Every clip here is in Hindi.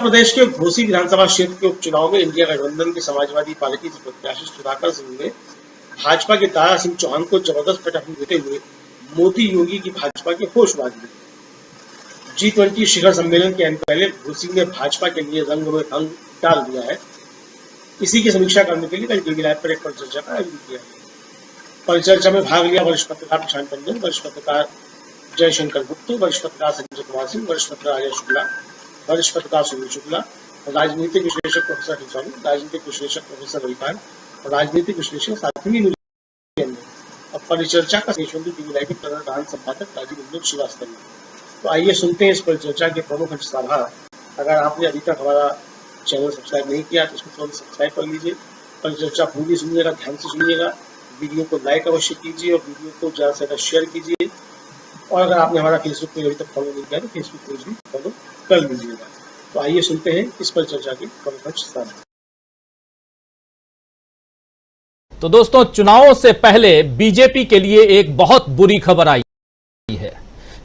प्रदेश के घोसी विधानसभा क्षेत्र के उपचुनाव में इंडिया गठबंधन की समाजवादी पार्टी के प्रत्याशी सुधाकर सिंह ने भाजपा के दारा सिंह चौहान को जबरदस्त पटाखा देते हुए मोदी योगी की भाजपा के होश बांध दी। G20 शिखर सम्मेलन के पहले घोसी ने भाजपा के लिए रंग में भंग डाल दिया है। इसी की समीक्षा करने के लिए कल टीवी लाइव पर एक परिचर्चा का आयोजन किया। परिचर्चा में भाग लिया वरिष्ठ पत्रकार प्रशांत टंडन, वरिष्ठ पत्रकार जयशंकर गुप्त, वरिष्ठ पत्रकार संजय कुमार सिंह, वरिष्ठ पत्रकार अजय शुक्ला, वरिष्ठ पत्रकार सुनील शुक्ला, राजनीतिक विश्लेषक प्रोफेसर हिंसानी, राजनीतिक विश्लेषक प्रोफेसर रविकांत और राजनीतिक विश्लेषक साध्वी और परिचर्चा का यशवंती टीवी लाइव के प्रधान संपादक राजीव रंजन श्रीवास्तव ने। तो आइए सुनते हैं इस परिचर्चा के प्रमुख हिस्साधार। अगर आपने अभी तक हमारा चैनल सब्सक्राइब नहीं किया तो इसको तुरंत सब्सक्राइब कर लीजिए। परिचर्चा पूरी सुनिएगा, ध्यान से सुनिएगा, वीडियो को लाइक अवश्य कीजिए और वीडियो को ज्यादा से ज्यादा शेयर कीजिए। और अगर आपने हमारा फेसबुक पेज अभी तक फॉलो नहीं किया तो फेसबुक पेज भी फॉलो कर लीजिएगा। तो आइए सुनते हैं इस परिचर्चा के प्रमुख हिस्साधार। तो दोस्तों, चुनावों से पहले बीजेपी के लिए एक बहुत बुरी खबर आई है।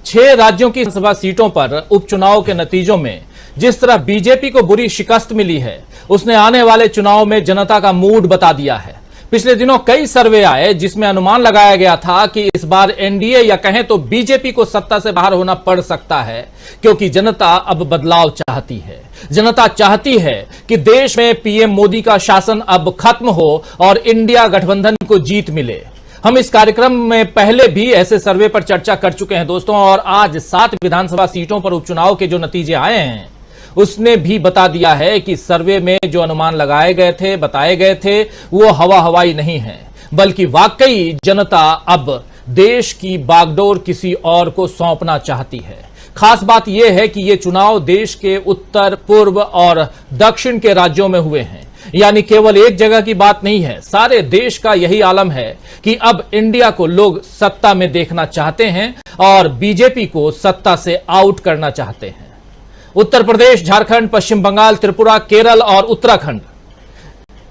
6 राज्यों की विधानसभा सीटों पर उपचुनाव के नतीजों में जिस तरह बीजेपी को बुरी शिकस्त मिली है, उसने आने वाले चुनाव में जनता का मूड बता दिया है। पिछले दिनों कई सर्वे आए जिसमें अनुमान लगाया गया था कि इस बार एनडीए या कहें तो बीजेपी को सत्ता से बाहर होना पड़ सकता है, क्योंकि जनता अब बदलाव चाहती है। जनता चाहती है कि देश में पीएम मोदी का शासन अब खत्म हो और इंडिया गठबंधन को जीत मिले। हम इस कार्यक्रम में पहले भी ऐसे सर्वे पर चर्चा कर चुके हैं दोस्तों, और आज 7 विधानसभा सीटों पर उपचुनाव के जो नतीजे आए हैं उसने भी बता दिया है कि सर्वे में जो अनुमान लगाए गए थे, बताए गए थे, वो हवा हवाई नहीं है, बल्कि वाकई जनता अब देश की बागडोर किसी और को सौंपना चाहती है। खास बात यह है कि ये चुनाव देश के उत्तर, पूर्व और दक्षिण के राज्यों में हुए हैं, यानी केवल एक जगह की बात नहीं है। सारे देश का यही आलम है कि अब इंडिया को लोग सत्ता में देखना चाहते हैं और बीजेपी को सत्ता से आउट करना चाहते हैं। उत्तर प्रदेश, झारखंड, पश्चिम बंगाल, त्रिपुरा, केरल और उत्तराखंड,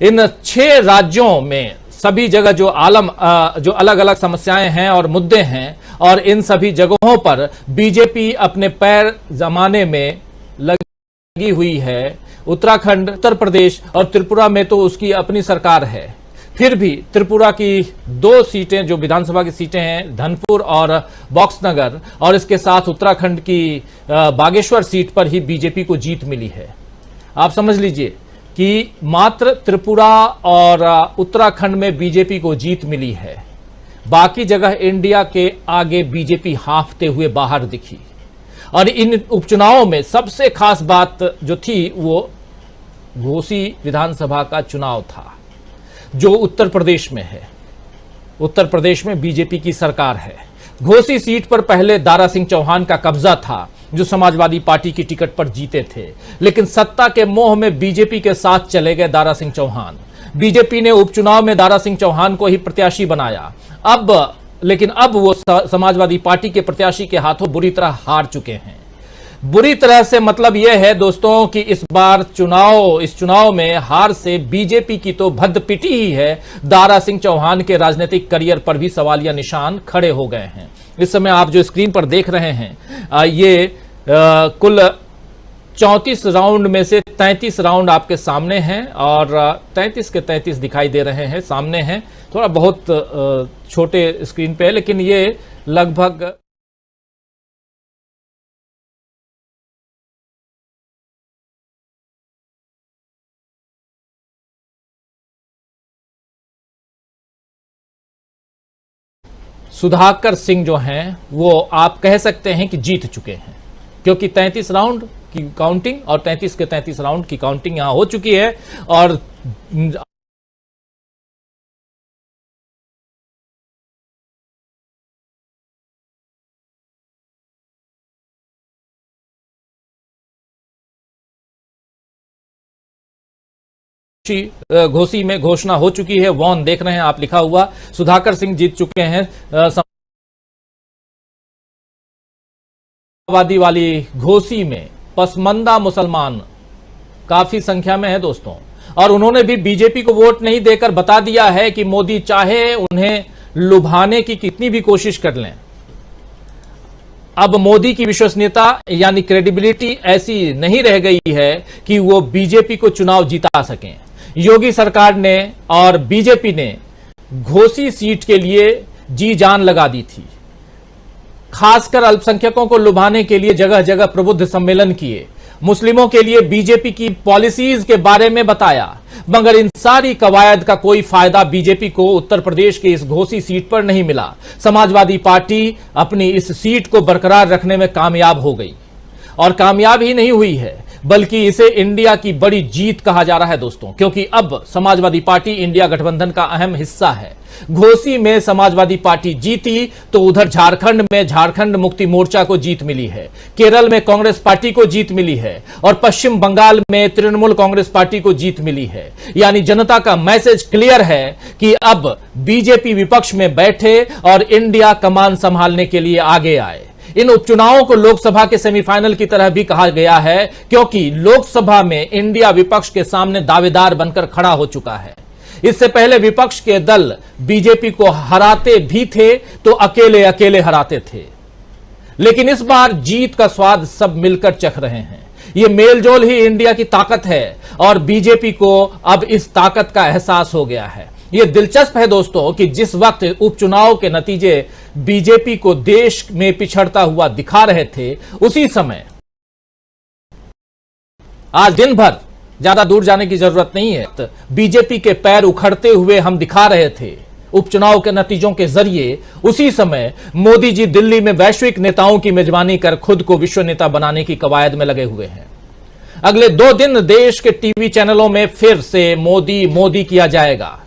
इन 6 राज्यों में सभी जगह जो अलग अलग समस्याएं हैं और मुद्दे हैं, और इन सभी जगहों पर बीजेपी अपने पैर जमाने में लगी हुई है। उत्तराखंड, उत्तर प्रदेश और त्रिपुरा में तो उसकी अपनी सरकार है। फिर भी त्रिपुरा की 2 सीटें जो विधानसभा की सीटें हैं, धनपुर और बॉक्सनगर, और इसके साथ उत्तराखंड की बागेश्वर सीट पर ही बीजेपी को जीत मिली है। आप समझ लीजिए कि मात्र त्रिपुरा और उत्तराखंड में बीजेपी को जीत मिली है। बाकी जगह इंडिया के आगे बीजेपी हांफते हुए बाहर दिखी। और इन उपचुनावों में सबसे खास बात जो थी वो घोसी विधानसभा का चुनाव था, जो उत्तर प्रदेश में है। उत्तर प्रदेश में बीजेपी की सरकार है। घोसी सीट पर पहले दारा सिंह चौहान का कब्जा था, जो समाजवादी पार्टी की टिकट पर जीते थे, लेकिन सत्ता के मोह में बीजेपी के साथ चले गए दारा सिंह चौहान। बीजेपी ने उपचुनाव में दारा सिंह चौहान को ही प्रत्याशी बनाया। लेकिन अब वो समाजवादी पार्टी के प्रत्याशी के हाथों बुरी तरह हार चुके हैं। बुरी तरह से मतलब यह है दोस्तों कि इस बार इस चुनाव में हार से बीजेपी की तो भद्द पिटी ही है, दारा सिंह चौहान के राजनीतिक करियर पर भी सवालिया निशान खड़े हो गए हैं। इस समय आप जो स्क्रीन पर देख रहे हैं, ये कुल 34 राउंड में से 33 राउंड आपके सामने हैं, और 33 के 33 दिखाई दे रहे हैं, सामने हैं। थोड़ा बहुत छोटे स्क्रीन पे है, लेकिन ये लगभग सुधाकर सिंह जो हैं वो आप कह सकते हैं कि जीत चुके हैं, क्योंकि 33 राउंड की काउंटिंग और 33 के 33 राउंड की काउंटिंग यहां हो चुकी है। और घोसी में घोषणा हो चुकी है, वॉन देख रहे हैं आप लिखा हुआ, सुधाकर सिंह जीत चुके हैं। समाजवादी वाली घोसी में पसमंदा मुसलमान काफी संख्या में है दोस्तों, और उन्होंने भी बीजेपी को वोट नहीं देकर बता दिया है कि मोदी चाहे उन्हें लुभाने की कितनी भी कोशिश कर लें, अब मोदी की विश्वसनीयता यानी क्रेडिबिलिटी ऐसी नहीं रह गई है कि वो बीजेपी को चुनाव जिता सकें। योगी सरकार ने और बीजेपी ने घोसी सीट के लिए जी जान लगा दी थी। खासकर अल्पसंख्यकों को लुभाने के लिए जगह जगह प्रबुद्ध सम्मेलन किए, मुस्लिमों के लिए बीजेपी की पॉलिसीज के बारे में बताया, मगर इन सारी कवायद का कोई फायदा बीजेपी को उत्तर प्रदेश के इस घोसी सीट पर नहीं मिला। समाजवादी पार्टी अपनी इस सीट को बरकरार रखने में कामयाब हो गई, और कामयाब ही नहीं हुई है बल्कि इसे इंडिया की बड़ी जीत कहा जा रहा है दोस्तों, क्योंकि अब समाजवादी पार्टी इंडिया गठबंधन का अहम हिस्सा है। घोसी में समाजवादी पार्टी जीती तो उधर झारखंड में झारखंड मुक्ति मोर्चा को जीत मिली है, केरल में कांग्रेस पार्टी को जीत मिली है, और पश्चिम बंगाल में तृणमूल कांग्रेस पार्टी को जीत मिली है। यानी जनता का मैसेज क्लियर है कि अब बीजेपी विपक्ष में बैठे और इंडिया कमान संभालने के लिए आगे आए। इन उपचुनावों को लोकसभा के सेमीफाइनल की तरह भी कहा गया है, क्योंकि लोकसभा में इंडिया विपक्ष के सामने दावेदार बनकर खड़ा हो चुका है। इससे पहले विपक्ष के दल बीजेपी को हराते भी थे तो अकेले अकेले हराते थे, लेकिन इस बार जीत का स्वाद सब मिलकर चख रहे हैं। यह मेलजोल ही इंडिया की ताकत है और बीजेपी को अब इस ताकत का एहसास हो गया है। यह दिलचस्प है दोस्तों कि जिस वक्त उपचुनाव के नतीजे बीजेपी को देश में पिछड़ता हुआ दिखा रहे थे, उसी समय आज दिन भर, ज्यादा दूर जाने की जरूरत नहीं है, बीजेपी के पैर उखड़ते हुए हम दिखा रहे थे उपचुनाव के नतीजों के जरिए। उसी समय मोदी जी दिल्ली में वैश्विक नेताओं की मेजबानी कर खुद को विश्व नेता बनाने की कवायद में लगे हुए हैं। अगले 2 दिन देश के टीवी चैनलों में फिर से मोदी मोदी किया जाएगा,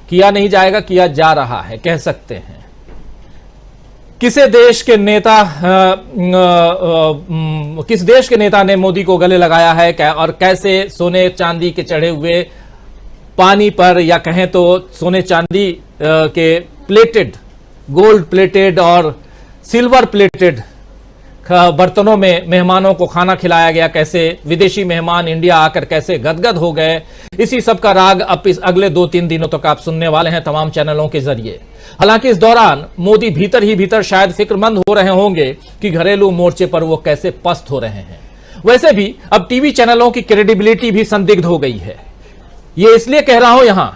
किया नहीं जाएगा, किया जा रहा है कह सकते हैं। किस देश के नेता ने मोदी को गले लगाया है और कैसे सोने चांदी के चढ़े हुए पानी पर, या कहें तो सोने चांदी के प्लेटेड, गोल्ड प्लेटेड और सिल्वर प्लेटेड बर्तनों में मेहमानों को खाना खिलाया गया, कैसे विदेशी मेहमान इंडिया आकर कैसे गदगद हो गए, इसी सब का राग अब इस अगले 2-3 दिनों तक आप सुनने वाले हैं तमाम चैनलों के जरिए। हालांकि इस दौरान मोदी भीतर ही भीतर शायद फिक्रमंद हो रहे होंगे कि घरेलू मोर्चे पर वो कैसे पस्त हो रहे हैं। वैसे भी अब टीवी चैनलों की क्रेडिबिलिटी भी संदिग्ध हो गई है। ये इसलिए कह रहा हूं यहां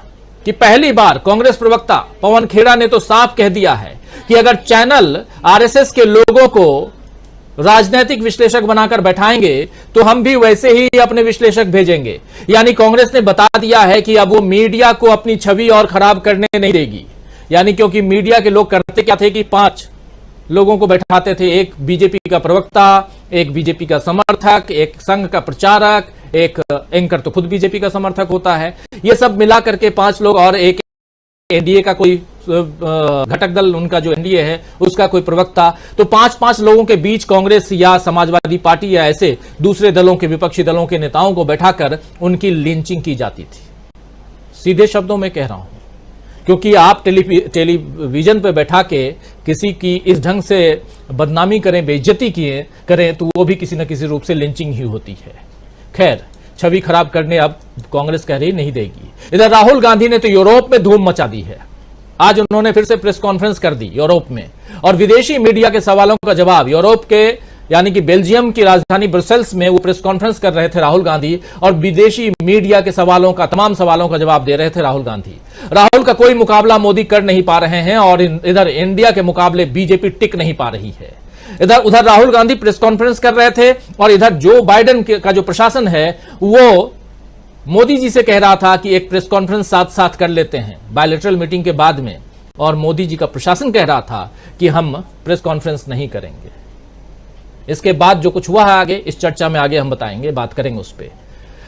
कि पहली बार कांग्रेस प्रवक्ता पवन खेड़ा ने तो साफ कह दिया है कि अगर चैनल आरएसएस के लोगों को राजनीतिक विश्लेषक बनाकर बैठाएंगे तो हम भी वैसे ही अपने विश्लेषक भेजेंगे। यानी कांग्रेस ने बता दिया है कि अब वो मीडिया को अपनी छवि और खराब करने नहीं देगी। यानी क्योंकि मीडिया के लोग करते क्या थे कि 5 लोगों को बैठाते थे, एक बीजेपी का प्रवक्ता, एक बीजेपी का समर्थक, एक संघ का प्रचारक, एक एंकर तो खुद बीजेपी का समर्थक होता है। ये सब मिला करके 5 लोग, और एक एनडीए का कोई घटक दल, उनका जो एनडीए है उसका कोई प्रवक्ता। तो 5-5 लोगों के बीच कांग्रेस या समाजवादी पार्टी या ऐसे दूसरे दलों के, विपक्षी दलों के नेताओं को बैठाकर उनकी लिंचिंग की जाती थी। सीधे शब्दों में कह रहा हूं, क्योंकि आप टेलीविजन पे बैठा के किसी की इस ढंग से बदनामी करें, बेइज्जती करें, तो वो भी किसी न किसी रूप से लिंचिंग ही होती है। खैर, छवि खराब करने अब कांग्रेस कह रही नहीं देगी। इधर राहुल गांधी ने तो यूरोप में धूम मचा दी है। आज उन्होंने फिर से प्रेस कॉन्फ्रेंस कर दी यूरोप में, और विदेशी मीडिया के सवालों का जवाब, यूरोप के यानी कि बेल्जियम की राजधानी ब्रसेल्स में वो प्रेस कॉन्फ्रेंस कर रहे थे राहुल गांधी, और विदेशी मीडिया के सवालों का, तमाम सवालों का जवाब दे रहे थे राहुल गांधी। राहुल का कोई मुकाबला मोदी कर नहीं पा रहे हैं, और इधर इंडिया के मुकाबले बीजेपी टिक नहीं पा रही है। उधर राहुल गांधी प्रेस कॉन्फ्रेंस कर रहे थे, और इधर जो बाइडेन का जो प्रशासन है वो मोदी जी से कह रहा था कि एक प्रेस कॉन्फ्रेंस साथ साथ कर लेते हैं बायलैटरल मीटिंग के बाद में, और मोदी जी का प्रशासन कह रहा था कि हम प्रेस कॉन्फ्रेंस नहीं करेंगे। इसके बाद जो कुछ हुआ है आगे, इस चर्चा में आगे हम बताएंगे, बात करेंगे उस पर।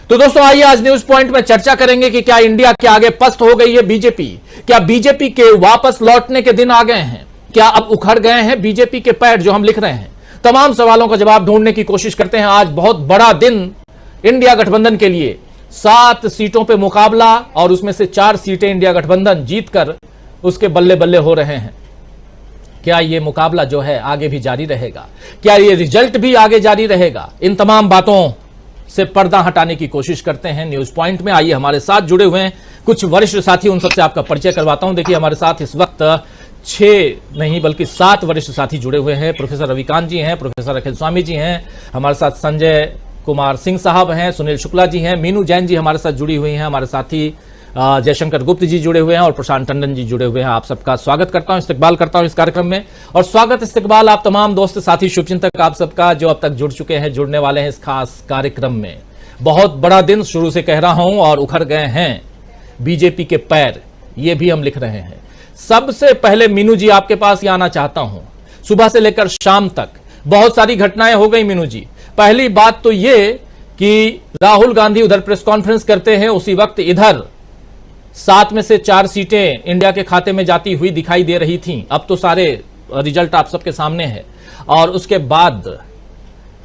तो दोस्तों आइए आज न्यूज पॉइंट में चर्चा करेंगे कि क्या इंडिया के आगे पस्त हो गई है बीजेपी, क्या बीजेपी के वापस लौटने के दिन आ गए हैं, क्या अब उखड़ गए हैं बीजेपी के पैर, जो हम लिख रहे हैं। तमाम सवालों का जवाब ढूंढने की कोशिश करते हैं। आज बहुत बड़ा दिन इंडिया गठबंधन के लिए, 7 सीटों पे मुकाबला, और उसमें से 4 सीटें इंडिया गठबंधन जीतकर उसके बल्ले बल्ले हो रहे हैं। क्या ये मुकाबला जो है आगे भी जारी रहेगा, क्या ये रिजल्ट भी आगे जारी रहेगा, इन तमाम बातों से पर्दा हटाने की कोशिश करते हैं न्यूज पॉइंट में। आइए, हमारे साथ जुड़े हुए हैं कुछ वरिष्ठ साथी, उन सबसे आपका परिचय करवाता हूं। देखिए, हमारे साथ इस वक्त 6 नहीं बल्कि 7 वरिष्ठ साथी जुड़े हुए हैं। प्रोफेसर रविकांत जी हैं, प्रोफेसर अखिल स्वामी जी हैं, हमारे साथ संजय कुमार सिंह साहब हैं, सुनील शुक्ला जी हैं, मीनू जैन जी हमारे साथ जुड़ी हुई हैं, हमारे साथी जयशंकर गुप्त जी जुड़े हुए हैं और प्रशांत टंडन जी जुड़े हुए हैं। आप सबका स्वागत करता हूं, इस्तकबाल करता हूं इस कार्यक्रम में। और स्वागत इस्तकबाल आप तमाम दोस्त साथी शुभचिंतक आप सबका जो अब तक जुड़ चुके हैं, जुड़ने वाले हैं इस खास कार्यक्रम में। बहुत बड़ा दिन शुरू से कह रहा हूं और उखड़ गए हैं बीजेपी के पैर, ये भी हम लिख रहे हैं। सबसे पहले मीनू जी आपके पास ही आना चाहता हूं। सुबह से लेकर शाम तक बहुत सारी घटनाएं हो गई मीनू जी। पहली बात तो ये कि राहुल गांधी उधर प्रेस कॉन्फ्रेंस करते हैं, उसी वक्त इधर 7 में से 4 सीटें इंडिया के खाते में जाती हुई दिखाई दे रही थीं। अब तो सारे रिजल्ट आप सबके सामने है और उसके बाद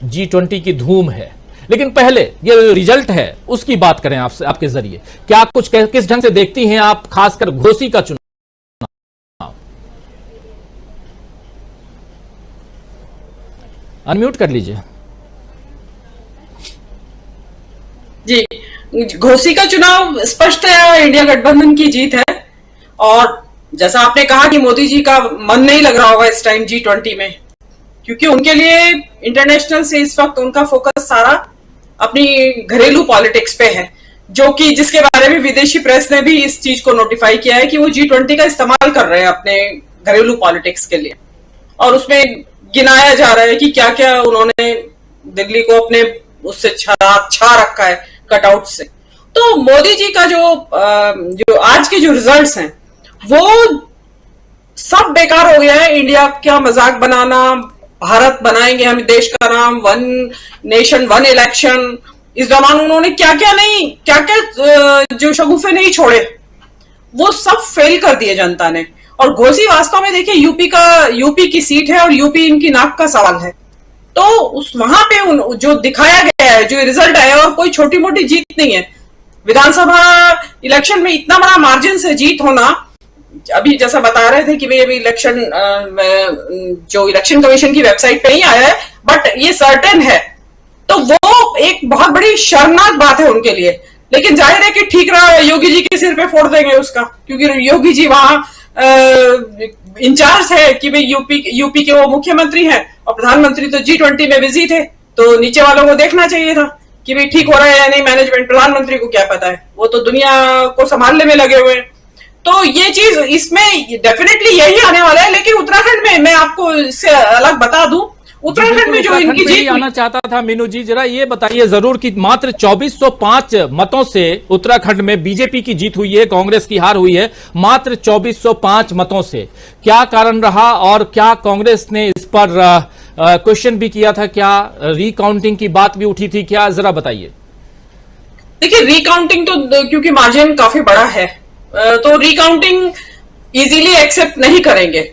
G20 की धूम है। लेकिन पहले ये रिजल्ट है उसकी बात करें आपसे, आपके जरिए क्या कुछ किस ढंग से देखती हैं आप खासकर घोसी का चुनाव? अनम्यूट कर लीजिए जी। घोसी का चुनाव स्पष्ट है, इंडिया गठबंधन की जीत है। और जैसा आपने कहा कि मोदी जी का मन नहीं लग रहा होगा इस टाइम G20 में, क्योंकि उनके लिए इंटरनेशनल से इस वक्त उनका फोकस सारा अपनी घरेलू पॉलिटिक्स पे है, जो कि जिसके बारे में विदेशी प्रेस ने भी इस चीज को नोटिफाई किया है कि वो G20 का इस्तेमाल कर रहे हैं अपने घरेलू पॉलिटिक्स के लिए। और उसमें गिनाया जा रहा है कि क्या क्या उन्होंने दिल्ली को अपने उससे छा रखा है कटआउट से। तो मोदी जी का जो आज के जो रिजल्ट्स हैं वो सब बेकार हो गया है। इंडिया क्या मजाक बनाना, भारत बनाएंगे हम देश का नाम, 1 नेशन 1 इलेक्शन, इस दौरान उन्होंने क्या क्या जो शगुफे नहीं छोड़े वो सब फेल कर दिए जनता ने। और घोसी वास्तव में देखिए यूपी की सीट है और यूपी इनकी नाक का सवाल है। तो उस वहां पे जो दिखाया गया है, जो रिजल्ट आया, और कोई छोटी मोटी जीत नहीं है। विधानसभा इलेक्शन में इतना बड़ा मार्जिन से जीत होना, अभी जैसा बता रहे थे कि भाई अभी इलेक्शन जो इलेक्शन कमीशन की वेबसाइट पे ही आया है, बट ये सर्टेन है। तो वो एक बहुत बड़ी शर्मनाक बात है उनके लिए। लेकिन जाहिर है कि ठीक रहा, योगी जी के सिर पे फोड़ देंगे उसका, क्योंकि योगी जी वहां इंचार्ज है कि भाई यूपी के वो मुख्यमंत्री हैं और प्रधानमंत्री तो G20 में बिजी थे। तो नीचे वालों को देखना चाहिए था कि भाई ठीक हो रहा है या नहीं मैनेजमेंट, प्रधानमंत्री को क्या पता है, वो तो दुनिया को संभालने में लगे हुए हैं। तो ये चीज इसमें डेफिनेटली यही आने वाला है। लेकिन उत्तराखंड में मैं आपको इससे अलग बता दूं, उत्तराखंड में जो इनकी जीत आना चाहता था मीनू जी, जरा ये बताइए जरूर कि मात्र 2405 मतों से उत्तराखंड में बीजेपी की जीत हुई है, कांग्रेस की हार हुई है मात्र 2405 मतों से। क्या कारण रहा और क्या कांग्रेस ने इस पर क्वेश्चन भी किया था, क्या रिकाउंटिंग की बात भी उठी थी, क्या जरा बताइए। देखिए रिकाउंटिंग तो क्योंकि मार्जिन काफी बड़ा है तो रिकाउंटिंग इजीली एक्सेप्ट नहीं करेंगे,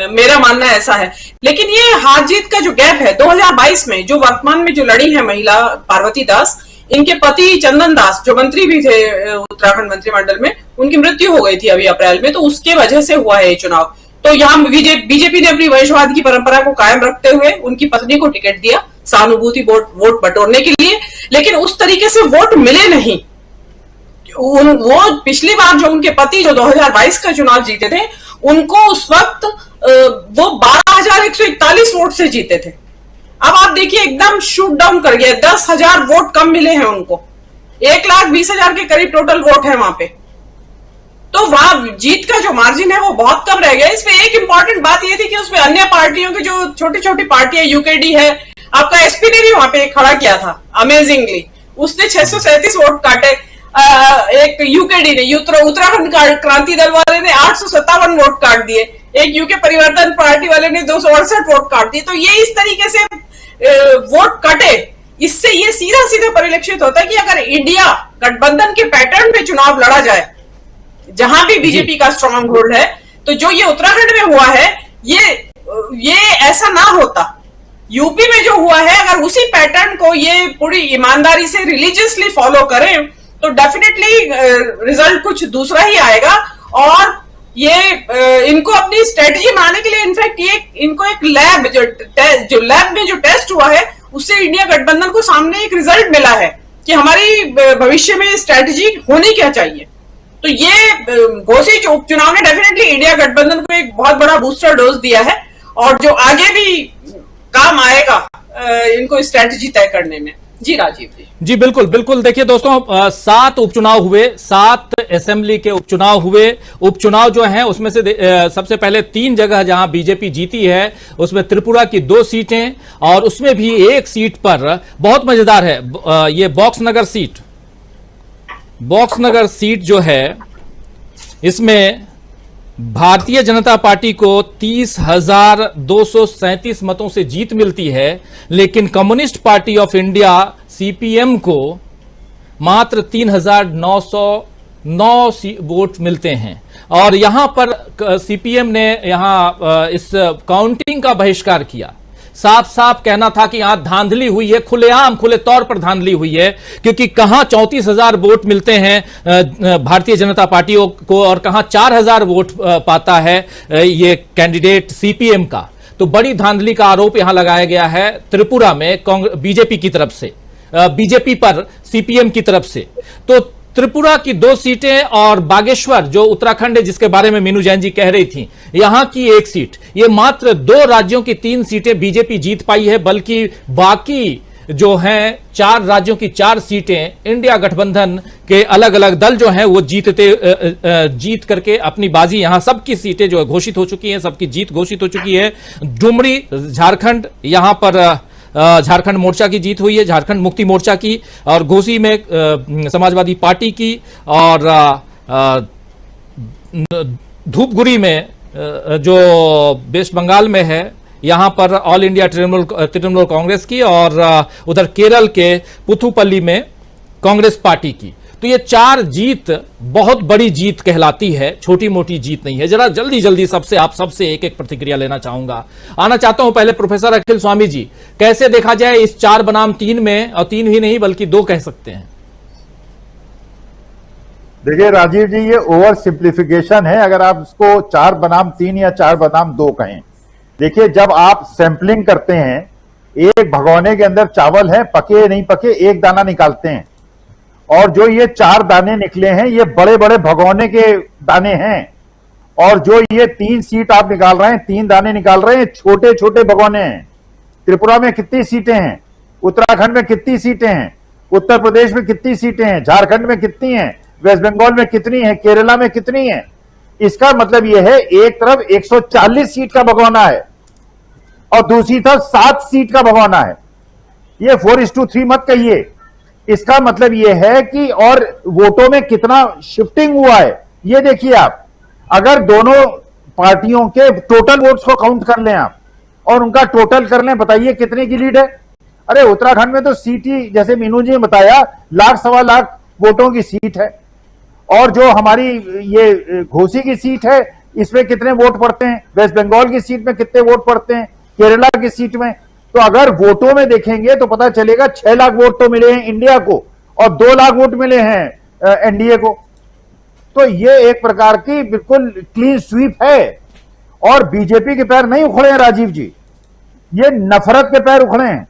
मेरा मानना ऐसा है। लेकिन ये हार जीत का जो गैप है 2022 में, जो वर्तमान में जो लड़ी है महिला पार्वती दास, इनके पति चंदन दास जो मंत्री भी थे उत्तराखंड मंत्रिमंडल में, उनकी मृत्यु हो गई थी अभी अप्रैल में। तो उसके वजह से हुआ है ये चुनाव। तो यहाँ बीजेपी ने अपनी वंशवाद की परंपरा को कायम रखते हुए उनकी पत्नी को टिकट दिया सहानुभूति वोट बटोरने के लिए, लेकिन उस तरीके से वोट मिले नहीं। वो पिछली बार जो उनके पति जो 2022 का चुनाव जीते थे, उनको उस वक्त वो 12,141 वोट से जीते थे। अब आप देखिए एकदम शूट डाउन कर गया, 10,000 वोट कम मिले हैं उनको, 1,20,000 के करीब टोटल वोट है वहां पे। तो वहां जीत का जो मार्जिन है वो बहुत कम रह गया। इसमें एक इंपॉर्टेंट बात ये थी कि उसमें अन्य पार्टियों की जो छोटी छोटी पार्टियां, यूकेडी है, आपका एसपी ने भी वहां पे खड़ा किया था अमेजिंगली, उसने 637 वोट काटे। एक यूकेडी ने, उत्तराखंड क्रांति दल वाले ने 857 वोट काट दिए, एक यूके परिवर्तन पार्टी वाले ने 268 वोट काट दिए। तो ये इस तरीके से वोट कटे, इससे ये सीधा परिलक्षित होता है कि अगर इंडिया गठबंधन के पैटर्न पे चुनाव लड़ा जाए, जहां भी बीजेपी का स्ट्रॉन्ग होल्ड है, तो जो ये उत्तराखंड में हुआ है ये ऐसा ना होता। यूपी में जो हुआ है, अगर उसी पैटर्न को ये पूरी ईमानदारी से रिलीजियसली फॉलो करें तो डेफिनेटली रिजल्ट कुछ दूसरा ही आएगा। और ये इनको अपनी स्ट्रेटजी बनाने के लिए इनफैक्ट ये इनको एक लैब जो लैब में जो टेस्ट हुआ है, उससे इंडिया गठबंधन को सामने एक रिजल्ट मिला है कि हमारी भविष्य में स्ट्रेटजी होनी क्या चाहिए। तो ये घोषित उपचुनाव ने डेफिनेटली इंडिया गठबंधन को एक बहुत बड़ा बूस्टर डोज दिया है, और जो आगे भी काम आएगा इनको स्ट्रेटजी तय करने में। जी राजीव जी। जी बिल्कुल बिल्कुल। देखिए दोस्तों, 7 उपचुनाव हुए, 7 असेंबली के उपचुनाव हुए। उपचुनाव जो हैं उसमें से सबसे पहले 3 जगह जहां बीजेपी जीती है, उसमें त्रिपुरा की 2 सीटें, और उसमें भी एक सीट पर बहुत मजेदार है, ये बॉक्सनगर सीट। बॉक्सनगर सीट जो है, इसमें भारतीय जनता पार्टी को 30,237 मतों से जीत मिलती है, लेकिन communist party of India CPM को मात्र 3,909 वोट मिलते हैं। और यहां पर सीपीएम ने यहां इस काउंटिंग का बहिष्कार किया। साफ साफ कहना था कि यहां धांधली हुई है, खुलेआम खुले तौर पर धांधली हुई है, क्योंकि कहां 34,000 वोट मिलते हैं भारतीय जनता पार्टी को और कहां 4,000 वोट पाता है ये कैंडिडेट सीपीएम का। तो बड़ी धांधली का आरोप यहां लगाया गया है त्रिपुरा में बीजेपी की तरफ से, बीजेपी पर सीपीएम की तरफ से। तो त्रिपुरा की 2 सीटें और बागेश्वर जो उत्तराखंड है, जिसके बारे में मीनू जैन जी कह रही थी, यहां की 1 सीट, ये मात्र 2 राज्यों की 3 सीटें बीजेपी जीत पाई है, बल्कि बाकी जो हैं 4 राज्यों की 4 सीटें इंडिया गठबंधन के अलग अलग दल जो हैं वो जीत करके अपनी बाजी, यहां सबकी सीटें जो घोषित हो चुकी हैं, सबकी जीत घोषित हो चुकी है। डुमरी झारखंड, यहां पर झारखंड मोर्चा की जीत हुई है, झारखंड मुक्ति मोर्चा की, और घोसी में समाजवादी पार्टी की, और धूपगुड़ी में जो वेस्ट बंगाल में है, यहां पर ऑल इंडिया तृणमूल कांग्रेस की, और उधर केरल के पुथुपल्ली में कांग्रेस पार्टी की। तो ये 4 जीत बहुत बड़ी जीत कहलाती है, छोटी मोटी जीत नहीं है। जरा जल्दी जल्दी आप सबसे एक एक प्रतिक्रिया लेना चाहूंगा। आना चाहता हूं पहले प्रोफेसर अखिल स्वामी जी, कैसे देखा जाए इस 4 बनाम 3 में, और 3 ही नहीं बल्कि 2 कह सकते हैं। देखिए राजीव जी, ये ओवर सिंप्लीफिकेशन है अगर आप इसको 4 बनाम 3 या 4 बनाम 2 कहें। देखिए, जब आप सैंपलिंग करते हैं, एक भगोने के अंदर चावल है, पके नहीं पके, एक दाना निकालते हैं, और जो ये 4 दाने निकले हैं ये बड़े बड़े भगोने के दाने हैं, और जो ये 3 सीट आप निकाल रहे हैं, 3 दाने निकाल रहे हैं, छोटे छोटे भगोने हैं। त्रिपुरा में कितनी सीटें हैं, उत्तराखंड में कितनी सीटें हैं, उत्तर प्रदेश में कितनी सीटें हैं, झारखंड में कितनी हैं, वेस्ट बंगाल में कितनी है, केरला में कितनी है। इसका मतलब यह है एक तरफ 140 सीट का भगोना है और दूसरी तरफ 7 सीट का भगोना है। ये 4:3 मत कहिए। इसका मतलब यह है कि और वोटों में कितना शिफ्टिंग हुआ है ये देखिए आप। अगर दोनों पार्टियों के टोटल वोट्स को काउंट कर लें आप और उनका टोटल कर लें, बताइए कितने की लीड है। अरे उत्तराखंड में तो सीट ही, जैसे मीनू जी ने बताया, 1,00,000-1.25 लाख वोटों की सीट है। और जो हमारी ये घोसी की सीट है, इसमें कितने वोट पड़ते हैं, वेस्ट बंगाल की सीट में कितने वोट पड़ते हैं, केरला की सीट में। तो अगर वोटों में देखेंगे तो पता चलेगा 6 लाख वोट तो मिले हैं इंडिया को और 2 लाख वोट मिले हैं एनडीए को। तो ये एक प्रकार की बिल्कुल क्लीन स्वीप है। और बीजेपी के पैर नहीं उखड़े हैं राजीव जी, ये नफरत के पैर उखड़े हैं।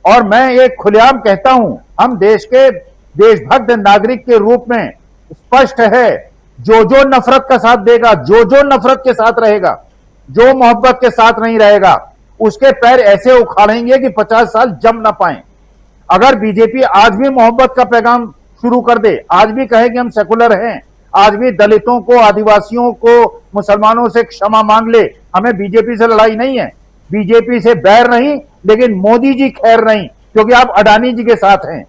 और मैं एक खुलेआम कहता हूं, हम देश के देशभक्त नागरिक के रूप में स्पष्ट है, जो जो नफरत का साथ देगा, जो जो नफरत के साथ रहेगा, जो मोहब्बत के साथ नहीं रहेगा, उसके पैर ऐसे उखाड़ेंगे कि 50 साल जम ना पाए। अगर बीजेपी आज भी मोहब्बत का पैगाम शुरू कर दे, आज भी कहे कि हम सेकुलर हैं, आज भी दलितों को, आदिवासियों को, मुसलमानों से क्षमा मांग ले, हमें बीजेपी से लड़ाई नहीं है, बीजेपी से बैर नहीं, लेकिन मोदी जी खैर नहीं, क्योंकि आप अडानी जी के साथ हैं,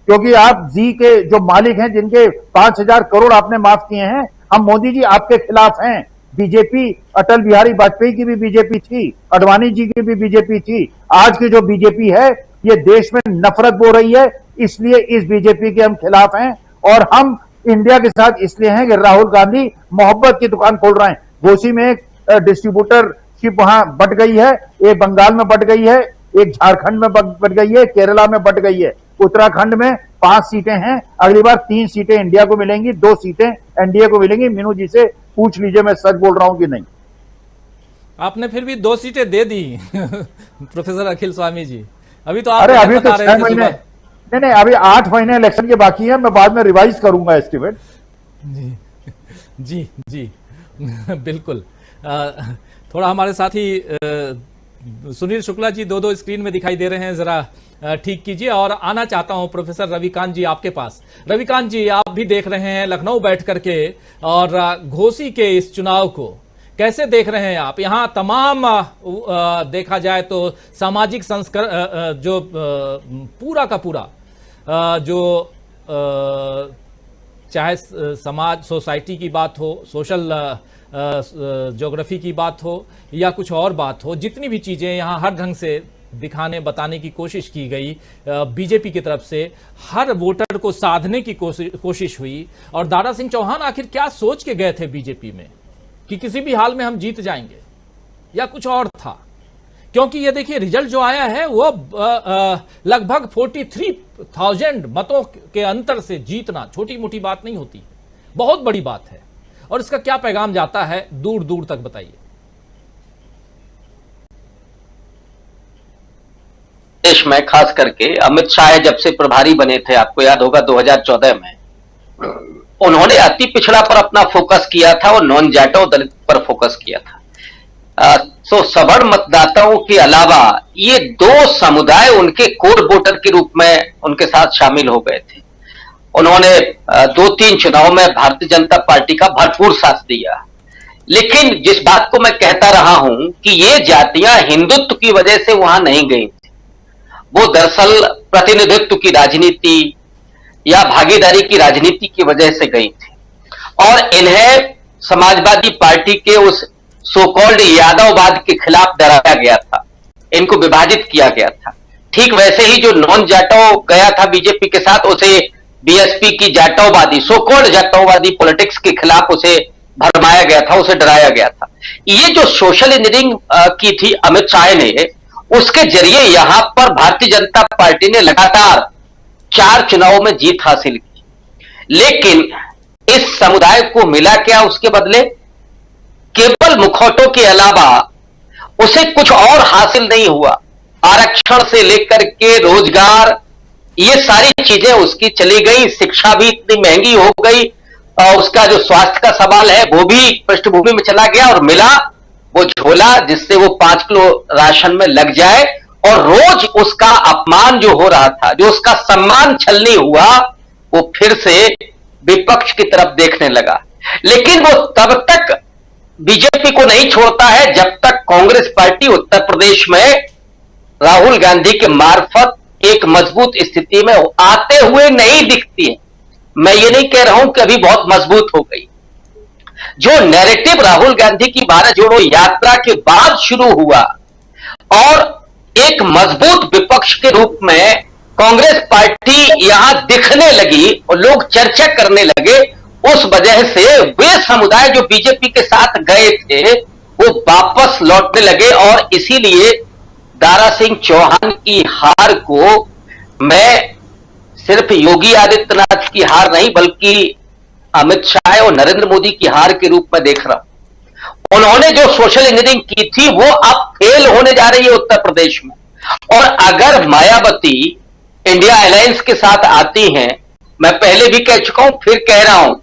क्योंकि आप जी के जो मालिक हैं, जिनके 5,000 करोड़ आपने माफ किए हैं, हम मोदी जी आपके खिलाफ हैं। बीजेपी अटल बिहारी वाजपेयी की भी बीजेपी थी, अडवाणी जी की भी बीजेपी थी। आज की जो बीजेपी है ये देश में नफरत बो रही है, इसलिए इस बीजेपी के हम खिलाफ हैं। और हम इंडिया के साथ इसलिए हैं कि राहुल गांधी मोहब्बत की दुकान खोल रहे हैं। घोसी में एक डिस्ट्रीब्यूटरशिप वहां बट गई है, एक बंगाल में बट गई है, एक झारखंड में बट गई है, केरला में बट गई है। उत्तराखंड में 5 सीटें हैं, अगली बार 3 सीटें इंडिया को मिलेंगी, 2 सीटें एनडीए को मिलेंगी। मीनू जी से पूछ लीजिए मैं सच बोल रहा हूं कि नहीं। आपने फिर भी 2 सीटें दे दी प्रोफेसर अखिल स्वामी जी। अभी तो आप अरे अभी तो 6 महीने नहीं, अभी 8 महीने इलेक्शन के बाकी है, मैं बाद में रिवाइज करूंगा एस्टिमेट। जी जी जी बिल्कुल। थोड़ा हमारे साथी सुनील शुक्ला जी दो स्क्रीन में दिखाई दे रहे हैं, जरा ठीक कीजिए। और आना चाहता हूं प्रोफेसर रविकांत जी आपके पास। रविकांत जी, आप भी देख रहे हैं लखनऊ बैठ करके, और घोसी के इस चुनाव को कैसे देख रहे हैं आप? यहाँ तमाम देखा जाए तो सामाजिक संस्कार जो पूरा का पूरा जो चाहे समाज सोसाइटी की बात हो, सोशल ज्योग्राफी की बात हो, या कुछ और बात हो, जितनी भी चीजें यहाँ हर ढंग से दिखाने बताने की कोशिश की गई बीजेपी की तरफ से, हर वोटर को साधने की कोशिश हुई। और दारा सिंह चौहान आखिर क्या सोच के गए थे बीजेपी में कि किसी भी हाल में हम जीत जाएंगे, या कुछ और था? क्योंकि ये देखिए रिजल्ट जो आया है वो लगभग 43,000 मतों के अंतर से जीतना छोटी मोटी बात नहीं होती, बहुत बड़ी बात है। और इसका क्या पैगाम जाता है दूर दूर तक, बताइए। देश में खास करके अमित शाह जब से प्रभारी बने थे, आपको याद होगा 2014 में, उन्होंने अति पिछड़ा पर अपना फोकस किया था और नॉन जाटो दलित पर फोकस किया था। तो सवर्ण मतदाताओं के अलावा ये दो समुदाय उनके कोर वोटर के रूप में उनके साथ शामिल हो गए थे। उन्होंने 2-3 चुनाव में भारतीय जनता पार्टी का भरपूर साथ दिया। लेकिन जिस बात को मैं कहता रहा हूं कि ये जातियां हिंदुत्व की वजह से वहां नहीं गई थी, वो दरअसल प्रतिनिधित्व की राजनीति या भागीदारी की राजनीति की वजह से गई थी। और इन्हें समाजवादी पार्टी के उस सो कॉल्ड यादववाद के खिलाफ डराया गया था, इनको विभाजित किया गया था। ठीक वैसे ही जो नॉन जाटो गया था बीजेपी के साथ, उसे बीएसपी की जाटववादी, सो कॉल्ड जाटववादी पॉलिटिक्स के खिलाफ उसे भरमाया गया था, उसे डराया गया था। ये जो सोशल इंजीनियरिंग की थी अमित शाह ने, उसके जरिए यहां पर भारतीय जनता पार्टी ने लगातार 4 चुनावों में जीत हासिल की। लेकिन इस समुदाय को मिला क्या उसके बदले? केवल मुखौटों के अलावा उसे कुछ और हासिल नहीं हुआ। आरक्षण से लेकर के रोजगार, ये सारी चीजें उसकी चली गई। शिक्षा भी इतनी महंगी हो गई, और उसका जो स्वास्थ्य का सवाल है वो भी पृष्ठभूमि में चला गया, और मिला वो झोला जिससे वो 5 किलो राशन में लग जाए। और रोज उसका अपमान जो हो रहा था, जो उसका सम्मान छलनी हुआ, वो फिर से विपक्ष की तरफ देखने लगा। लेकिन वो तब तक बीजेपी को नहीं छोड़ता है जब तक कांग्रेस पार्टी उत्तर प्रदेश में राहुल गांधी के मार्फत एक मजबूत स्थिति में आते हुए नहीं दिखती है। मैं ये नहीं कह रहा हूं कि अभी बहुत मजबूत हो गई। जो नैरेटिव राहुल गांधी की भारत जोड़ो यात्रा के बाद शुरू हुआ और एक मजबूत विपक्ष के रूप में कांग्रेस पार्टी यहां दिखने लगी और लोग चर्चा करने लगे, उस वजह से वे समुदाय जो बीजेपी के साथ गए थे वो वापस लौटने लगे। और इसीलिए दारा सिंह चौहान की हार को मैं सिर्फ योगी आदित्यनाथ की हार नहीं, बल्कि अमित शाह और नरेंद्र मोदी की हार के रूप में देख रहा हूं। उन्होंने जो सोशल इंजीनियरिंग की थी वो अब फेल होने जा रही है उत्तर प्रदेश में। और अगर मायावती इंडिया अलायंस के साथ आती हैं, मैं पहले भी कह चुका हूं, फिर कह रहा हूं,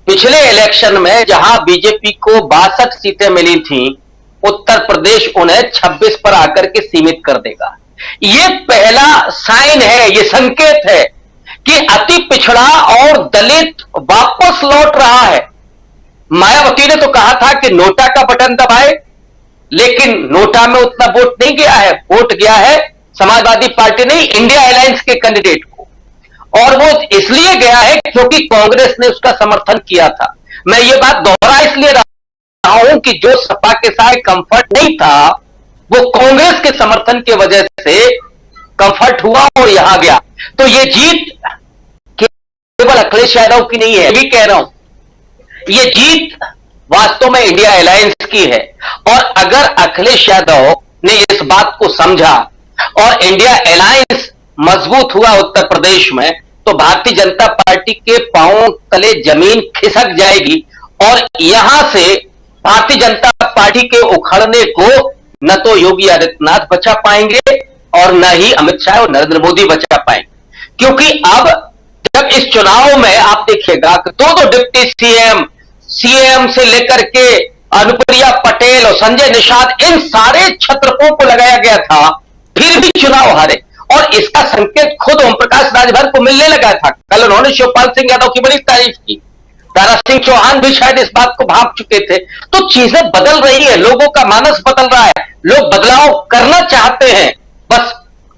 पिछले इलेक्शन में जहां बीजेपी को 62 सीटें मिली थी, उत्तर प्रदेश उन्हें 26 पर आकर के सीमित कर देगा। ये पहला साइन है, ये संकेत है कि अति पिछड़ा और दलित वापस लौट रहा है। मायावती ने तो कहा था कि नोटा का बटन दबाए, लेकिन नोटा में उतना वोट नहीं गया है, वोट गया है समाजवादी पार्टी नहीं, इंडिया अलायंस के कैंडिडेट को। और वो इसलिए गया है क्योंकि कांग्रेस ने उसका समर्थन किया था। मैं ये बात दोहरा इसलिए रहा हूं कि जो सपा के साथ कंफर्ट नहीं था, वो कांग्रेस के समर्थन की वजह से कंफर्ट हुआ और यहां गया। तो ये जीत केवल अखिलेश यादव की नहीं है, भी कह रहा हूं, ये जीत वास्तव में इंडिया अलायंस की है। और अगर अखिलेश यादव ने इस बात को समझा और इंडिया अलायंस मजबूत हुआ उत्तर प्रदेश में, तो भारतीय जनता पार्टी के पांवों तले जमीन खिसक जाएगी और यहां से भारतीय जनता पार्टी के उखड़ने को न तो योगी आदित्यनाथ बचा पाएंगे और न ही अमित शाह और नरेंद्र मोदी बचा पाएंगे। क्योंकि अब जब इस चुनाव में आप देखिएगा कि दो डिप्टी सीएम से लेकर के अनुप्रिया पटेल और संजय निषाद, इन सारे छत्रपों को लगाया गया था, फिर भी चुनाव हारे। और इसका संकेत खुद ओम प्रकाश राजभर को मिलने लगा था। कल उन्होंने शिवपाल सिंह यादव की बड़ी तारीफ की, दारा सिंह चौहान भी शायद इस बात को भांप चुके थे। तो चीजें बदल रही है, लोगों का मानस बदल रहा है, लोग बदलाव करना चाहते हैं। बस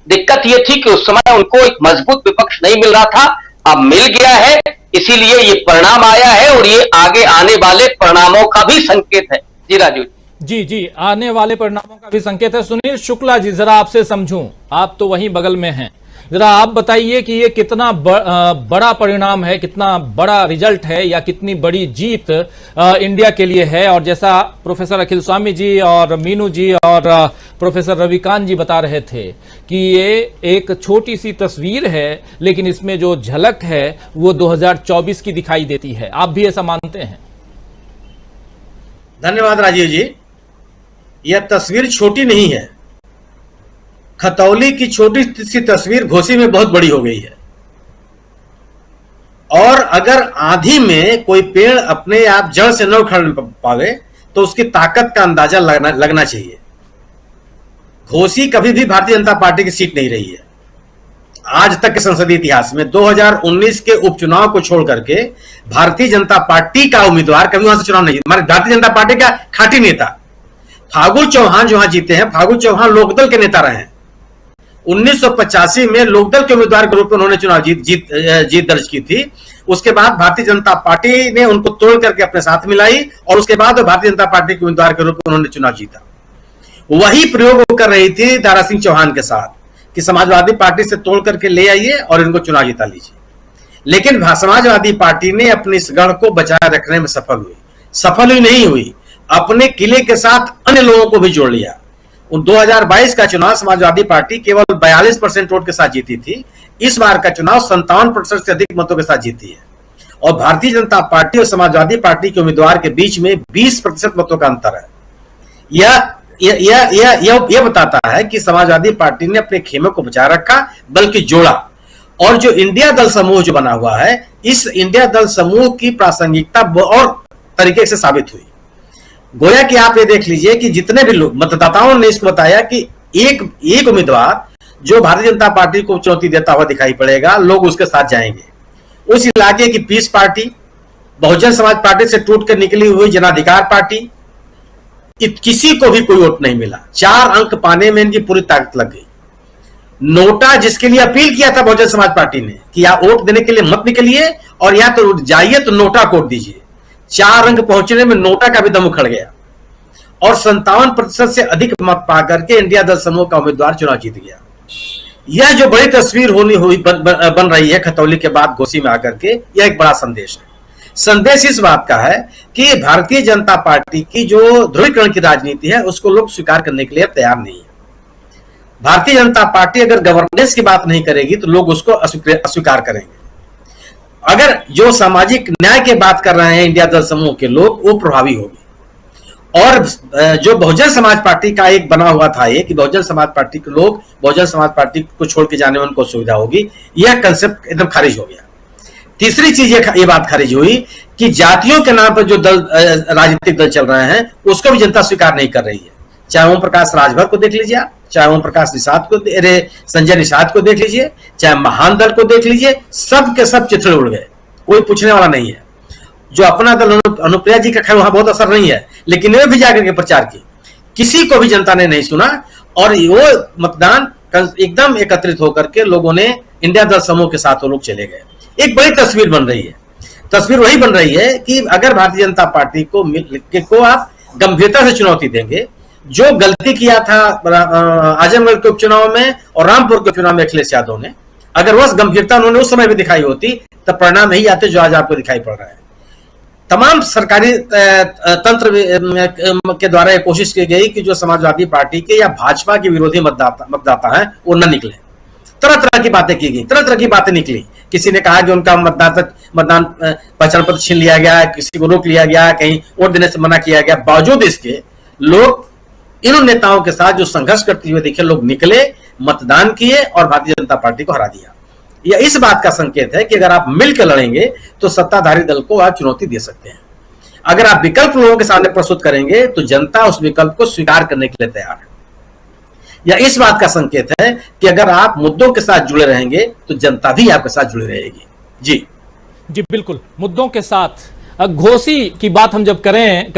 दिक्कत यह थी कि उस समय उनको एक मजबूत विपक्ष नहीं मिल रहा था, अब मिल गया है, इसीलिए ये परिणाम आया है और ये आगे आने वाले परिणामों का भी संकेत है। जी राजू जी, आने वाले परिणामों का भी संकेत है। सुनील शुक्ला जी, जरा आपसे समझूं, आप तो वहीं बगल में हैं, जरा आप बताइए कि ये कितना बड़ा परिणाम है, कितना बड़ा रिजल्ट है, या कितनी बड़ी जीत इंडिया के लिए है। और जैसा प्रोफेसर अखिल स्वामी जी और मीनू जी और प्रोफेसर रविकांत जी बता रहे थे कि ये एक छोटी सी तस्वीर है, लेकिन इसमें जो झलक है वो 2024 की दिखाई देती है। आप भी ऐसा मानते हैं? धन्यवाद राजीव जी। यह तस्वीर छोटी नहीं है। खतौली की छोटी सी तस्वीर घोसी में बहुत बड़ी हो गई है। और अगर आंधी में कोई पेड़ अपने आप जड़ से न उखड़ पावे तो उसकी ताकत का अंदाजा लगना चाहिए। घोसी कभी भी भारतीय जनता पार्टी की सीट नहीं रही है आज तक के संसदीय इतिहास में। 2019 के उपचुनाव को छोड़ करके भारतीय जनता पार्टी का उम्मीदवार कभी वहां से चुनाव नहीं जीता। भारतीय जनता पार्टी का खाटी नेता फागु चौहान जो वहां जीते हैं, फागु चौहान लोकदल के नेता रहे हैं। 1985 में लोकदल के उम्मीदवार के रूप में उन्होंने चुनाव जीत दर्ज की थी। उसके बाद भारतीय जनता पार्टी ने उनको तोड़ करके अपने साथ मिलाई और उसके बाद भारतीय जनता पार्टी के उम्मीदवार के रूप में उन्होंने चुनाव जीता। वही प्रयोग वो कर रही थी दारा सिंह चौहान के साथ कि समाजवादी पार्टी से तोड़ करके ले आइए और इनको चुनाव जिता लीजिए। लेकिन समाजवादी पार्टी ने अपने इस गढ़ को बचाए रखने में सफल ही नहीं हुई, अपने किले के साथ अन्य लोगों को भी जोड़ लिया। 2022 का चुनाव समाजवादी पार्टी केवल 42% वोट के साथ जीती थी। इस बार का चुनाव 57% से अधिक मतों के साथ जीती है और भारतीय जनता पार्टी और समाजवादी पार्टी के उम्मीदवार के बीच में 20% मतों का अंतर है। यह बताता है कि समाजवादी पार्टी ने अपने खेमे को बचाए रखा बल्कि जोड़ा। और जो इंडिया दल समूह जो बना हुआ है, इस इंडिया दल समूह की प्रासंगिकता और तरीके से साबित हुई। गोया कि आप ये देख लीजिए कि जितने भी लोग मतदाताओं ने इसको बताया कि एक उम्मीदवार जो भारतीय जनता पार्टी को चुनौती देता हुआ दिखाई पड़ेगा, लोग उसके साथ जाएंगे। उस इलाके की piece party, Bahujan Samaj party से टूट कर निकली हुई जनाधिकार पार्टी, किसी को भी कोई वोट नहीं मिला। 4 अंक पाने में इनकी पूरी ताकत लग गई। नोटा जिसके लिए अपील किया था बहुजन समाज पार्टी ने कि या वोट देने के लिए मत निकलिए और या तो जाइए तो नोटा को वोट दीजिए, 4 अंक पहुंचने में नोटा का भी दम उखड़ गया और 57% से अधिक मत पाकर के इंडिया दल समूह का उम्मीदवार चुनाव जीत गया। यह जो बड़ी तस्वीर बन रही है खतौली के बाद घोसी में आकर के, यह एक बड़ा संदेश है। संदेश इस बात का है कि भारतीय जनता पार्टी की जो ध्रुवीकरण की राजनीति है उसको लोग स्वीकार करने के लिए तैयार नहीं है। भारतीय जनता पार्टी अगर गवर्नेंस की बात नहीं करेगी तो लोग उसको अस्वीकार करेंगे। अगर जो सामाजिक न्याय की बात कर रहे हैं इंडिया दल समूह के लोग, वो प्रभावी होगी। और जो बहुजन समाज पार्टी का एक बना हुआ था ये कि बहुजन समाज पार्टी के लोग बहुजन समाज पार्टी को छोड़ के जाने में उनको सुविधा होगी, यह कंसेप्ट एकदम खारिज हो गया। तीसरी चीज ये बात खारिज हुई कि जातियों के नाम पर जो राजनीतिक दल चल रहे हैं उसको भी जनता स्वीकार नहीं कर रही है। चाहे ओम प्रकाश राजभर को देख लीजिए, चाहे ओम प्रकाश निषाद को, संजय निषाद को देख लीजिए, चाहे महान दल को देख लीजिए, सब के सब चिथड़े उड़ गए, कोई पूछने वाला नहीं है। जो अपना दल अनुप्रिया जी का खैर वहां बहुत असर नहीं है, लेकिन वे भी जाकर के प्रचार की, किसी को भी जनता ने नहीं सुना और वो मतदान एकदम एकत्रित होकर के लोगों ने इंडिया दल समूह के साथ वो लोग चले गए। एक बड़ी तस्वीर बन रही है। तस्वीर वही बन रही है कि अगर भारतीय जनता पार्टी को आप गंभीरता से चुनौती देंगे, जो गलती किया था आजमगढ़ के उपचुनाव में और रामपुर के उपचुनाव में अखिलेश यादव ने, अगर वह गंभीरता उन्होंने उस समय भी दिखाई होती तब परिणाम यही आते जो आज आपको दिखाई पड़ रहा है। तमाम सरकारी तंत्र के द्वारा यह कोशिश की गई कि जो समाजवादी पार्टी के या भाजपा के विरोधी मतदाता हैं वो न निकले। तरह तरह की बातें की गई, तरह तरह की बातें निकली। किसी ने कहा कि उनका मतदान पहचान पत्र छीन लिया गया, किसी को रोक लिया गया, कहीं वोट देने से मना किया गया। बावजूद इसके लोग इन नेताओं के साथ जो संघर्ष करते हुए दिखे, लोग निकले, मतदान किए और भारतीय जनता पार्टी को हरा दिया। यह इस बात का संकेत है कि अगर आप मिलकर लड़ेंगे तो सत्ताधारी दल को आप चुनौती दे सकते हैं। अगर आप विकल्प लोगों के सामने प्रस्तुत करेंगे तो जनता उस विकल्प को स्वीकार करने के लिए तैयार है। यह इस बात का संकेत है कि अगर आप मुद्दों के साथ जुड़े रहेंगे तो जनता भी आपके साथ जुड़ी रहेगी। जी बिल्कुल, मुद्दों के साथ। घोसी की बात हम जब कर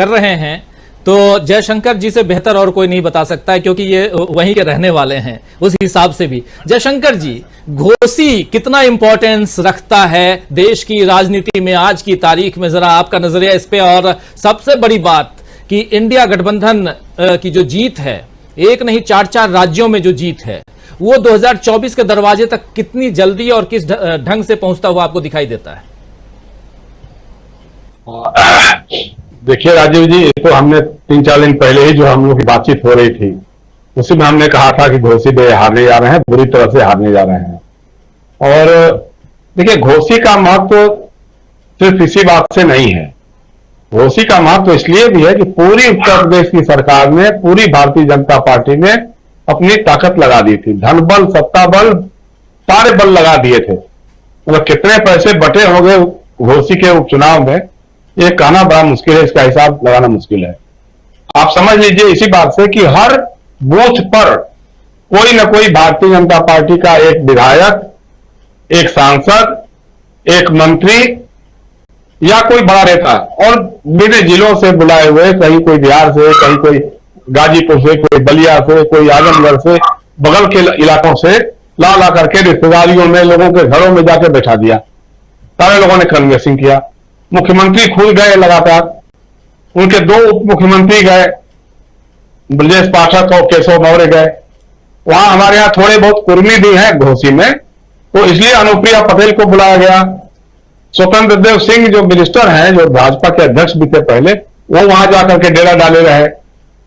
रहे हैं तो जयशंकर जी से बेहतर और कोई नहीं बता सकता है, क्योंकि ये वहीं के रहने वाले हैं। उस हिसाब से भी जयशंकर जी, घोसी कितना इंपॉर्टेंस रखता है देश की राजनीति में आज की तारीख में, जरा आपका नजरिया इस पे। और सबसे बड़ी बात कि इंडिया गठबंधन की जो जीत है, एक नहीं 4 राज्यों में जो जीत है, वो 2024 के दरवाजे तक कितनी जल्दी और किस ढंग से पहुंचता हुआ आपको दिखाई देता है? देखिए राजीव जी, तो हमने 3-4 दिन पहले ही जो हम लोग की बातचीत हो रही थी उसी में हमने कहा था कि घोसी बे हारने जा रहे हैं, बुरी तरह से हारने जा रहे हैं। और देखिए, घोसी का महत्व सिर्फ इसी बात से नहीं है। घोसी का महत्व इसलिए भी है कि पूरी उत्तर प्रदेश की सरकार ने, पूरी भारतीय जनता पार्टी ने अपनी ताकत लगा दी थी। धन बल, सत्ता बल, सारे बल लगा दिए थे। मतलब कितने पैसे बटे हो गए घोसी के उपचुनाव में, ये कहना बड़ा मुश्किल है, इसका हिसाब लगाना मुश्किल है। आप समझ लीजिए इसी बात से कि हर बूथ पर कोई न कोई भारतीय जनता पार्टी का एक विधायक, एक सांसद, एक मंत्री या कोई बड़ा नेता, और विभिन्न जिलों से बुलाए हुए, कहीं कोई बिहार से, कहीं कोई गाजीपुर से, कोई बलिया से, कोई आजमगढ़ से, बगल के इलाकों से ला ला करके रिश्तेदारियों में, लोगों के घरों में जाकर बैठा दिया। सारे लोगों ने कन्वेंसिंग किया। मुख्यमंत्री खुद गए लगातार, उनके 2 उप मुख्यमंत्री गए, ब्रजेश पाठक और केशव मौर्य गए। वहां हमारे यहां थोड़े बहुत कुर्मी भी हैं घोसी में, तो इसलिए अनुप्रिया पटेल को बुलाया गया। स्वतंत्र देव सिंह जो मिनिस्टर हैं, जो भाजपा के अध्यक्ष भी थे पहले, वो वहां जाकर के डेरा डाले रहे।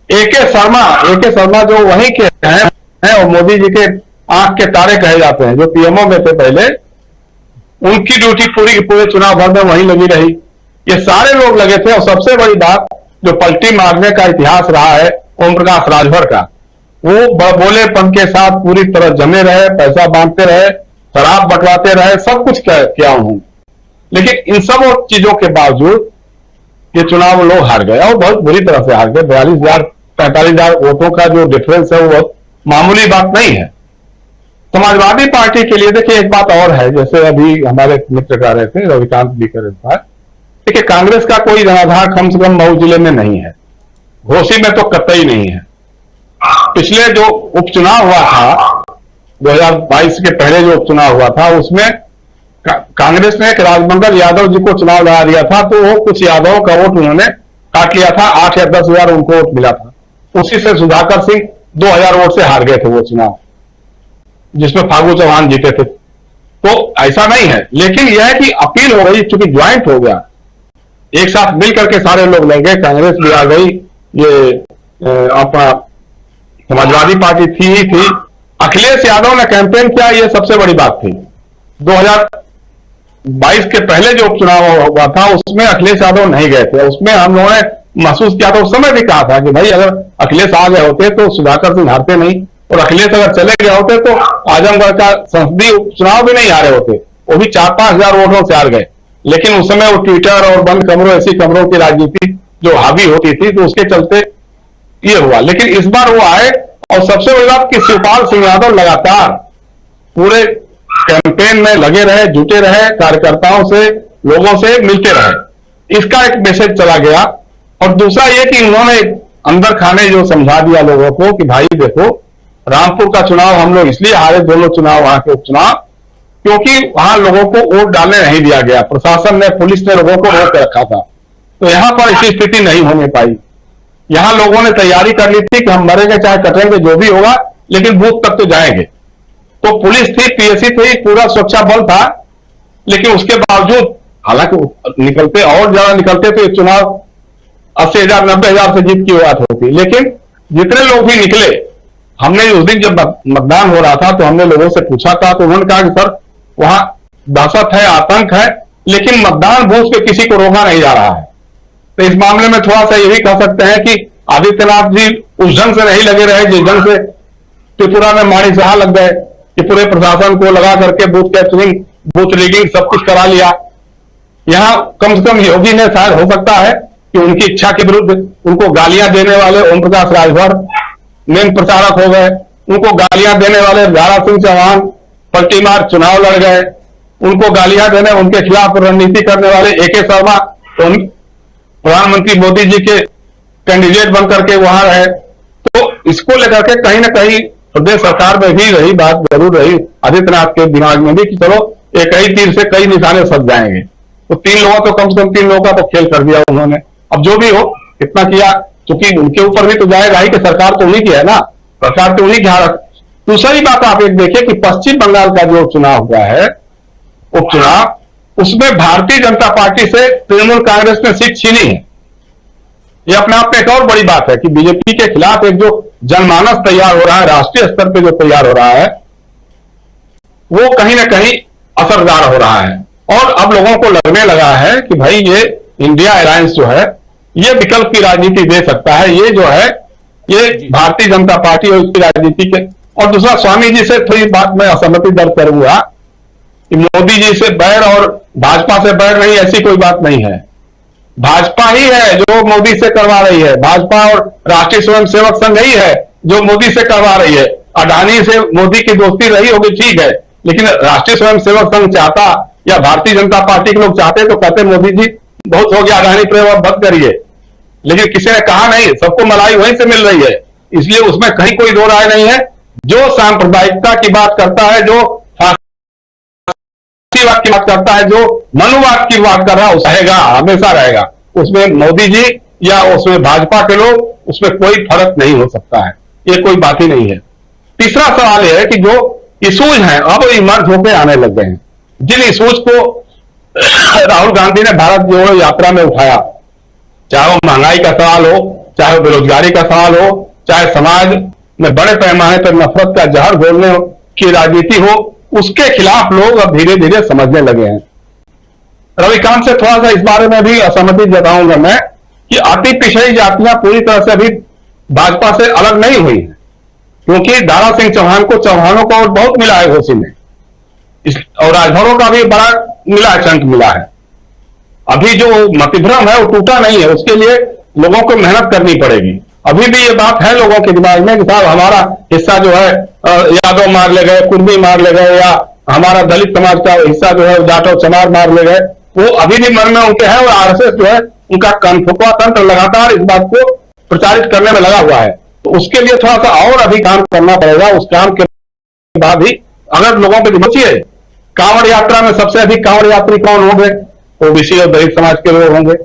एके शर्मा जो वहीं के हैं और मोदी जी के आंख के तारे कहे जाते हैं, जो पीएमओ में थे पहले, उनकी ड्यूटी पूरी की पूरे चुनाव भर में वहीं लगी रही। ये सारे लोग लगे थे। और सबसे बड़ी बात, जो पलटी मारने का इतिहास रहा है ओम प्रकाश राजभर का, वो बोलेपन के साथ पूरी तरह जमे रहे, पैसा बांटते रहे, शराब बंटवाते रहे, सब कुछ किया उन्होंने। लेकिन इन सब चीजों के बावजूद ये चुनाव लोग हार गए, और बहुत बुरी तरह से हार गए। 42,000-45,000 वोटों का जो डिफरेंस है वो मामूली बात नहीं है। समाजवादी पार्टी के लिए देखिए एक बात और है, जैसे अभी हमारे मित्र कह रहे थे, रविकांत भी कह रहे थे, देखिए कांग्रेस का कोई जनाधार कम से कम मऊ जिले में नहीं है, घोसी में तो कतई नहीं है। पिछले जो उपचुनाव हुआ था 2022 के पहले जो उपचुनाव हुआ था, उसमें कांग्रेस ने एक राजमंगल यादव जी को चुनाव लगा दिया था, तो वो कुछ यादवों का वोट उन्होंने काट लिया था। 8 या 10 हजार उनको वोट मिला था। उसी से सुधाकर सिंह 2000 वोट से हार गए थे वो चुनाव, जिसमें फागू चौहान जीते थे। तो ऐसा नहीं है, लेकिन यह है कि अपील हो गई, चूंकि ज्वाइंट हो गया, एक साथ मिल करके सारे लोग लग गए। कांग्रेस भी आ गई, ये अपना समाजवादी पार्टी थी ही थी। अखिलेश यादव ने कैंपेन किया, ये सबसे बड़ी बात थी। 2022 के पहले जो उपचुनाव हुआ था उसमें अखिलेश यादव नहीं गए थे। उसमें हम लोगों ने महसूस किया था, उस समय भी कहा था कि भाई अगर अखिलेश आ गए होते तो सुधाकर सिंह हारते नहीं, और अखिलेश अगर चले गए होते तो आजमगढ़ का संसदीय उपचुनाव भी नहीं हारे होते, वो भी 4-5 हजार वोटों से हार गए। लेकिन उस समय वो ट्विटर और बंद कमरों, ऐसी कमरों की राजनीति जो हावी होती थी, तो उसके चलते ये हुआ। लेकिन इस बार वो आए, और सबसे बड़ी बात कि शिवपाल सिंह यादव लगातार पूरे कैंपेन में लगे रहे, जुटे रहे, कार्यकर्ताओं से, लोगों से मिलते रहे। इसका एक मैसेज चला गया। और दूसरा ये कि उन्होंने अंदर खाने जो समझा दिया लोगों को कि भाई देखो, रामपुर का चुनाव हम लोग इसलिए हारे, दोनों चुनाव, वहां के उपचुनाव, क्योंकि वहां लोगों को वोट डालने नहीं दिया गया। प्रशासन ने, पुलिस ने लोगों को रोक रखा था। तो यहां पर ऐसी स्थिति नहीं होने पाई। यहां लोगों ने तैयारी कर ली थी कि हम मरेंगे चाहे कटेंगे, जो भी होगा, लेकिन बूथ तक तो जाएंगे। तो पुलिस थी, पीएससी थी, पूरा सुरक्षा बल था। लेकिन उसके बावजूद, हालांकि निकलते और ज्यादा निकलते तो ये चुनाव 80,000, 90,000 से जीत की बात होती। लेकिन जितने लोग भी निकले, हमने उस दिन जब मतदान हो रहा था तो हमने लोगों से पूछा था, तो उन्होंने कहा कि सर वहां दहशत है, आतंक है, लेकिन मतदान बूथ पे किसी को रोका नहीं जा रहा है। तो इस मामले में थोड़ा सा यही कह सकते हैं कि आदित्यनाथ जी उस ढंग से नहीं लगे रहे जिस ढंग से त्रिपुरा में माणिक शाह लग गए, कि पूरे प्रशासन को लगा करके बूथ कैप्चरिंग, बूथ लीगिंग सब कुछ करा लिया। यहां कम से कम योगी ने शायद हो सकता है कि उनकी इच्छा के विरुद्ध उनको गालियां देने वाले ओम प्रकाश राजभर मेन प्रचारक हो गए, उनको गालियां देने वाले दारा सिंह चौहान पलटी मार चुनाव लड़ गए, उनको गालियां देने, उनके खिलाफ रणनीति करने वाले AK शर्मा तो प्रधानमंत्री मोदी जी के कैंडिडेट बनकर के वहां रहे। तो इसको लेकर के कहीं ना कहीं प्रदेश सरकार में भी रही बात जरूर रही आदित्यनाथ के दिमाग में भी कि चलो एक ही तीर से कई निशाने सज जाएंगे। तो 3 लोगों तो कम से कम 3 लोगों का तो खेल कर दिया उन्होंने। अब जो भी हो इतना किया, क्योंकि उनके ऊपर भी तो जाएगा ही कि सरकार तो उन्हीं की है ना, सरकार तो उन्हीं की हालत। दूसरी बात आप एक देखिए कि पश्चिम बंगाल का जो चुनाव हुआ है उपचुनाव, उसमें भारतीय जनता पार्टी से तृणमूल कांग्रेस ने सीट छीनी है। यह अपने आप में एक और बड़ी बात है कि बीजेपी के खिलाफ एक जो जनमानस तैयार हो रहा है, राष्ट्रीय स्तर पर जो तैयार हो रहा है, वो कहीं ना कहीं असरदार हो रहा है। और अब लोगों को लगने लगा है कि भाई ये इंडिया अलायंस जो है ये विकल्प की राजनीति दे सकता है, ये जो है ये भारतीय जनता पार्टी और उसकी राजनीति के। और दूसरा, स्वामी जी से थोड़ी बात मैं असहमति दर्ज करूंगा कि मोदी जी से बैर और भाजपा से बैर नहीं, ऐसी कोई बात नहीं है। भाजपा ही है जो मोदी से करवा रही है, भाजपा और राष्ट्रीय स्वयंसेवक संघ ही है जो मोदी से करवा रही है। अडानी से मोदी की दोस्ती रही होगी ठीक है, लेकिन राष्ट्रीय स्वयंसेवक संघ चाहता या भारतीय जनता पार्टी के लोग चाहते तो कहते मोदी जी बहुत हो गया, अडानी प्रेम बंद करिए। लेकिन किसी ने कहा नहीं, सबको मलाई वहीं से मिल रही है, इसलिए उसमें कहीं कोई दो राय नहीं है। जो सांप्रदायिकता की बात करता है, जो फासीवाद की बात करता है, जो मनुवाद की बात कर रहा है, रहेगा, हमेशा रहेगा। उसमें मोदी जी या उसमें भाजपा के लोग, उसमें कोई फर्क नहीं हो सकता है, ये कोई बात ही नहीं है। तीसरा सवाल यह है कि जो इशूज हैं अब इमर्ज होकर आने लग गए हैं। जिन इशूज को राहुल गांधी ने भारत जोड़ो यात्रा में उठाया, चाहे वो महंगाई का सवाल हो, चाहे वो बेरोजगारी का सवाल हो, चाहे समाज में बड़े पैमाने पर नफरत का जहर घोलने की राजनीति हो, उसके खिलाफ लोग अब धीरे धीरे समझने लगे हैं। रविकांत से थोड़ा सा इस बारे में भी असहमति जताऊंगा मैं कि अति पिछड़ी जातियां पूरी तरह से अभी भाजपा से अलग नहीं हुई है, क्योंकि दारा सिंह चौहान को चौहानों का और बहुत मिला है घोसी में, और राजभरों का भी बड़ा मिला चंक मिला है। अभी जो मतिभ्रम है वो टूटा नहीं है, उसके लिए लोगों को मेहनत करनी पड़ेगी। अभी भी ये बात है लोगों के दिमाग में कि साहब हमारा हिस्सा जो है यादव मार ले गए, कुर्मी मार ले गए, या हमारा दलित समाज का हिस्सा जो है जाटव चमार मार ले गए, वो अभी भी मन में उनके है। और आरएसएस जो है उनका कनफुकवा तंत्र लगातार इस बात को प्रचारित करने में लगा हुआ है। तो उसके लिए थोड़ा सा और अभी काम करना पड़ेगा। उस काम के बाद ही अगर लोगों को बचिए, कांवड़ यात्रा में सबसे अधिक कांवड़ यात्री कौन होंगे? ओबीसी और दलित समाज के लोग होंगे।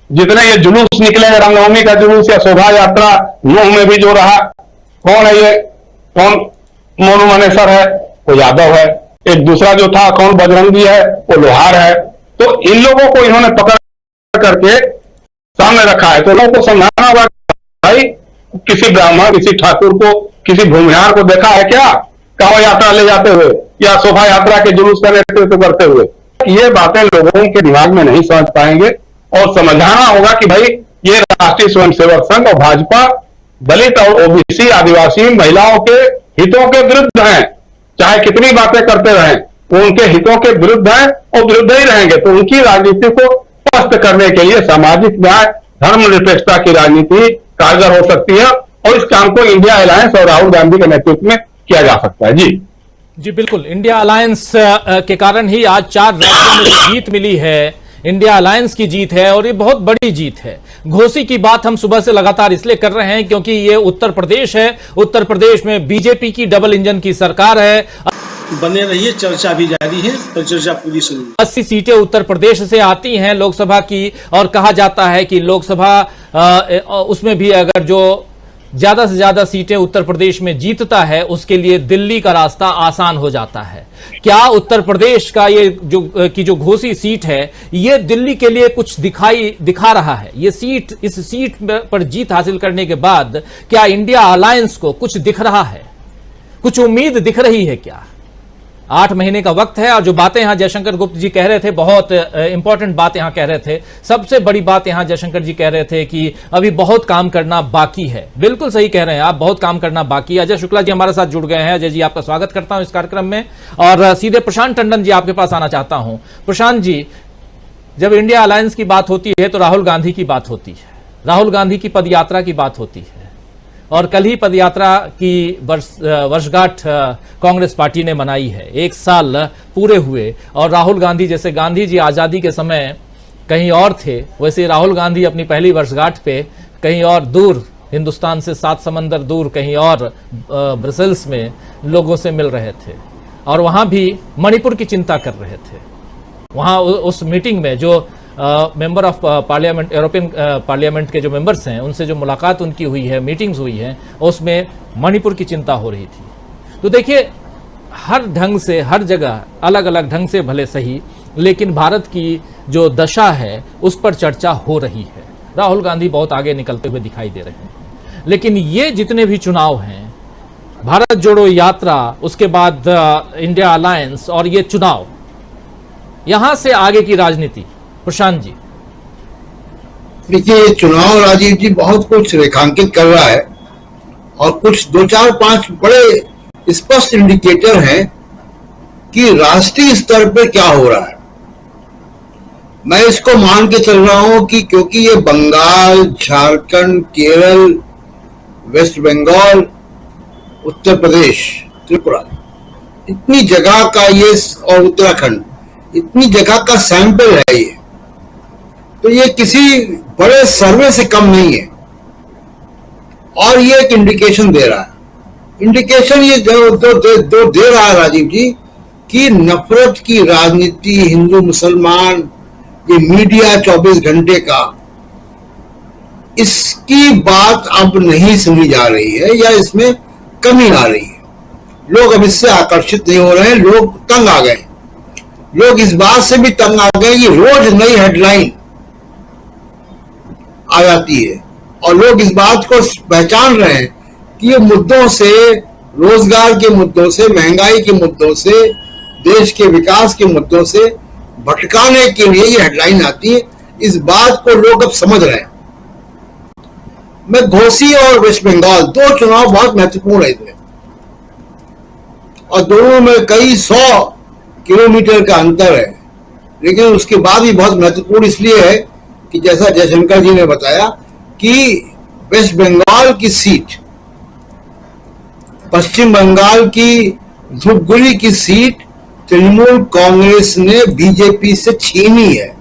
जितने ये जुलूस निकले, रामनवमी का जुलूस या शोभा यात्रा नूह में भी जो रहा, कौन है ये? कौन मोनू मनेसर है? वो यादव है। एक दूसरा जो था कौन बजरंगी है? वो लोहार है। तो इन लोगों को इन्होंने पकड़ करके सामने रखा है। तो लोगों को समझाना होगा भाई, किसी ब्राह्मण, किसी ठाकुर को, किसी भूमिहार को देखा है क्या कांवड़ यात्रा ले जाते हुए या शोभा यात्रा के जुलूस का नेतृत्व करते हुए? ये बातें लोगों के दिमाग में नहीं समझ पाएंगे। और समझाना होगा कि भाई ये राष्ट्रीय स्वयंसेवक संघ और भाजपा दलित और ओबीसी आदिवासी महिलाओं के हितों के विरुद्ध हैं। चाहे कितनी बातें करते रहें, वो उनके हितों के विरुद्ध हैं और विरुद्ध ही रहेंगे। तो उनकी राजनीति को पस्त करने के लिए सामाजिक न्याय, धर्मनिरपेक्षता की राजनीति कारगर हो सकती है। और इस काम को इंडिया अलायंस और राहुल गांधी के नेतृत्व में किया जा सकता है। जी बिल्कुल, इंडिया अलायंस के कारण ही आज 4 राज्यों में जीत मिली है। इंडिया अलायंस की जीत है और ये बहुत बड़ी जीत है। घोसी की बात हम सुबह से लगातार इसलिए कर रहे हैं क्योंकि ये उत्तर प्रदेश है। उत्तर प्रदेश में बीजेपी की डबल इंजन की सरकार है। बने रहिए, चर्चा भी जारी है, परिचर्चा पूरी सुनिए। 80 सीटें उत्तर प्रदेश से आती हैं लोकसभा की, और कहा जाता है कि लोकसभा उसमें भी अगर जो ज्यादा से ज्यादा सीटें उत्तर प्रदेश में जीतता है उसके लिए दिल्ली का रास्ता आसान हो जाता है। क्या उत्तर प्रदेश का ये जो घोसी सीट है ये दिल्ली के लिए कुछ दिखा रहा है? ये सीट, इस सीट पर जीत हासिल करने के बाद क्या इंडिया अलायंस को कुछ दिख रहा है, कुछ उम्मीद दिख रही है क्या? 8 महीने का वक्त है। और जो बातें यहां जयशंकर गुप्ता जी कह रहे थे, बहुत इंपॉर्टेंट बात यहां कह रहे थे। सबसे बड़ी बात यहां जयशंकर जी कह रहे थे कि अभी बहुत काम करना बाकी है। बिल्कुल सही कह रहे हैं आप, बहुत काम करना बाकी है। अजय शुक्ला जी हमारे साथ जुड़ गए हैं। अजय जी, आपका स्वागत करता हूं इस कार्यक्रम में। और सीधे प्रशांत टंडन जी आपके पास आना चाहता हूं। प्रशांत जी, जब इंडिया अलायंस की बात होती है तो राहुल गांधी की बात होती है, राहुल गांधी की पदयात्रा की बात होती है। और कल ही पदयात्रा की वर्षगांठ कांग्रेस पार्टी ने मनाई है। 1 साल पूरे हुए और राहुल गांधी, जैसे गांधी जी आजादी के समय कहीं और थे, वैसे राहुल गांधी अपनी पहली वर्षगांठ पे कहीं और दूर, हिंदुस्तान से 7 समंदर दूर कहीं और ब्रसेल्स में लोगों से मिल रहे थे। और वहां भी मणिपुर की चिंता कर रहे थे। वहां उस मीटिंग में जो member of parliament, European parliament के जो मेंबर्स हैं, उनसे जो मुलाकात उनकी हुई है, मीटिंग्स हुई हैं, उसमें मणिपुर की चिंता हो रही थी। तो देखिए, हर ढंग से, हर जगह अलग अलग ढंग से भले सही, लेकिन भारत की जो दशा है उस पर चर्चा हो रही है। राहुल गांधी बहुत आगे निकलते हुए दिखाई दे रहे हैं। लेकिन ये जितने भी चुनाव हैं, भारत जोड़ो यात्रा, उसके बाद इंडिया अलायंस और ये चुनाव, यहां से आगे की राजनीति, प्रशांत जी। देखिए, चुनाव राजीव जी बहुत कुछ रेखांकित कर रहा है और कुछ 2, 4, 5 बड़े स्पष्ट इंडिकेटर हैं कि राष्ट्रीय स्तर पर क्या हो रहा है। मैं इसको मान के चल रहा हूं कि क्योंकि ये बंगाल, झारखंड, केरल, वेस्ट बंगाल, उत्तर प्रदेश, त्रिपुरा, इतनी जगह का ये, और उत्तराखंड, इतनी जगह का सैंपल है ये, तो ये किसी बड़े सर्वे से कम नहीं है। और ये एक इंडिकेशन दे रहा है। इंडिकेशन ये दो दे रहा है राजीव जी कि नफरत की राजनीति, हिंदू मुसलमान, ये मीडिया 24 घंटे का, इसकी बात अब नहीं सुनी जा रही है या इसमें कमी आ रही है। लोग अब इससे आकर्षित नहीं हो रहे हैं, लोग तंग आ गए। लोग इस बात से भी तंग आ गए कि रोज नई हेडलाइन आ जाती है और लोग इस बात को पहचान रहे हैं कि ये मुद्दों से, रोजगार के मुद्दों से, महंगाई के मुद्दों से, देश के विकास के मुद्दों से भटकाने के लिए ये हेडलाइन आती है। इस बात को लोग अब समझ रहे हैं। मैं घोसी और वेस्ट बंगाल, 2 चुनाव बहुत महत्वपूर्ण है इसमें, और दोनों में कई 100 किलोमीटर का अंतर है। लेकिन उसके बाद भी बहुत महत्वपूर्ण इसलिए है कि जैसा जयशंकर जी ने बताया कि वेस्ट बंगाल की सीट, पश्चिम बंगाल की धूपगुड़ी की सीट तृणमूल कांग्रेस ने बीजेपी से छीनी है।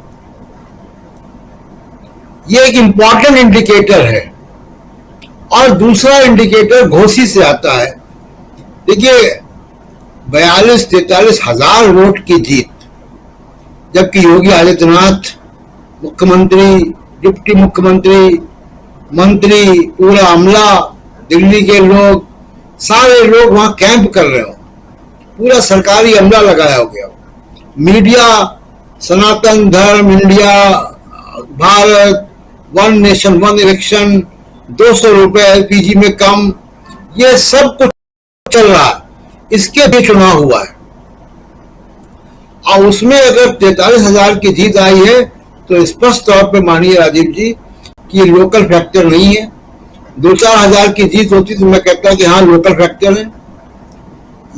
यह एक इंपॉर्टेंट इंडिकेटर है। और दूसरा इंडिकेटर घोसी से आता है। देखिए, 42-43 हजार वोट की जीत, जबकि योगी आदित्यनाथ मुख्यमंत्री, डिप्टी मुख्यमंत्री, मंत्री, पूरा अमला, दिल्ली के लोग, सारे लोग वहां कैंप कर रहे हो, पूरा सरकारी अमला लगाया हो गया। मीडिया, सनातन धर्म, इंडिया, भारत, 1 नेशन 1 इलेक्शन, 200 रुपए एलपीजी में कम, ये सब कुछ चल रहा है। इसके भी चुनाव हुआ है और उसमें अगर 43,000 की जीत आई है तो स्पष्ट तौर पे मानिए राजीव जी कि ये लोकल फैक्टर नहीं है। 2-4 हजार की जीत होती तो मैं कहता कि हाँ लोकल फैक्टर है।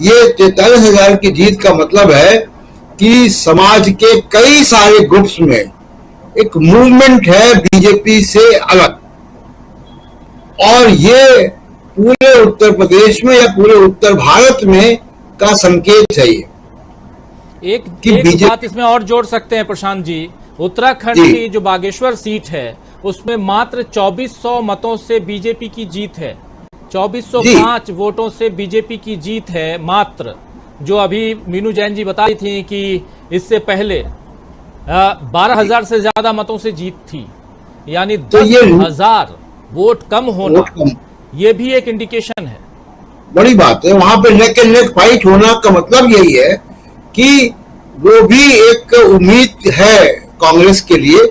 ये 43,000 की जीत का मतलब है कि समाज के कई सारे ग्रुप्स में एक मूवमेंट है बीजेपी से अलग, और ये पूरे उत्तर प्रदेश में या पूरे उत्तर भारत में का संकेत है। ये एक बात इसमें और जोड़ सकते हैं प्रशांत जी, उत्तराखंड की जो बागेश्वर सीट है उसमें मात्र 2400 मतों से बीजेपी की जीत है। 2405 वोटों से बीजेपी की जीत है मात्र। जो अभी मीनू जैन जी बता रही थी कि इससे पहले 12,000 से ज्यादा मतों से जीत थी, यानी 10,000 वोट कम होना, ये भी एक इंडिकेशन है। बड़ी बात है। वहां पे नेक एंड नेक फाइट होना का मतलब यही है कि वो भी एक उम्मीद है कांग्रेस के लिए।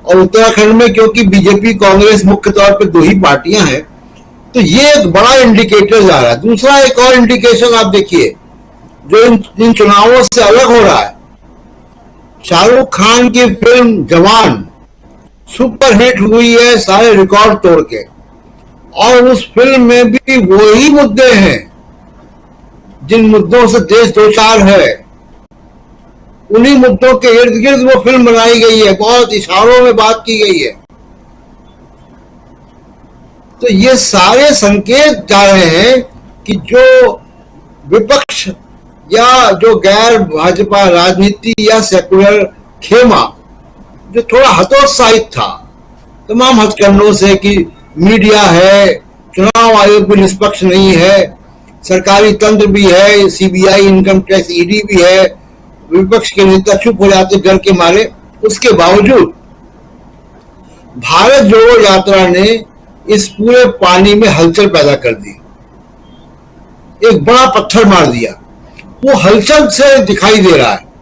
और उत्तराखंड में क्योंकि बीजेपी कांग्रेस मुख्य तौर पे 2 ही पार्टियां हैं, तो ये एक बड़ा इंडिकेटर जा रहा है। दूसरा एक और इंडिकेशन आप देखिए जो इन चुनावों से अलग हो रहा है। शाहरुख खान की फिल्म जवान सुपरहिट हुई है सारे रिकॉर्ड तोड़ के, और उस फिल्म में भी वही मुद्दे हैं जिन मुद्दों से देश दो चार है। उन्हीं मुद्दों के इर्द गिर्द वो फिल्म बनाई गई है, बहुत इशारों में बात की गई है। तो ये सारे संकेत जा रहे हैं कि जो विपक्ष या जो गैर भाजपा राजनीति या सेकुलर खेमा जो थोड़ा हतोत्साहित था तमाम हथकंडों से कि मीडिया है, चुनाव आयोग भी निष्पक्ष नहीं है, सरकारी तंत्र भी है, सीबीआई, इनकम टैक्स, ईडी भी है, विपक्ष के नेता चुप हो जाते डर के मारे, उसके बावजूद भारत जोड़ो यात्रा ने इस पूरे पानी में हलचल पैदा कर दी, एक बड़ा पत्थर मार दिया। वो हलचल से दिखाई दे रहा है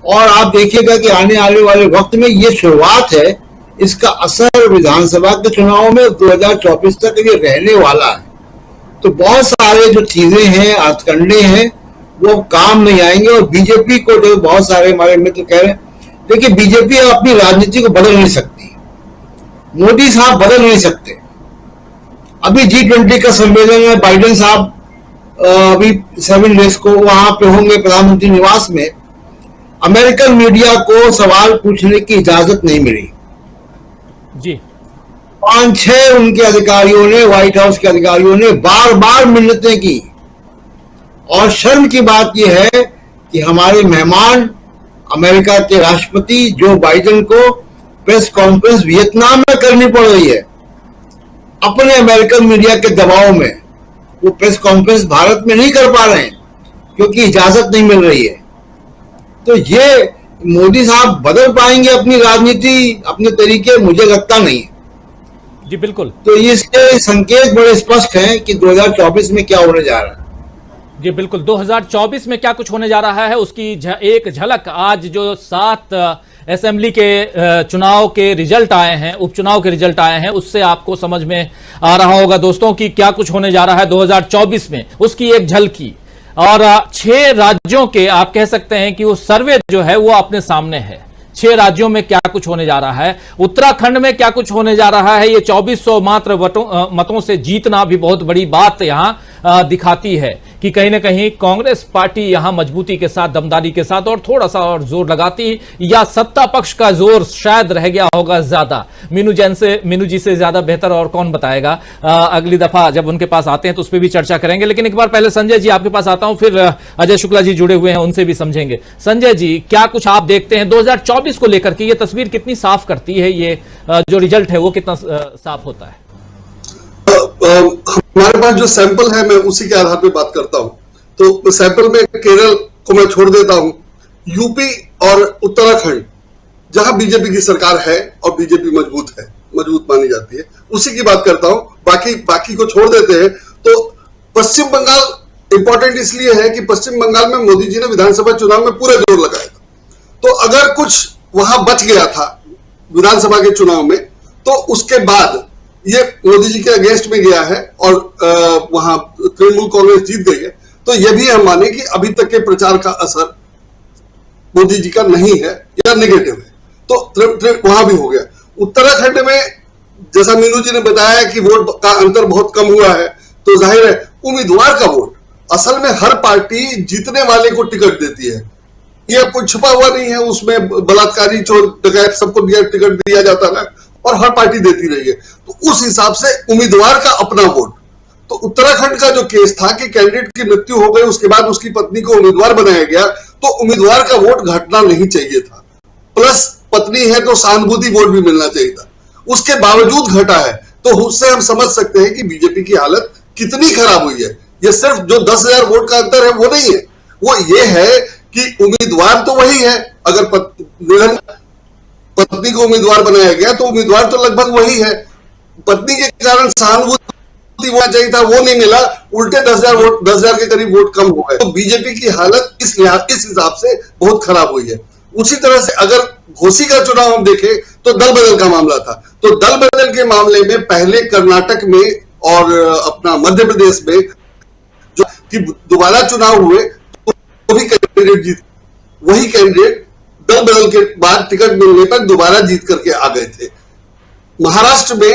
और आप देखिएगा कि आने वाले वक्त में ये शुरुआत है, इसका असर विधानसभा के चुनाव में 2024 तक ये रहने वाला है। तो बहुत सारे जो चीजें हैं, हथकंडे हैं, वो काम नहीं आएंगे। और बीजेपी को जो बहुत सारे हमारे मित्र कह रहे हैं, देखिए बीजेपी अपनी राजनीति को बदल नहीं सकती, मोदी साहब बदल नहीं सकते। अभी G20 का सम्मेलन है, बाइडेन साहब अभी 7 डेज को वहां पे होंगे प्रधानमंत्री निवास में। अमेरिकन मीडिया को सवाल पूछने की इजाजत नहीं मिली जी। 5-6 उनके अधिकारियों ने, व्हाइट हाउस के अधिकारियों ने बार बार मिन्नतें की। और शर्म की बात यह है कि हमारे मेहमान अमेरिका के राष्ट्रपति जो बाइडेन को प्रेस कॉन्फ्रेंस वियतनाम में करनी पड़ रही है, अपने अमेरिकन मीडिया के दबाव में वो प्रेस कॉन्फ्रेंस भारत में नहीं कर पा रहे हैं क्योंकि इजाजत नहीं मिल रही है। तो ये मोदी साहब बदल पाएंगे अपनी राजनीति, अपने तरीके, मुझे लगता नहीं जी। बिल्कुल। तो इसके संकेत बड़े स्पष्ट हैं कि 2024 में क्या होने जा रहा है। जी बिल्कुल, 2024 में क्या कुछ होने जा रहा है उसकी एक झलक आज जो 7 असेंबली के चुनाव के रिजल्ट आए हैं, उपचुनाव के रिजल्ट आए हैं, उससे आपको समझ में आ रहा होगा दोस्तों कि क्या कुछ होने जा रहा है 2024 में, उसकी एक झलकी। और 6 राज्यों के आप कह सकते हैं कि वो सर्वे जो है वो अपने सामने है। 6 राज्यों में क्या कुछ होने जा रहा है, उत्तराखंड में क्या कुछ होने जा रहा है, ये 2400 मात्र मतों से जीतना भी बहुत बड़ी बात यहां दिखाती है कि कहीं ना कहीं कांग्रेस पार्टी यहां मजबूती के साथ, दमदारी के साथ और थोड़ा सा और जोर लगाती, या सत्ता पक्ष का जोर शायद रह गया होगा ज्यादा। मीनू जी से ज्यादा बेहतर और कौन बताएगा। अगली दफा जब उनके पास आते हैं तो उस पर भी चर्चा करेंगे, लेकिन एक बार पहले संजय जी आपके पास आता हूं, फिर अजय शुक्ला जी जुड़े हुए हैं, उनसे भी समझेंगे। संजय जी, क्या कुछ आप देखते हैं 2024 को लेकर के, ये तस्वीर कितनी साफ करती है, ये जो रिजल्ट है वो कितना साफ होता है? हमारे पास जो सैंपल है मैं उसी के आधार पे बात करता हूं। तो सैंपल में केरल को मैं छोड़ देता हूं, यूपी और उत्तराखंड जहां बीजेपी की सरकार है और बीजेपी मजबूत मानी जाती है, उसी की बात करता हूं। बाकी को छोड़ देते हैं। तो पश्चिम बंगाल इंपॉर्टेंट इसलिए है कि पश्चिम बंगाल में मोदी जी ने विधानसभा चुनाव में पूरा जोर लगाया था। तो अगर कुछ वहां बच गया था विधानसभा के चुनाव में, तो उसके बाद ये मोदी जी के अगेंस्ट में गया है और वहां तृणमूल कांग्रेस जीत गई है। तो ये भी हम माने कि अभी तक के प्रचार का असर मोदी जी का नहीं है या नेगेटिव है, तो वहां भी हो गया। उत्तराखंड में जैसा मीनू जी ने बताया कि वोट का अंतर बहुत कम हुआ है, तो जाहिर है उम्मीदवार का वोट, असल में हर पार्टी जीतने वाले को टिकट देती है, ये कोई छुपा हुआ नहीं है, उसमें बलात्कारी, चोर, डकैत सबको टिकट दिया जाता है और हर पार्टी देती रही है। तो उस हिसाब से उम्मीदवार का अपना वोट। तो उत्तराखंड का जो केस था कि कैंडिडेट की मृत्यु हो गई, उसके बाद उसकी पत्नी को उम्मीदवार बनाया गया, तो उम्मीदवार का वोट घटना नहीं चाहिए था, प्लस पत्नी है तो सहानुभूति वोट भी मिलना चाहिए था, उसके बावजूद घटा है। तो उससे हम समझ सकते हैं कि बीजेपी की हालत कितनी खराब हुई है। ये सिर्फ जो 10,000 वोट का अंतर है वो नहीं है, वो ये है कि उम्मीदवार तो वही है। अगर पत्नी को उम्मीदवार बनाया गया तो उम्मीदवार तो लगभग वही है, पत्नी के कारण सहानुभूति होना चाहिए था, वो नहीं मिला, उल्टे 10,000 के करीब वोट कम हो गए। तो बीजेपी की हालत इस हिसाब से बहुत खराब हुई है। उसी तरह से अगर घोसी का चुनाव हम देखें तो दल बदल का मामला था, तो दल बदल के मामले में पहले कर्नाटक में और अपना मध्य प्रदेश में जो कि दोबारा चुनाव हुए, तो भी कैंडिडेट जीत, वही कैंडिडेट दल बदल के बाद टिकट मिलने पर दोबारा जीत करके आ गए थे। महाराष्ट्र में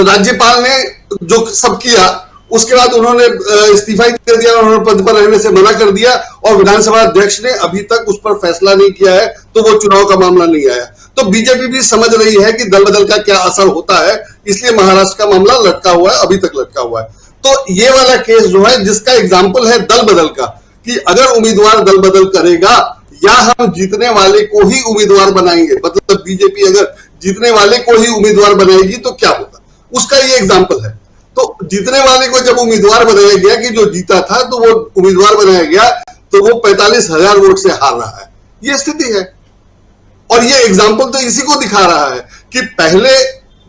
राज्यपाल ने जो सब किया, उसके बाद उन्होंने इस्तीफा कर दिया, उन्होंने पद पर रहने से मना कर दिया और विधानसभा अध्यक्ष ने अभी तक उस पर फैसला नहीं किया है, तो वो चुनाव का मामला नहीं आया। तो बीजेपी भी समझ रही है कि दल बदल का क्या असर होता है, इसलिए महाराष्ट्र का मामला लटका हुआ है, अभी तक लटका हुआ है। तो ये वाला केस जो है, जिसका एग्जाम्पल है दल बदल का, कि अगर उम्मीदवार दल बदल करेगा या हम जीतने वाले को ही उम्मीदवार बनाएंगे, मतलब बीजेपी अगर जीतने वाले को ही उम्मीदवार बनाएगी तो क्या होगा, उसका ये एग्जाम्पल है। तो जीतने वाले को जब उम्मीदवार बनाया गया, कि जो जीता था तो वो उम्मीदवार बनाया गया, तो वो 45,000 वोट से हार रहा है, ये स्थिति है। और ये एग्जाम्पल तो इसी को दिखा रहा है कि पहले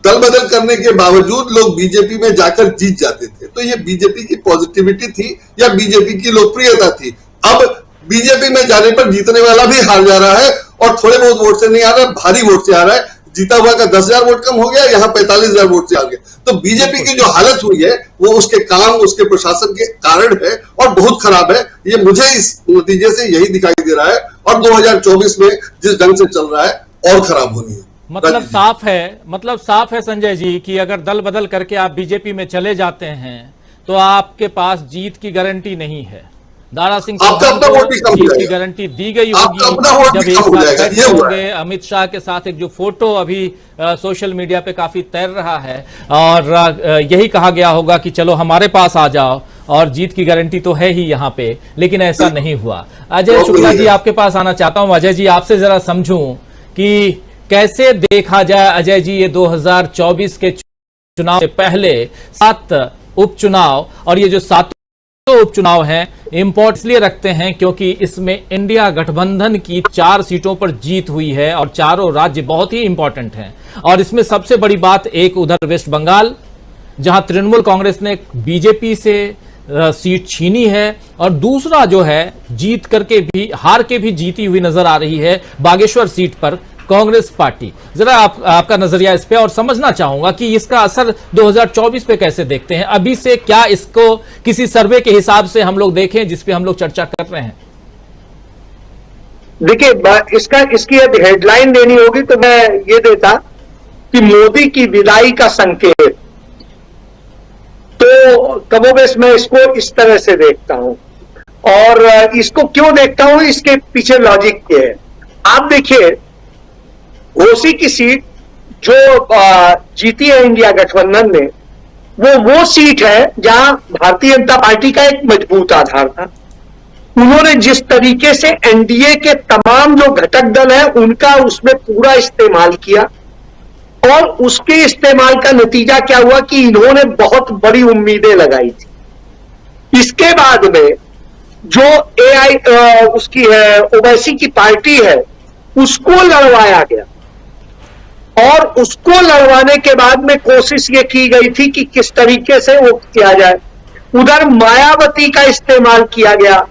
दल बदल करने के बावजूद लोग बीजेपी में जाकर जीत जाते थे, तो ये बीजेपी की पॉजिटिविटी थी या बीजेपी की लोकप्रियता थी। अब बीजेपी में जाने पर जीतने वाला भी हार जा रहा है, और थोड़े बहुत वोट से नहीं आ रहा है, भारी वोट से आ रहा है। जीता हुआ का 10,000 वोट कम हो गया, यहाँ 45,000 वोट से आ गया। तो बीजेपी की जो हालत हुई है वो उसके काम, उसके प्रशासन के कारण है और बहुत खराब है। ये मुझे इस नतीजे से यही दिखाई दे रहा है, और 2024 में जिस ढंग से चल रहा है और खराब होनी है। मतलब साफ है संजय जी कि अगर दल बदल करके आप बीजेपी में चले जाते हैं तो आपके पास जीत की गारंटी नहीं है। दारा सिंह जीत की गारंटी दी गई होगी जब एक साथ बैठे होंगे। अमित शाह के साथ एक जो फोटो अभी सोशल मीडिया पे काफी तैर रहा है, और यही कहा गया होगा कि चलो हमारे पास आ जाओ, और जीत की गारंटी तो है ही यहाँ पे, लेकिन ऐसा नहीं हुआ। अजय शुक्ला जी, आपके पास आना चाहता हूं। अजय जी, आपसे जरा समझूं कि कैसे देखा जाए अजय जी ये 2024 के चुनाव से पहले 7 उपचुनाव, और ये जो 7 उपचुनाव हैं इंपॉर्टेंस इसलिए रखते हैं क्योंकि इसमें इंडिया गठबंधन की 4 सीटों पर जीत हुई है, और चारों राज्य बहुत ही इंपॉर्टेंट हैं। और इसमें सबसे बड़ी बात, एक उधर वेस्ट बंगाल जहां तृणमूल कांग्रेस ने बीजेपी से सीट छीनी है, और दूसरा जो है जीत करके भी, हार के भी जीती हुई नजर आ रही है बागेश्वर सीट पर कांग्रेस पार्टी। जरा आपका नजरिया इस पे, और समझना चाहूंगा कि इसका असर 2024 पे कैसे देखते हैं अभी से। क्या इसको किसी सर्वे के हिसाब से हम लोग देखें जिस पे हम लोग चर्चा कर रहे हैं? देखिए, इसकी यदि हेडलाइन देनी होगी तो मैं ये देता कि मोदी की विदाई का संकेत। तो कमोबेश मैं इसको इस तरह से देखता हूं, और इसको क्यों देखता हूं, इसके पीछे लॉजिक क्या है। आप देखिए, घोसी की सीट जो जीती है इंडिया गठबंधन ने, वो सीट है जहां भारतीय जनता पार्टी का एक मजबूत आधार था। उन्होंने जिस तरीके से एनडीए के तमाम जो घटक दल हैं उनका उसमें पूरा इस्तेमाल किया, और उसके इस्तेमाल का नतीजा क्या हुआ कि इन्होंने बहुत बड़ी उम्मीदें लगाई थी। इसके बाद में जो उसकी है ओवैसी की पार्टी है, उसको लड़वाया गया, और उसको लड़वाने के बाद में कोशिश ये की गई थी कि किस तरीके से वो किया जाए। उधर मायावती का इस्तेमाल किया गया,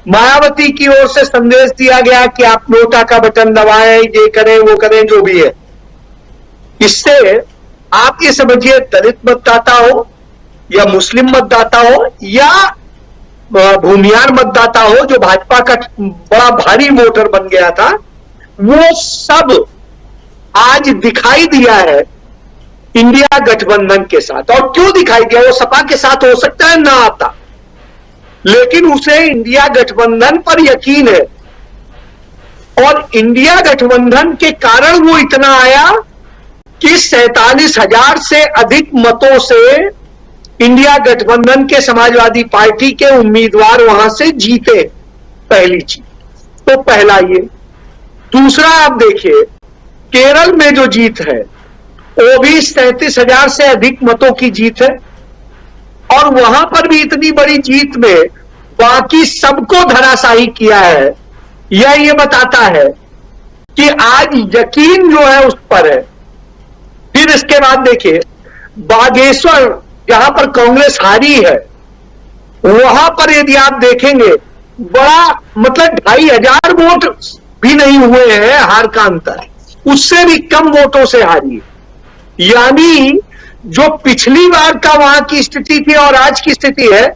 मायावती की ओर से संदेश दिया गया कि आप नोटा का बटन दबाएं, ये करें वो करें, जो भी है। इससे आप ये समझिए, दलित मतदाता हो या मुस्लिम मतदाता हो या भूमियार मतदाता हो, जो भाजपा का बड़ा भारी वोटर बन गया था, वो सब आज दिखाई दिया है इंडिया गठबंधन के साथ। और क्यों दिखाई दिया? वो सपा के साथ हो सकता है ना आता, लेकिन उसे इंडिया गठबंधन पर यकीन है, और इंडिया गठबंधन के कारण वो इतना आया कि 47,000 से अधिक मतों से इंडिया गठबंधन के समाजवादी पार्टी के उम्मीदवार वहां से जीते। पहली चीज तो पहला ये। दूसरा, आप देखिए केरल में जो जीत है वो भी 37,000 से अधिक मतों की जीत है, और वहां पर भी इतनी बड़ी जीत में बाकी सबको धराशायी किया है। यह ये बताता है कि आज यकीन जो है उस पर है। फिर इसके बाद देखिए, बागेश्वर जहां पर कांग्रेस हारी है, वहां पर यदि आप देखेंगे बड़ा मतलब 2,500 वोट भी नहीं हुए हैं हार का अंतर, उससे भी कम वोटों से हारी। यानी जो पिछली बार का वहां की स्थिति थी और आज की स्थिति है,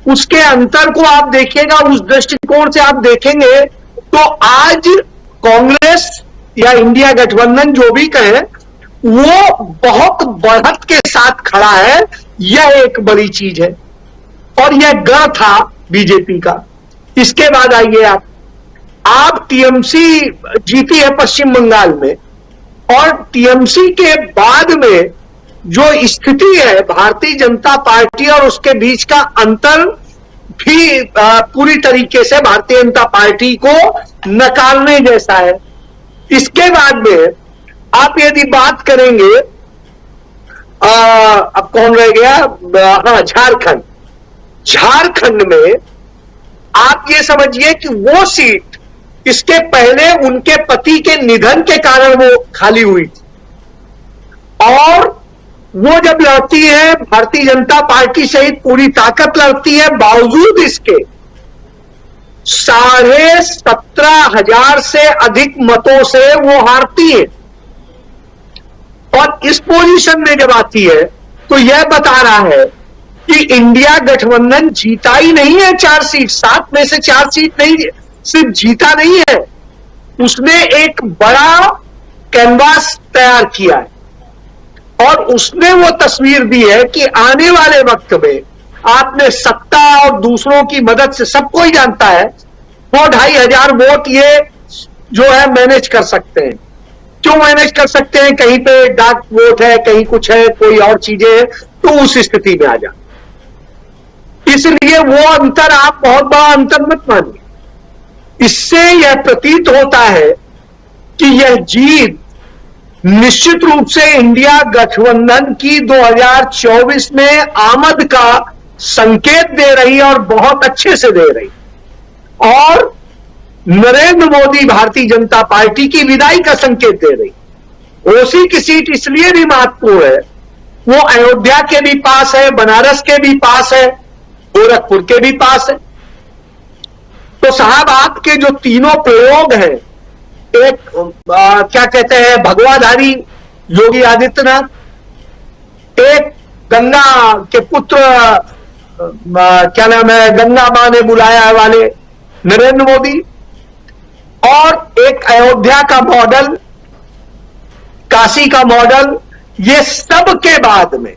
उसके अंतर को आप देखिएगा, उस दृष्टिकोण से आप देखेंगे तो आज कांग्रेस या इंडिया गठबंधन जो भी कहे वो बहुत बढ़त के साथ खड़ा है। यह एक बड़ी चीज है और यह गढ़ था बीजेपी का। इसके बाद आइए आप टीएमसी जीती है पश्चिम बंगाल में, और टीएमसी के बाद में जो स्थिति है भारतीय जनता पार्टी और उसके बीच का अंतर भी पूरी तरीके से भारतीय जनता पार्टी को नकारने जैसा है। इसके बाद में आप यदि बात करेंगे अब कौन रह गया, हाँ झारखंड में आप ये समझिए कि वो सीट इसके पहले उनके पति के निधन के कारण वो खाली हुई थी, और वो जब लड़ती है भारतीय जनता पार्टी सहित पूरी ताकत लड़ती है, बावजूद इसके 17,500 से अधिक मतों से वो हारती है। और इस पोजीशन में जब आती है तो यह बता रहा है कि इंडिया गठबंधन जीता ही नहीं है 4 सीट, 7 में से 4 सीट नहीं, सिर्फ जीता नहीं है, उसने एक बड़ा कैनवास तैयार किया है और उसने वो तस्वीर दी है कि आने वाले वक्त में आपने सत्ता और दूसरों की मदद से, सबको ही जानता है वो 2,500 वोट ये जो है मैनेज कर सकते हैं। क्यों मैनेज कर सकते हैं? कहीं पे डार्क वोट है, कहीं कुछ है, कोई और चीजें हैं, तो उस स्थिति में आ जा। इसलिए वो अंतर आप बहुत बड़ा अंतर मत मानिए। इससे यह प्रतीत होता है कि यह जीत निश्चित रूप से इंडिया गठबंधन की 2024 में आमद का संकेत दे रही है और बहुत अच्छे से दे रही, और नरेंद्र मोदी भारतीय जनता पार्टी की विदाई का संकेत दे रही। ओसी की सीट इसलिए भी महत्वपूर्ण है, वो अयोध्या के भी पास है, बनारस के भी पास है, गोरखपुर के भी पास है। तो साहब आपके जो तीनों प्रयोग हैं, एक क्या कहते हैं भगवाधारी योगी आदित्यनाथ, एक गंगा के पुत्र क्या नाम है, गंगा मां ने बुलाया वाले नरेंद्र मोदी, और एक अयोध्या का मॉडल, काशी का मॉडल, ये सब के बाद में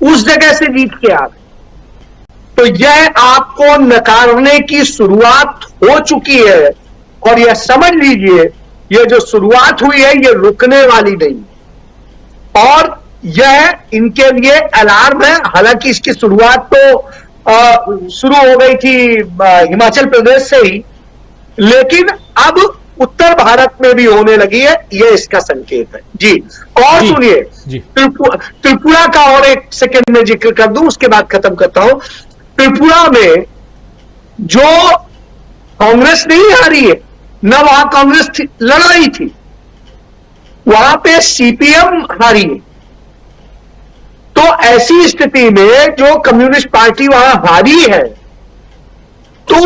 उस जगह से जीत के आ गए। तो यह आपको नकारने की शुरुआत हो चुकी है, और यह समझ लीजिए यह जो शुरुआत हुई है यह रुकने वाली नहीं, और यह इनके लिए अलार्म है। हालांकि इसकी शुरुआत तो शुरू हो गई थी हिमाचल प्रदेश से ही, लेकिन अब उत्तर भारत में भी होने लगी है, यह इसका संकेत है जी। और सुनिए, त्रिपुरा का और एक सेकंड में जिक्र कर दूं, उसके बाद खत्म करता हूं। त्रिपुरा में जो कांग्रेस नहीं हारी है, न वहां कांग्रेस लड़ाई थी, वहां पे सीपीएम हारी है। तो ऐसी स्थिति में जो कम्युनिस्ट पार्टी वहां हारी है, तो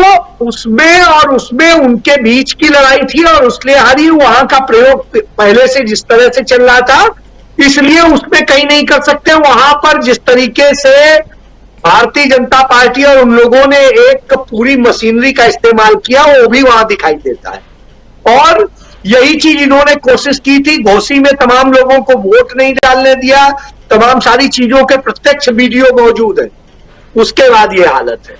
उसमें उनके बीच की लड़ाई थी और उसलिए हारी। वहां का प्रयोग पहले से जिस तरह से चल रहा था, इसलिए उसमें कहीं नहीं कर सकते। वहां पर जिस तरीके से भारतीय जनता पार्टी और उन लोगों ने एक पूरी मशीनरी का इस्तेमाल किया, वो भी वहां दिखाई देता है। और यही चीज इन्होंने कोशिश की थी। घोसी में तमाम लोगों को वोट नहीं डालने दिया, तमाम सारी चीजों के प्रत्यक्ष वीडियो मौजूद है। उसके बाद ये हालत है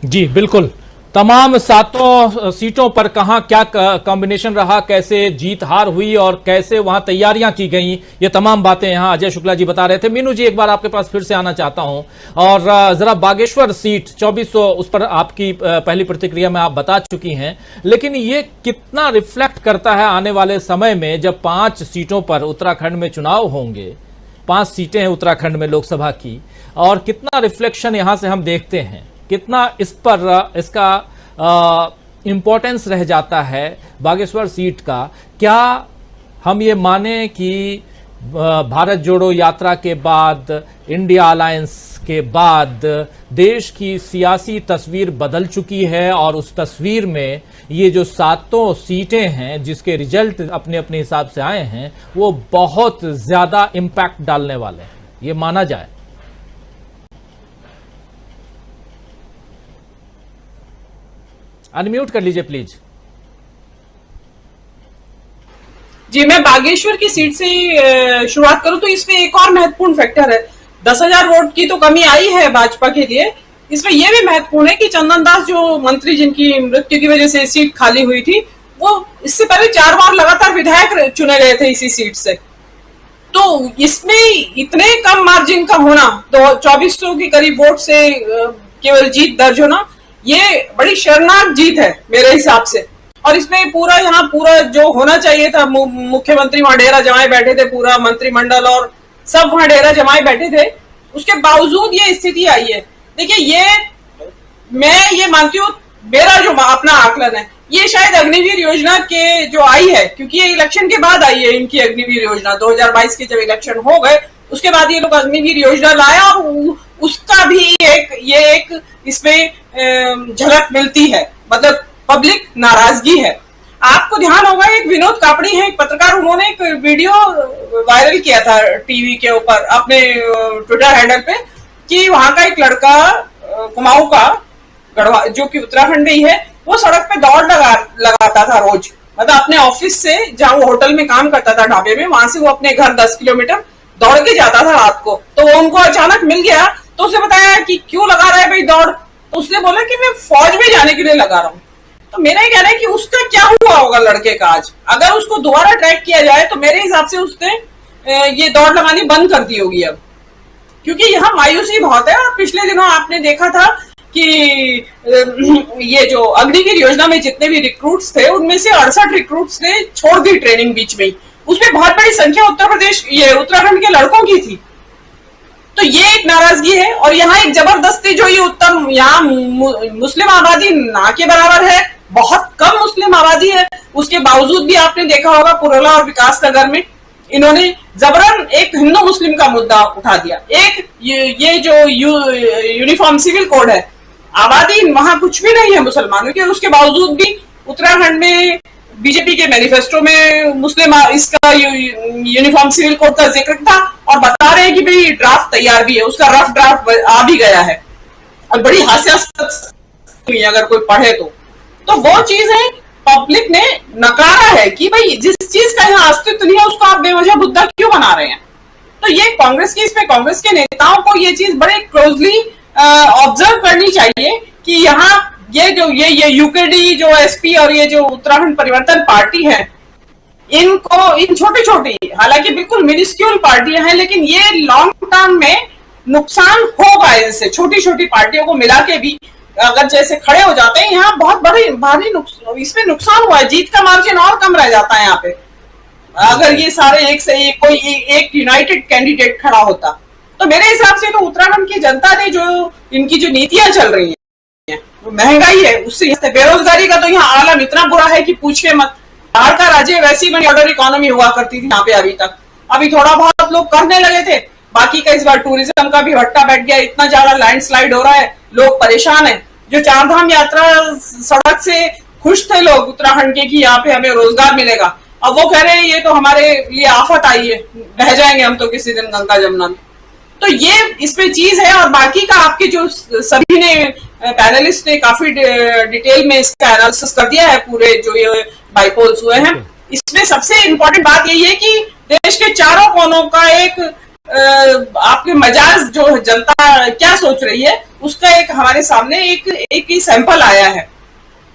जी बिल्कुल। तमाम 7 सीटों पर कहां क्या कॉम्बिनेशन रहा, कैसे जीत हार हुई और कैसे वहां तैयारियां की गई, ये तमाम बातें यहां अजय शुक्ला जी बता रहे थे। मीनू जी, एक बार आपके पास फिर से आना चाहता हूं, और जरा बागेश्वर सीट 2400, उस पर आपकी पहली प्रतिक्रिया में आप बता चुकी हैं, लेकिन ये कितना रिफ्लेक्ट करता है आने वाले समय में जब 5 सीटों पर उत्तराखंड में चुनाव होंगे? 5 सीटें हैं उत्तराखंड में लोकसभा की, और कितना रिफ्लेक्शन यहां से हम देखते हैं, कितना इस पर इसका इंपॉर्टेंस रह जाता है बागेश्वर सीट का? क्या हम ये माने कि भारत जोड़ो यात्रा के बाद, इंडिया अलायंस के बाद देश की सियासी तस्वीर बदल चुकी है, और उस तस्वीर में ये जो 7 सीटें हैं जिसके रिजल्ट अपने अपने हिसाब से आए हैं, वो बहुत ज्यादा इम्पैक्ट डालने वाले हैं, ये माना जाए? अनम्यूट कर लीजिए प्लीज। जी, मैं बागेश्वर की सीट से शुरुआत करूं तो इसमें एक और महत्वपूर्ण फैक्टर है। 10,000 वोट की तो कमी आई है भाजपा के लिए, इसमें यह भी महत्वपूर्ण है कि चंदन दास जो मंत्री जिनकी मृत्यु की वजह से सीट खाली हुई थी, वो इससे पहले 4 बार लगातार विधायक चुने गए थे इसी सीट से। तो इसमें इतने कम मार्जिन का होना, तो 2400 के करीब वोट से केवल जीत दर्ज होना, ये बड़ी शर्मनाक जीत है मेरे हिसाब से। और इसमें यहाँ पूरा जो होना चाहिए था, मुख्यमंत्री वहां डेरा जमाए बैठे थे, पूरा मंत्रिमंडल और सब वहां डेरा जमाए बैठे थे, उसके बावजूद ये स्थिति आई है। देखिए, मैं ये मानती हूँ, मेरा जो अपना आकलन है, ये शायद अग्निवीर योजना के जो आई है, क्योंकि ये इलेक्शन के बाद आई है इनकी अग्निवीर योजना, 2022 के जब इलेक्शन हो गए उसके बाद ये लोग अग्निवीर योजना लाया, और उसका भी एक इसमें झलक मिलती है, मतलब पब्लिक नाराजगी है। आपको ध्यान होगा, एक विनोद कापड़ी है, एक पत्रकार, उन्होंने एक वीडियो वायरल किया था टीवी के ऊपर अपने ट्विटर हैंडल पे, कि वहां का एक लड़का कुमाऊं का, गढ़वा, जो कि उत्तराखंड में ही है, वो सड़क पे दौड़ लगाता था रोज, मतलब अपने ऑफिस से, जहां वो होटल में काम करता था ढाबे में, वहां से वो अपने घर 10 किलोमीटर दौड़ के जाता था रात को। तो वो उनको अचानक मिल गया, तो उसे बताया कि क्यों लगा रहा है भाई दौड़, तो उसने बोला कि मैं फौज में जाने के लिए लगा रहा हूँ। तो मेरा ये कहना है कि उसका क्या हुआ होगा लड़के का आज, अगर उसको दोबारा ट्रैक किया जाए तो मेरे हिसाब से उसने ये दौड़ लगानी बंद कर दी होगी अब, क्योंकि यहाँ मायूसी बहुत है। और पिछले दिनों आपने देखा था कि ये जो अग्निवीर योजना में जितने भी रिक्रूट्स थे, उनमें से 68 रिक्रूट्स ने छोड़ दी ट्रेनिंग बीच में ही, उसमें बहुत बड़ी संख्या उत्तराखंड के लड़कों की थी। तो ये एक नाराजगी है। और यहाँ एक जबरदस्ती जो ये यहाँ मुस्लिम आबादी ना के बराबर है, बहुत कम मुस्लिम आबादी है, उसके बावजूद भी आपने देखा होगा पुरोला और विकास नगर में इन्होंने जबरन एक हिंदू मुस्लिम का मुद्दा उठा दिया। एक ये जो यूनिफॉर्म सिविल कोड है, आबादी वहां कुछ भी नहीं है मुसलमानों की, और उसके बावजूद भी उत्तराखंड में बीजेपी के मैनिफेस्टो में मुस्लिम इसका यूनिफॉर्म सिविल कोड का जिक्र था, और बता रहे हैं कि भाई ड्राफ्ट तैयार भी है, उसका रफ ड्राफ्ट आ भी गया है, और बड़ी हास्यास्पद अगर कोई पढ़े तो वो चीज है पब्लिक ने नकारा है कि भाई जिस चीज का यहाँ अस्तित्व नहीं है उसको आप बेवजह मुद्दा क्यों बना रहे हैं। तो ये कांग्रेस की, इसमें कांग्रेस के नेताओं को ये चीज बड़े क्लोजली ऑब्जर्व करनी चाहिए कि यहाँ ये यूकेडी जो एसपी और ये जो उत्तराखंड परिवर्तन पार्टी है, इनको इन छोटी हालांकि बिल्कुल मिनिस्क्यूल पार्टियां हैं, लेकिन ये लॉन्ग टर्म में नुकसान होगा इनसे। छोटी पार्टियों को मिला के भी अगर जैसे खड़े हो जाते हैं, यहाँ बहुत भारी इसमें नुकसान हुआ है, जीत का मार्जिन और कम रह जाता है यहाँ पे। अगर ये सारे एक से कोई एक यूनाइटेड कैंडिडेट खड़ा होता, तो मेरे हिसाब से तो उत्तराखंड की जनता ने जो इनकी जो नीतियां चल रही हैं, महंगाई है उससे, बेरोजगारी का तो यहाँ आलम इतना बुरा है कि पूछिए मत। बाहर का राज्य वैसी मनी ऑर्डर इकोनॉमी हुआ करती थी यहाँ पे अभी थोड़ा बहुत लोग करने लगे थे, बाकी का इस बार टूरिज्म का भी भट्टा बैठ गया, इतना ज्यादा लैंडस्लाइड हो रहा है, लोग परेशान है। जो 4 धाम यात्रा सड़क से खुश थे लोग उत्तराखंड के कि यहाँ पे हमें रोजगार मिलेगा, अब वो कह रहे हैं ये तो हमारे लिए आफत आई है, बह जाएंगे हम तो किसी दिन गंगा जमुना में। तो ये इसमें चीज है। और बाकी का आपके जो सभी ने पैनलिस्ट ने काफी डिटेल में इसका एनालिसिस कर दिया है, पूरे जो ये बाइपोल्स हुए हैं, इसमें सबसे इंपॉर्टेंट बात यही है कि देश के चारों कोनों का एक आपके मजाज जो जनता क्या सोच रही है उसका एक हमारे सामने एक ही सैंपल आया है।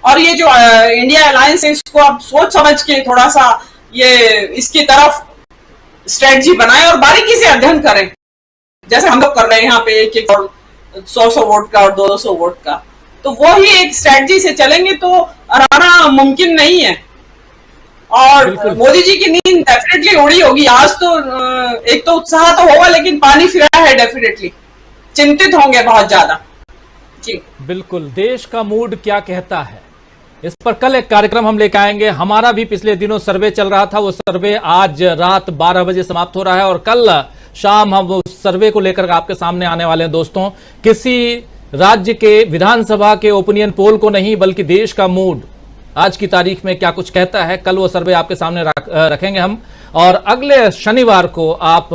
और ये जो इंडिया अलायंस है, इसको आप सोच समझ के थोड़ा सा ये इसकी तरफ स्ट्रेटजी बनाएं और बारीकी से अध्ययन करें, जैसे हम लोग कर रहे हैं यहाँ पे एक 100 वोट का और 200 वोट का। तो वो ही एक स्ट्रेटजी से चलेंगे तो हराना मुमकिन नहीं है। और मोदी जी की नींद डेफिनेटली उड़ी होगी आज तो, एक तो उत्साह तो होगा लेकिन पानी फिरा है, डेफिनेटली चिंतित होंगे बहुत ज्यादा। जी बिल्कुल, देश का मूड क्या कहता है इस पर कल एक कार्यक्रम हम लेकर आएंगे। हमारा भी पिछले दिनों सर्वे चल रहा था, वो सर्वे आज रात 12 बजे समाप्त हो रहा है और कल शाम हम उस सर्वे को लेकर आपके सामने आने वाले हैं। दोस्तों, किसी राज्य के विधानसभा के ओपिनियन पोल को नहीं, बल्कि देश का मूड आज की तारीख में क्या कुछ कहता है, कल वो सर्वे आपके सामने रखेंगे हम। और अगले शनिवार को आप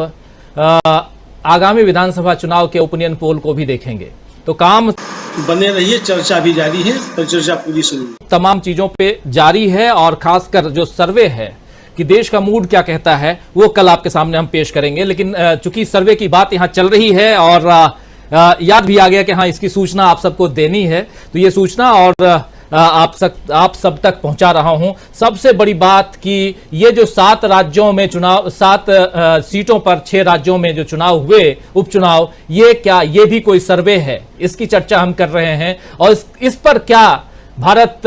आगामी विधानसभा चुनाव के ओपिनियन पोल को भी देखेंगे। तो काम बने रहिए, चर्चा भी जारी है, परिचर्चा पूरी सुनिए। तमाम चीजों पे जारी है और खासकर जो सर्वे है कि देश का मूड क्या कहता है वो कल आपके सामने हम पेश करेंगे। लेकिन चूंकि सर्वे की बात यहां चल रही है और याद भी आ गया कि हाँ इसकी सूचना आप सबको देनी है, तो ये सूचना और आप सब तक पहुंचा रहा हूं। सबसे बड़ी बात कि ये जो 7 राज्यों में चुनाव, 7 सीटों पर 6 राज्यों में जो चुनाव हुए, उपचुनाव, ये क्या ये भी कोई सर्वे है, इसकी चर्चा हम कर रहे हैं। और इस पर क्या भारत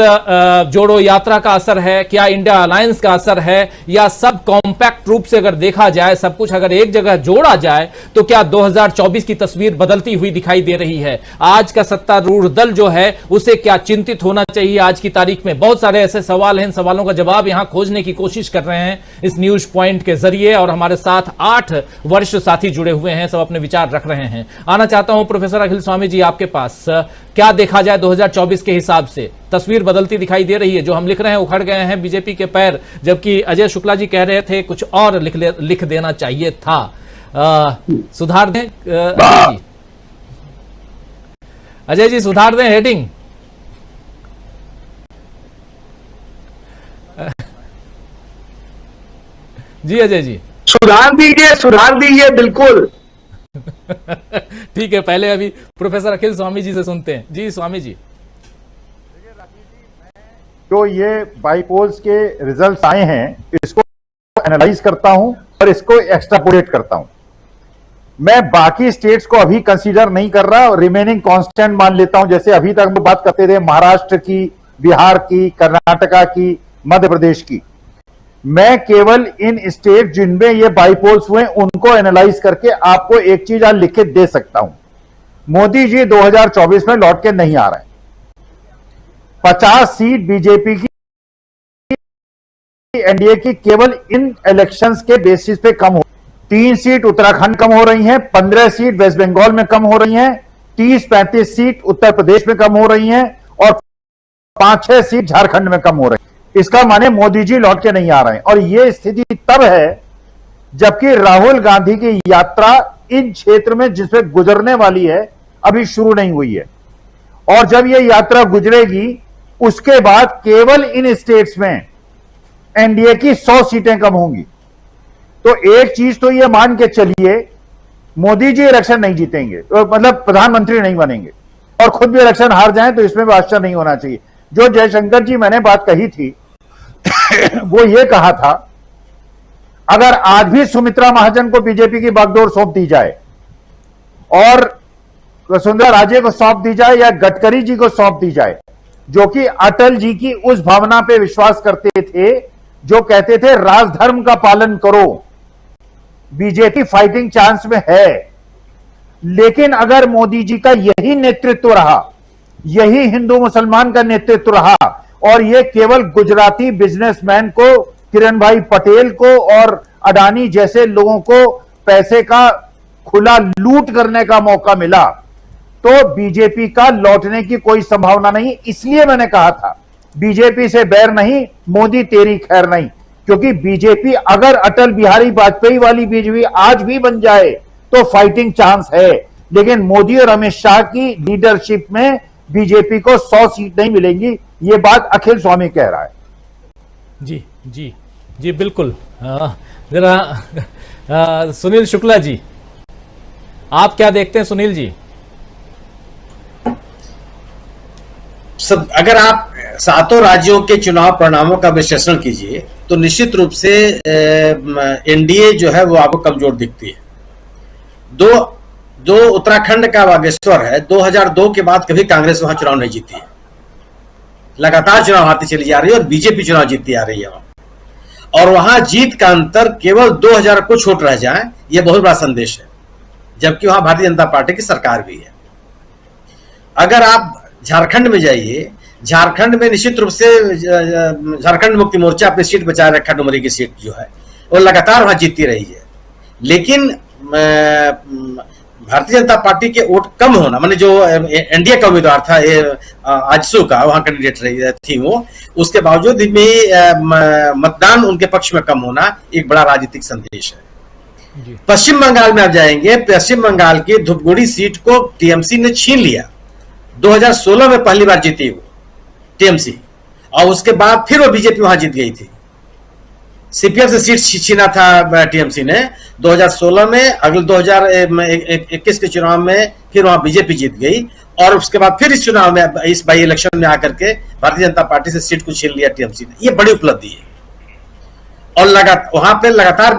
जोड़ो यात्रा का असर है, क्या इंडिया अलायंस का असर है, या सब कॉम्पैक्ट रूप से अगर देखा जाए, सब कुछ अगर एक जगह जोड़ा जाए तो क्या 2024 की तस्वीर बदलती हुई दिखाई दे रही है? आज का सत्तारूढ़ दल जो है उसे क्या चिंतित होना चाहिए आज की तारीख में? बहुत सारे ऐसे सवाल हैं, इन सवालों का जवाब यहां खोजने की कोशिश कर रहे हैं इस न्यूज पॉइंट के जरिए, और हमारे साथ 8 वरिष्ठ साथी जुड़े हुए हैं, सब अपने विचार रख रहे हैं। आना चाहता हूं प्रोफेसर अखिल स्वामी जी आपके पास, क्या देखा जाए 2024 के हिसाब से? तस्वीर बदलती दिखाई दे रही है, जो हम लिख रहे हैं उखड़ गए हैं बीजेपी के पैर, जबकि अजय शुक्ला जी कह रहे थे कुछ और लिख देना चाहिए था। सुधार दें जी, अजय जी सुधार दें हेडिंग। जी अजय जी सुधार दीजिए बिल्कुल। ठीक है, पहले अभी प्रोफेसर अखिल स्वामी जी से सुनते हैं। जी स्वामी जी। जो ये बाईपोल्स के रिजल्ट्स आए हैं, इसको एनालाइज करता हूं और इसको एक्सट्रापोलेट करता हूं। मैं बाकी स्टेट्स को अभी कंसीडर नहीं कर रहा और रिमेनिंग कांस्टेंट मान लेता हूं। जैसे अभी तक हम बात करते थे महाराष्ट्र की, बिहार की, कर्नाटका की, मध्य प्रदेश की, मैं केवल इन स्टेट जिनमें ये बाईपोल्स हुए उनको एनालाइज करके आपको एक चीज आज लिख के दे सकता हूं। मोदी जी 2024 में लौट के नहीं आ रहे हैं। 50 सीट बीजेपी की, एनडीए की केवल इन इलेक्शंस के बेसिस पे कम हो। 3 सीट उत्तराखंड कम हो रही हैं, 15 सीट वेस्ट बंगाल में कम हो रही हैं, 30-35 सीट उत्तर प्रदेश में कम हो रही हैं और 5-6 सीट झारखंड में कम हो रही हैं। इसका माने मोदी जी लौट के नहीं आ रहे हैं। और यह स्थिति तब है जबकि राहुल गांधी की यात्रा इन क्षेत्र में जिसपे गुजरने वाली है अभी शुरू नहीं हुई है। और जब यह यात्रा गुजरेगी उसके बाद केवल इन स्टेट्स में एनडीए की 100 सीटें कम होंगी। तो एक चीज तो यह मान के चलिए, मोदी जी इलेक्शन नहीं जीतेंगे, तो मतलब प्रधानमंत्री नहीं बनेंगे, और खुद भी इलेक्शन हार जाएं तो इसमें भी आश्चर्य नहीं होना चाहिए। जो जयशंकर जी मैंने बात कही थी वो ये कहा था, अगर आज भी सुमित्रा महाजन को बीजेपी की बागडोर सौंप दी जाए और वसुंधरा राजे को सौंप दी जाए या गडकरी जी को सौंप दी जाए, जो कि अटल जी की उस भावना पे विश्वास करते थे, जो कहते थे राजधर्म का पालन करो, बीजेपी फाइटिंग चांस में है। लेकिन अगर मोदी जी का यही नेतृत्व रहा, यही हिंदू मुसलमान का नेतृत्व रहा और ये केवल गुजराती बिजनेसमैन को, किरण भाई पटेल को और अडानी जैसे लोगों को पैसे का खुला लूट करने का मौका मिला, तो बीजेपी का लौटने की कोई संभावना नहीं। इसलिए मैंने कहा था बीजेपी से बैर नहीं, मोदी तेरी खैर नहीं, क्योंकि बीजेपी अगर अटल बिहारी वाजपेयी वाली बीजेपी आज भी बन जाए तो फाइटिंग चांस है। लेकिन मोदी और अमित शाह की लीडरशिप में बीजेपी को 100 सीट नहीं मिलेंगी, ये बात अखिल स्वामी कह रहा है। जी जी जी बिल्कुल। जरा सुनील शुक्ला जी, आप क्या देखते हैं? सुनील जी, सब अगर आप 7 राज्यों के चुनाव परिणामों का विश्लेषण कीजिए तो निश्चित रूप से एनडीए जो है वो आपको कमजोर दिखती है। दो उत्तराखंड का बागेश्वर है, 2002 के बाद कभी कांग्रेस वहां चुनाव नहीं जीती है, लगातार चुनाव हारती चली जा रही है और बीजेपी चुनाव जीतती आ रही है वहां, और वहां जीत का अंतर केवल 2000 को छोट रह जाए, यह बहुत बड़ा संदेश है, जबकि वहां भारतीय जनता पार्टी की सरकार भी है। अगर आप झारखंड में जाइए, झारखंड में निश्चित रूप से झारखंड मुक्ति मोर्चा अपनी सीट बचाए रखा, डुमरी की सीट जो है वो लगातार वहां जीतती रही है। लेकिन भारतीय जनता पार्टी के वोट कम होना, माने जो एनडीए का उम्मीदवार था आजसू का, वहां कैंडिडेट रही थी वो, उसके बावजूद भी मतदान उनके पक्ष में कम होना एक बड़ा राजनीतिक संदेश है। पश्चिम बंगाल में आप जाएंगे, पश्चिम बंगाल की धूपगुड़ी सीट को टीएमसी ने छीन लिया। 2016 में पहली बार जीती वो टीएमसी, और उसके बाद फिर वो बीजेपी वहां जीत गई थी। सीपीएम से सीट छीना था टीएमसी ने 2016 में, अगले 2021 के चुनाव में फिर वहां बीजेपी जीत गई, और उसके बाद फिर इस चुनाव में, इस बाई इलेक्शन में आकर के भारतीय जनता पार्टी से सीट को छीन लिया टीएमसी ने। ये बड़ी उपलब्धि है। और वहां पे लगातार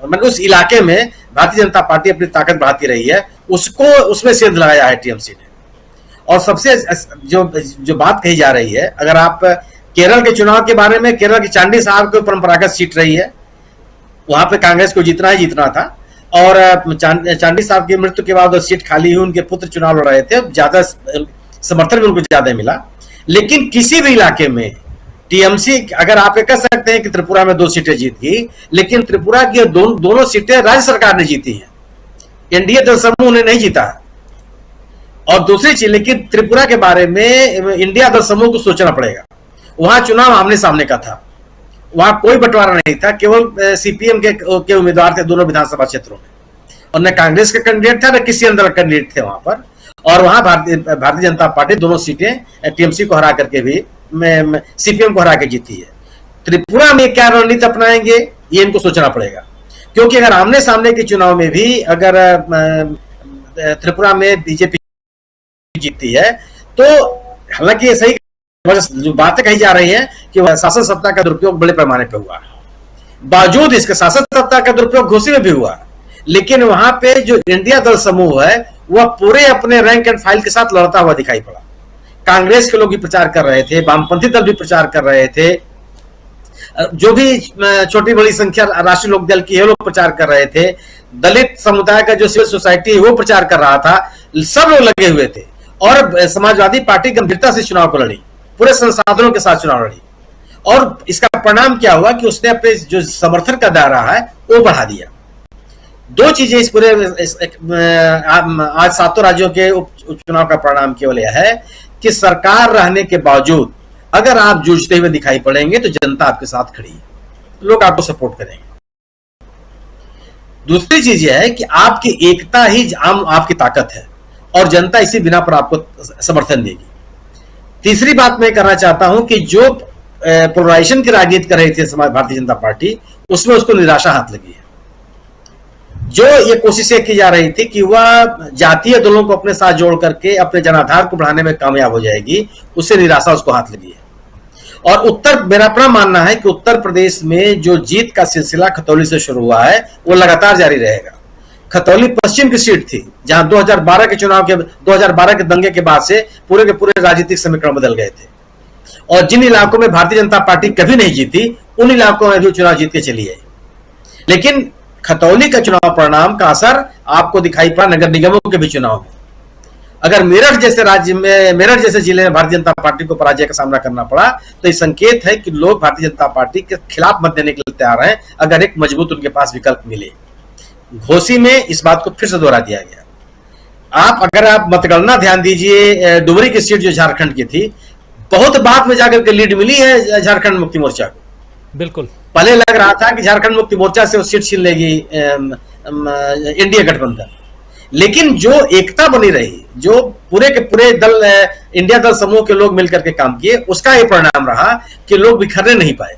मतलब उस इलाके में भारतीय जनता पार्टी अपनी ताकत बढ़ाती रही है, उसको उसमें सेंध लगाया है टीएमसी ने। और सबसे जो बात कही जा रही है, अगर आप केरल के चुनाव के बारे में, केरल की चांडी साहब को परंपरागत सीट रही है, वहां पे कांग्रेस को जीतना था, और चांडी साहब की मृत्यु के बाद सीट खाली हुई, उनके पुत्र चुनाव लड़ रहे थे, ज्यादा समर्थन भी उनको ज्यादा मिला। लेकिन किसी भी इलाके में टीएमसी, अगर आप कह सकते हैं कि त्रिपुरा में 2 सीटें जीत गई, लेकिन त्रिपुरा की दोनों सीटें राज्य सरकार ने जीती हैं, एनडीए दल समूह ने नहीं जीता। और दूसरी चीज, लेकिन त्रिपुरा के बारे में इंडिया दल समूह को सोचना पड़ेगा। वहां चुनाव आमने सामने का था, वहां कोई बंटवारा नहीं था, केवल सीपीएम के उम्मीदवार थे दोनों विधानसभा क्षेत्रों में, और न कांग्रेस का कैंडिडेट था न किसी अन्य दल का कैंडिडेट थे वहां पर। और वहां भारतीय जनता पार्टी दोनों सीटें टीएमसी को हरा करके भी सीपीएम को हरा के जीती है। त्रिपुरा में क्या रणनीति अपनाएंगे, ये इनको सोचना पड़ेगा, क्योंकि अगर आमने सामने के चुनाव में भी अगर त्रिपुरा में बीजेपी जीतती है, तो हालांकि ये सही जो बातें कही जा रही है कि वह शासन सत्ता का दुरुपयोग बड़े पैमाने पर हुआ, बावजूद इसके शासन सत्ता का दुरुपयोग घोषी में भी हुआ, लेकिन वहां पे जो इंडिया दल समूह है वह पूरे अपने रैंक एंड फाइल के साथ लड़ता हुआ दिखाई पड़ा। कांग्रेस के लोग भी प्रचार कर रहे थे, वामपंथी दल भी प्रचार कर रहे थे, जो भी छोटी बड़ी संख्या राष्ट्रीय लोक दल की है लोग प्रचार कर रहे थे, दलित समुदाय का जो सिविल सोसाइटी है वो प्रचार कर रहा था, सब लोग लगे हुए थे। और समाजवादी पार्टी गंभीरता से चुनाव को लड़ी, पूरे संसाधनों के साथ चुनाव लड़ी, और इसका परिणाम क्या हुआ कि उसने अपने जो समर्थन का दायरा है वो बढ़ा दिया। 2 चीजें इस पूरे आज 7 राज्यों के उपचुनाव का परिणाम केवल यह है कि सरकार रहने के बावजूद अगर आप जूझते हुए दिखाई पड़ेंगे तो जनता आपके साथ खड़ी है, लोग आपको सपोर्ट करेंगे। दूसरी चीज यह है कि आपकी एकता ही आपकी ताकत है, और जनता इसी बिना पर आपको समर्थन देगी। तीसरी बात मैं करना चाहता हूं कि जो पोलराइजेशन की राजनीति कर रही थी भारतीय जनता पार्टी, उसमें उसको निराशा हाथ लगी है। जो ये कोशिशें की जा रही थी कि वह जातीय दलों को अपने साथ जोड़ करके अपने जनाधार को बढ़ाने में कामयाब हो जाएगी, उससे निराशा उसको हाथ लगी है। और मेरा अपना मानना है कि उत्तर प्रदेश में जो जीत का सिलसिला खतौली से शुरू हुआ है वो लगातार जारी रहेगा। खतौली पश्चिम की सीट थी जहां 2012 के चुनाव के 2012 के दंगे के बाद से पूरे के पूरे राजनीतिक समीकरण बदल गए थे, और जिन इलाकों में भारतीय जनता पार्टी कभी नहीं जीती उन इलाकों में भी चुनाव जीत के चली आई। लेकिन खतौली का चुनाव परिणाम का असर आपको दिखाई पड़ा नगर निगमों के भी चुनाव में। अगर मेरठ जैसे राज्य में, मेरठ जैसे जिले में भारतीय जनता पार्टी को पराजय का सामना करना पड़ा, तो ये संकेत है कि लोग भारतीय जनता पार्टी के खिलाफ मत देने के लिए तैयार हैं अगर एक मजबूत उनके पास विकल्प मिले। घोसी में इस बात को फिर से दोहरा दिया गया। अगर आप मतगणना ध्यान दीजिए, डुमरी की सीट जो झारखंड की थी, बहुत बाद में जाकर के लीड मिली है झारखंड मुक्ति मोर्चा को। बिल्कुल, पहले लग रहा था कि झारखंड मुक्ति मोर्चा से वो सीट छीन लेगी इंडिया गठबंधन, लेकिन जो एकता बनी रही, जो पूरे के पूरे दल इंडिया दल समूह के लोग मिलकर के काम किए, उसका ये परिणाम रहा कि लोग बिखरने नहीं पाए।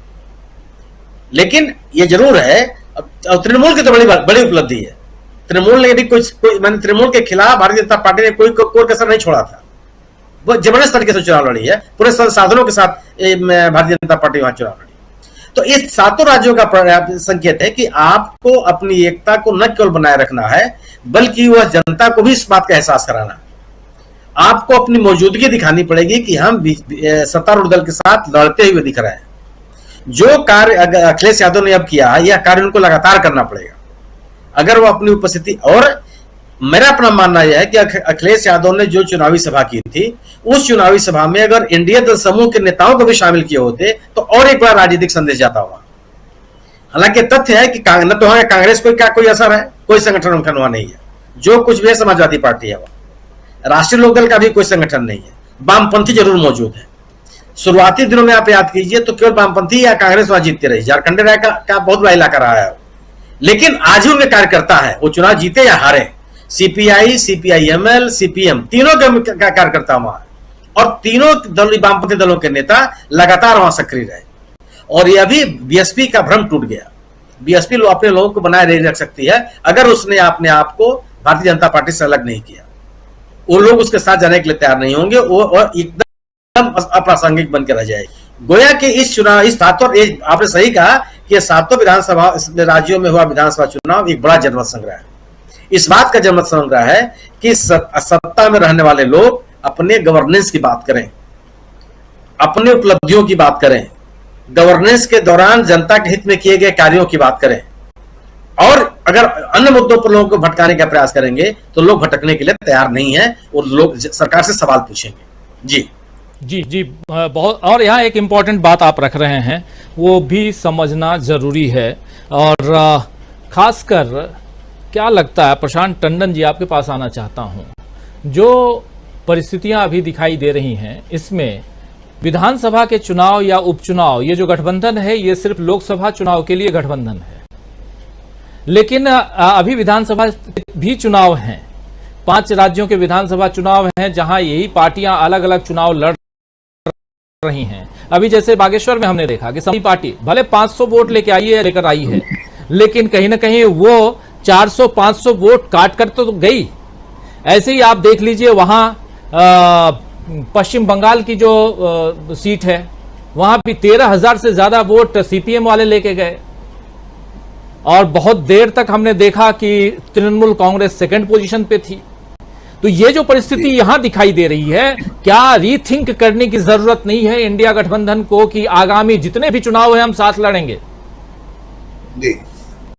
लेकिन ये जरूर है, तृणमूल की तो बड़ी उपलब्धि है। तृणमूल ने भी मैंने तृणमूल के खिलाफ भारतीय जनता पार्टी ने कोई कसर नहीं छोड़ा था, वो जबरदस्त तरीके से चुनाव लड़ी है, पूरे संसाधनों के साथ भारतीय जनता पार्टी वहां चुनाव लड़ी। तो इस 7 राज्यों का संकेत है कि आपको अपनी एकता को न केवल बनाए रखना है, बल्कि वह जनता को भी इस बात का एहसास कराना। आपको अपनी मौजूदगी दिखानी पड़ेगी कि हम सत्तारूढ़ दल के साथ लड़ते हुए दिख रहे हैं। जो कार्य अखिलेश यादव ने अब किया है, यह कार्य उनको लगातार करना पड़ेगा अगर वो अपनी उपस्थिति। और मेरा अपना मानना यह है कि अखिलेश यादव ने जो चुनावी सभा की थी, उस चुनावी सभा में अगर इंडिया दल समूह के नेताओं को भी शामिल किए होते तो और एक बार राजनीतिक संदेश जाता हुआ। हालांकि तथ्य है कि न तो वहां कांग्रेस को क्या कोई असर है, कोई संगठन वहां नहीं है। जो कुछ भी है समाजवादी पार्टी है, वह राष्ट्रीय लोकदल का भी कोई संगठन नहीं है, वामपंथी जरूर मौजूद है। शुरुआती दिनों में आप याद कीजिए तो केवल वामपंथी या कांग्रेस वहां जीतती रही, झारखंड राय का बहुत बड़ा इलाका रहा है। लेकिन आज भी उनके कार्यकर्ता है, वो चुनाव जीते या हारे, सीपीआई, सीपीआईएमएल, सीपीएम तीनों के कार्यकर्ता वहां, और तीनों दल वामपंथी दलों के नेता लगातार वहां सक्रिय रहे। और यह भी बीएसपी का भ्रम टूट गया। बीएसपी अपने लोगों को बनाए नहीं रख सकती है अगर उसने अपने आप को भारतीय जनता पार्टी से अलग नहीं किया। वो लोग उसके साथ जाने के लिए तैयार नहीं होंगे, वो एकदम अप्रासंगिक बनकर रह जाएगी। गोया के इस चुनाव, इस सातों, आपने सही कहा कि ये सातों विधानसभा राज्यों में हुआ विधानसभा चुनाव एक बड़ा जनमत संग्रह है। इस बात का जनमत संग्रह है कि सत्ता में रहने वाले लोग अपने गवर्नेंस की बात करें, अपने उपलब्धियों की बात करें, गवर्नेंस के दौरान जनता के हित में किए गए कार्यों की बात करें, और अगर अन्य मुद्दों पर लोगों को भटकाने का प्रयास करेंगे तो लोग भटकने के लिए तैयार नहीं है और लोग सरकार से सवाल पूछेंगे। जी जी जी, बहुत। और यहाँ एक इम्पॉर्टेंट बात आप रख रहे हैं, वो भी समझना जरूरी है। और खासकर क्या लगता है, प्रशांत टंडन जी आपके पास आना चाहता हूँ, जो परिस्थितियां अभी दिखाई दे रही हैं इसमें विधानसभा के चुनाव या उपचुनाव, ये जो गठबंधन है ये सिर्फ लोकसभा चुनाव के लिए गठबंधन है, लेकिन अभी विधानसभा भी चुनाव हैं, 5 राज्यों के विधानसभा चुनाव हैं जहां यही पार्टियां अलग अलग चुनाव लड़ रही हैं। अभी जैसे बागेश्वर में हमने देखा कि सभी पार्टी भले 500 वोट लेकर आई है, लेकिन कहीं ना कहीं वो 400-500 वोट काट कर तो गई। ऐसे ही आप देख लीजिए वहां पश्चिम बंगाल की जो सीट है वहां भी 13,000 से ज्यादा वोट सीपीएम वाले लेके गए, और बहुत देर तक हमने देखा कि तृणमूल कांग्रेस सेकंड पोजीशन पे थी। तो ये जो परिस्थिति यहां दिखाई दे रही है, क्या रीथिंक करने की जरूरत नहीं है इंडिया गठबंधन को कि आगामी जितने भी चुनाव हैं हम साथ लड़ेंगे? जी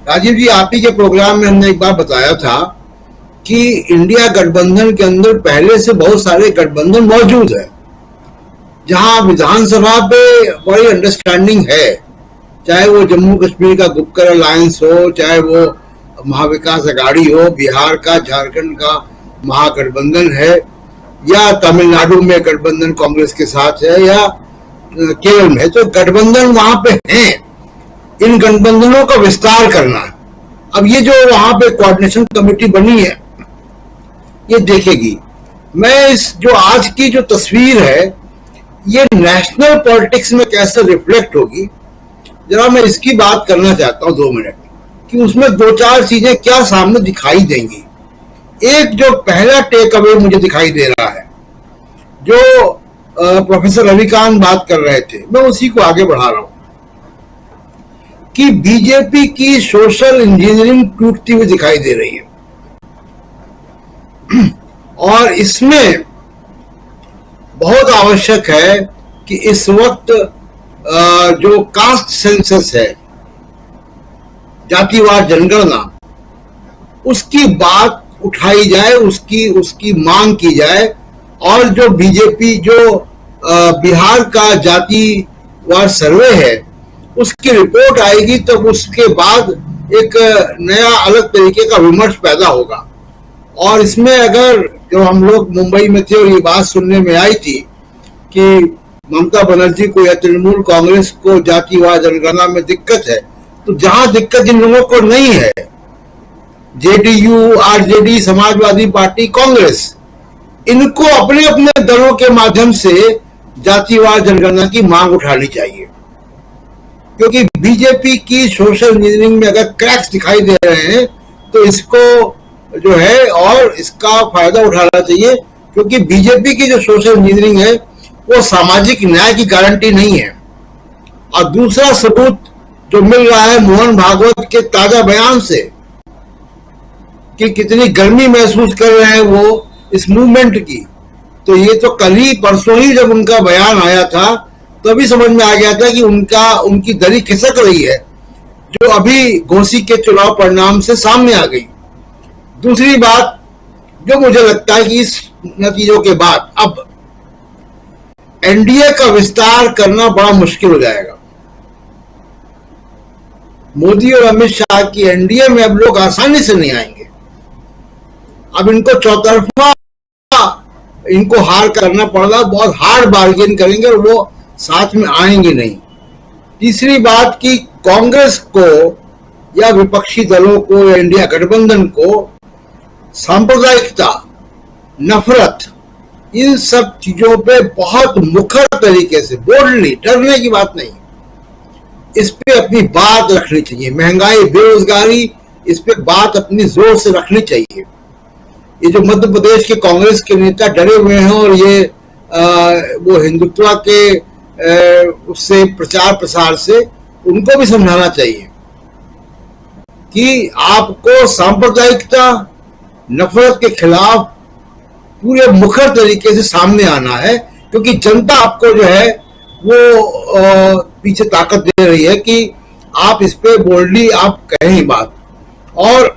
राजीव जी, आप ही के प्रोग्राम में हमने एक बार बताया था कि इंडिया गठबंधन के अंदर पहले से बहुत सारे गठबंधन मौजूद है, जहां विधानसभा पे बड़ी अंडरस्टैंडिंग है, चाहे वो जम्मू कश्मीर का गुपकर अलायंस हो, चाहे वो महाविकास अघाड़ी हो, बिहार का, झारखंड का महागठबंधन है, या तमिलनाडु में गठबंधन कांग्रेस के साथ है, या केरल में, तो गठबंधन वहां पे हैं। इन गठबंधनों का विस्तार करना है। अब ये जो वहां पे कोऑर्डिनेशन कमेटी बनी है ये देखेगी। मैं इस जो आज की जो तस्वीर है ये नेशनल पॉलिटिक्स में कैसे रिफ्लेक्ट होगी, जरा मैं इसकी बात करना चाहता हूं 2 मिनट, कि उसमें 2-4 चीजें क्या सामने दिखाई देंगी। एक जो पहला टेक अवे मुझे दिखाई दे रहा है, जो प्रोफेसर रविकांत बात कर रहे थे, मैं उसी को आगे बढ़ा रहा हूं, कि बीजेपी की सोशल इंजीनियरिंग टूटती हुई दिखाई दे रही है। और इसमें बहुत आवश्यक है कि इस वक्त जो कास्ट सेंसस है, जातिवार जनगणना, उसकी बात उठाई जाए, उसकी मांग की जाए, और जो बीजेपी जो बिहार का जातिवार सर्वे है उसकी रिपोर्ट आएगी, तब उसके बाद एक नया अलग तरीके का विमर्श पैदा होगा। और इसमें अगर जब हम लोग मुंबई में थे और ये बात सुनने में आई थी कि ममता बनर्जी को या तृणमूल कांग्रेस को जातिवार जनगणना में दिक्कत है, तो जहां दिक्कत जिन लोगों को नहीं है, JDU, RJD, Samajwadi party, Congress, इनको अपने अपने दलों के माध्यम से जातिवार जनगणना की मांग उठानी चाहिए, क्योंकि बीजेपी की सोशल इंजीनियरिंग में अगर क्रैक्स दिखाई दे रहे हैं तो इसको जो है और इसका फायदा उठाना चाहिए, क्योंकि बीजेपी की जो सोशल इंजीनियरिंग है वो सामाजिक न्याय की गारंटी नहीं है। और दूसरा सबूत जो मिल रहा है मोहन भागवत के ताजा बयान से कि कितनी गर्मी महसूस कर रहे हैं वो इस मूवमेंट की, तो ये तो कल ही परसों ही जब उनका बयान आया था तभी समझ में आ गया था कि उनकी दरी खिसक रही है, जो अभी घोसी के चुनाव परिणाम से सामने आ गई। दूसरी बात जो मुझे लगता है कि इस नतीजों के बाद अब एनडीए का विस्तार करना बड़ा मुश्किल हो जाएगा। मोदी और अमित शाह की एनडीए में अब लोग आसानी से नहीं आएंगे। अब इनको चौतरफा इनको हार करना पड़ रहा, बहुत हार्ड बार्गेन करेंगे और वो साथ में आएंगे नहीं। तीसरी बात कि कांग्रेस को या विपक्षी दलों को या इंडिया गठबंधन को सांप्रदायिकता, नफरत, इन सब चीजों पे बहुत मुखर तरीके से बोल्डली, डरने की बात नहीं, इस पे अपनी बात रखनी चाहिए। महंगाई, बेरोजगारी, इस पे बात अपनी जोर से रखनी चाहिए। ये जो मध्य प्रदेश के कांग्रेस के नेता डरे हुए हैं और ये वो हिंदुत्व के उससे प्रचार प्रसार से, उनको भी समझाना चाहिए कि आपको सांप्रदायिकता, नफरत के खिलाफ पूरे मुखर तरीके से सामने आना है, क्योंकि जनता आपको जो है वो पीछे ताकत दे रही है कि आप इस पे बोल्डली आप कहें ही बात। और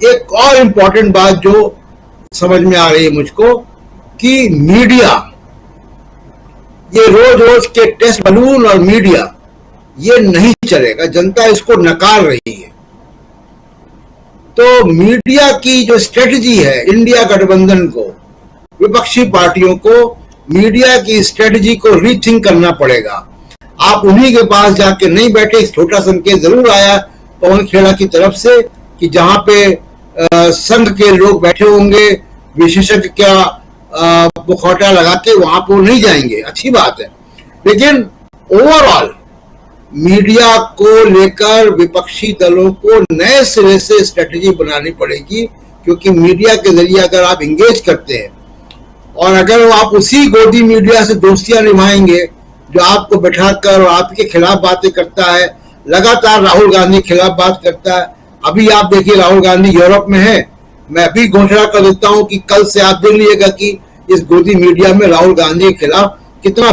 एक और इम्पोर्टेंट बात जो समझ में आ रही है मुझको कि मीडिया, ये रोज रोज के टेस्ट बलून और मीडिया, ये नहीं चलेगा। जनता इसको नकार रही है। तो मीडिया की जो स्ट्रेटजी है, इंडिया गठबंधन को, विपक्षी पार्टियों को मीडिया की स्ट्रेटजी को रीथिंक करना पड़ेगा। आप उन्हीं के पास जाके नहीं बैठे। एक छोटा संकेत जरूर आया पवन खेड़ा की तरफ से कि जहां पे संघ के लोग बैठे होंगे, विशेषज्ञ क्या मुखौटा लगा के, वहां पर नहीं जाएंगे, अच्छी बात है। लेकिन ओवरऑल मीडिया को लेकर विपक्षी दलों को नए सिरे से स्ट्रेटजी बनानी पड़ेगी, क्योंकि मीडिया के जरिए अगर आप इंगेज करते हैं और अगर आप उसी गोदी मीडिया से दोस्तियां निभाएंगे जो आपको बैठाकर और आपके खिलाफ बातें करता है, लगातार राहुल गांधी के खिलाफ बात करता है। अभी आप देखिए राहुल गांधी यूरोप में है। मैं अभी घोषणा कर देता हूं कि कल से आप देख लीजिएगा कि इस गोदी मीडिया में राहुल गांधी के खिलाफ कितना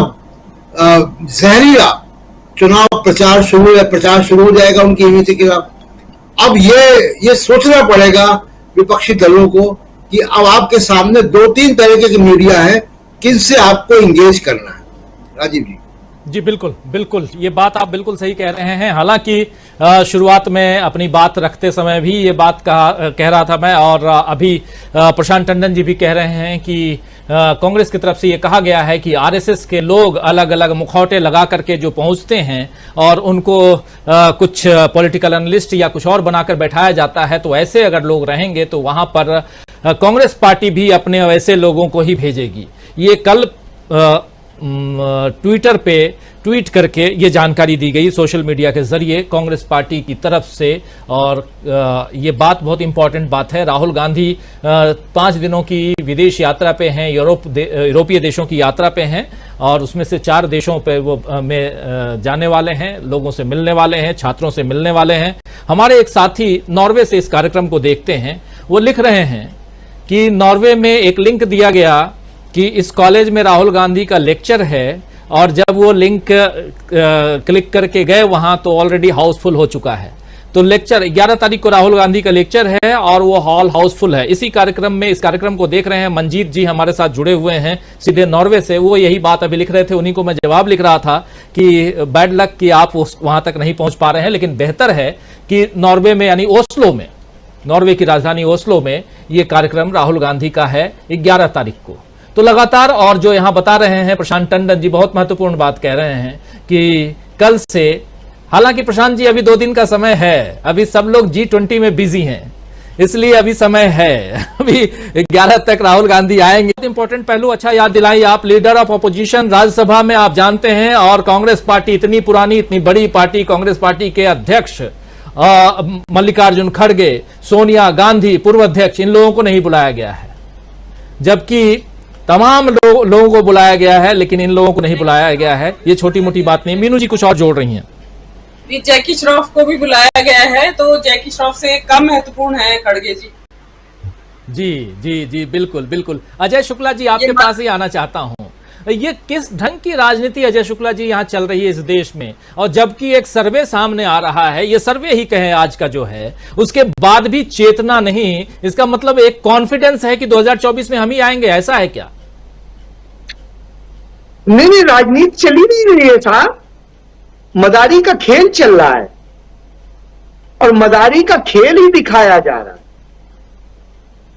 जहरीला चुनाव प्रचार शुरू हो जाएगा उनकी इमेज के खिलाफ। अब ये सोचना पड़ेगा विपक्षी दलों को कि अब आपके सामने 2-3 तरीके की मीडिया है, किनसे आपको इंगेज करना है। राजीव जी। जी बिल्कुल बिल्कुल, ये बात आप बिल्कुल सही कह रहे हैं। हालांकि शुरुआत में अपनी बात रखते समय भी ये बात कह रहा था मैं, और अभी प्रशांत टंडन जी भी कह रहे हैं कि कांग्रेस की तरफ से ये कहा गया है कि आरएसएस के लोग अलग अलग मुखौटे लगा करके जो पहुंचते हैं और उनको कुछ पॉलिटिकल एनालिस्ट या कुछ और बनाकर बैठाया जाता है, तो ऐसे अगर लोग रहेंगे तो वहां पर कांग्रेस पार्टी भी अपने वैसे लोगों को ही भेजेगी। ये कल ट्विटर पे ट्वीट करके ये जानकारी दी गई सोशल मीडिया के जरिए कांग्रेस पार्टी की तरफ से। और ये बात बहुत इंपॉर्टेंट बात है। राहुल गांधी 5 दिनों की विदेश यात्रा पे हैं, यूरोपीय देशों की यात्रा पे हैं, और उसमें से 4 देशों पे वो में जाने वाले हैं, लोगों से मिलने वाले हैं, छात्रों से मिलने वाले हैं। हमारे एक साथी नॉर्वे से इस कार्यक्रम को देखते हैं, वो लिख रहे हैं कि नॉर्वे में एक लिंक दिया गया कि इस कॉलेज में राहुल गांधी का लेक्चर है, और जब वो लिंक क्लिक करके गए वहां तो ऑलरेडी हाउसफुल हो चुका है। तो लेक्चर 11 तारीख को राहुल गांधी का लेक्चर है और वो हॉल हाउसफुल है। इसी कार्यक्रम में, इस कार्यक्रम को देख रहे हैं मंजीत जी हमारे साथ जुड़े हुए हैं सीधे नॉर्वे से। वो यही बात अभी लिख रहे थे, उन्हीं को मैं जवाब लिख रहा था कि बैड लक कि आप वहां तक नहीं पहुंच पा रहे हैं, लेकिन बेहतर है कि नॉर्वे में, यानी ओस्लो में, नॉर्वे की राजधानी ओस्लो में ये कार्यक्रम राहुल गांधी का है 11 तारीख को। तो लगातार, और जो यहां बता रहे हैं प्रशांत टंडन जी, बहुत महत्वपूर्ण बात कह रहे हैं कि कल से, हालांकि प्रशांत जी अभी 2 दिन का समय है, अभी सब लोग G20 में बिजी हैं, इसलिए अभी समय है, अभी 11 तक राहुल गांधी आएंगे। बहुत इंपॉर्टेंट पहलू अच्छा याद दिलाई आप, लीडर ऑफ अपोजिशन राज्यसभा में आप जानते हैं, और कांग्रेस पार्टी इतनी पुरानी, इतनी बड़ी पार्टी, कांग्रेस पार्टी के अध्यक्ष मल्लिकार्जुन खड़गे, सोनिया गांधी पूर्व अध्यक्ष, इन लोगों को नहीं बुलाया गया है, जबकि तमाम लोगों को बुलाया गया है, लेकिन इन लोगों को नहीं बुलाया गया है। ये छोटी मोटी बात नहीं। मीनू जी कुछ और जोड़ रही हैं। जैकी श्रॉफ को भी बुलाया गया है, तो जैकी श्रॉफ से कम महत्वपूर्ण है खड़गे जी। जी जी जी बिल्कुल बिल्कुल। अजय शुक्ला जी, आपके पास ही आना चाहता हूं। ये किस ढंग की राजनीति अजय शुक्ला जी यहाँ चल रही है इस देश में, और जबकि एक सर्वे सामने आ रहा है, ये सर्वे ही कहें आज का जो है, उसके बाद भी चेतना नहीं। इसका मतलब एक कॉन्फिडेंस है कि 2024 में हम ही आएंगे, ऐसा है क्या? नहीं, राजनीति चली नहीं रही है साहब, मदारी का खेल चल रहा है, और मदारी का खेल ही दिखाया जा रहा है।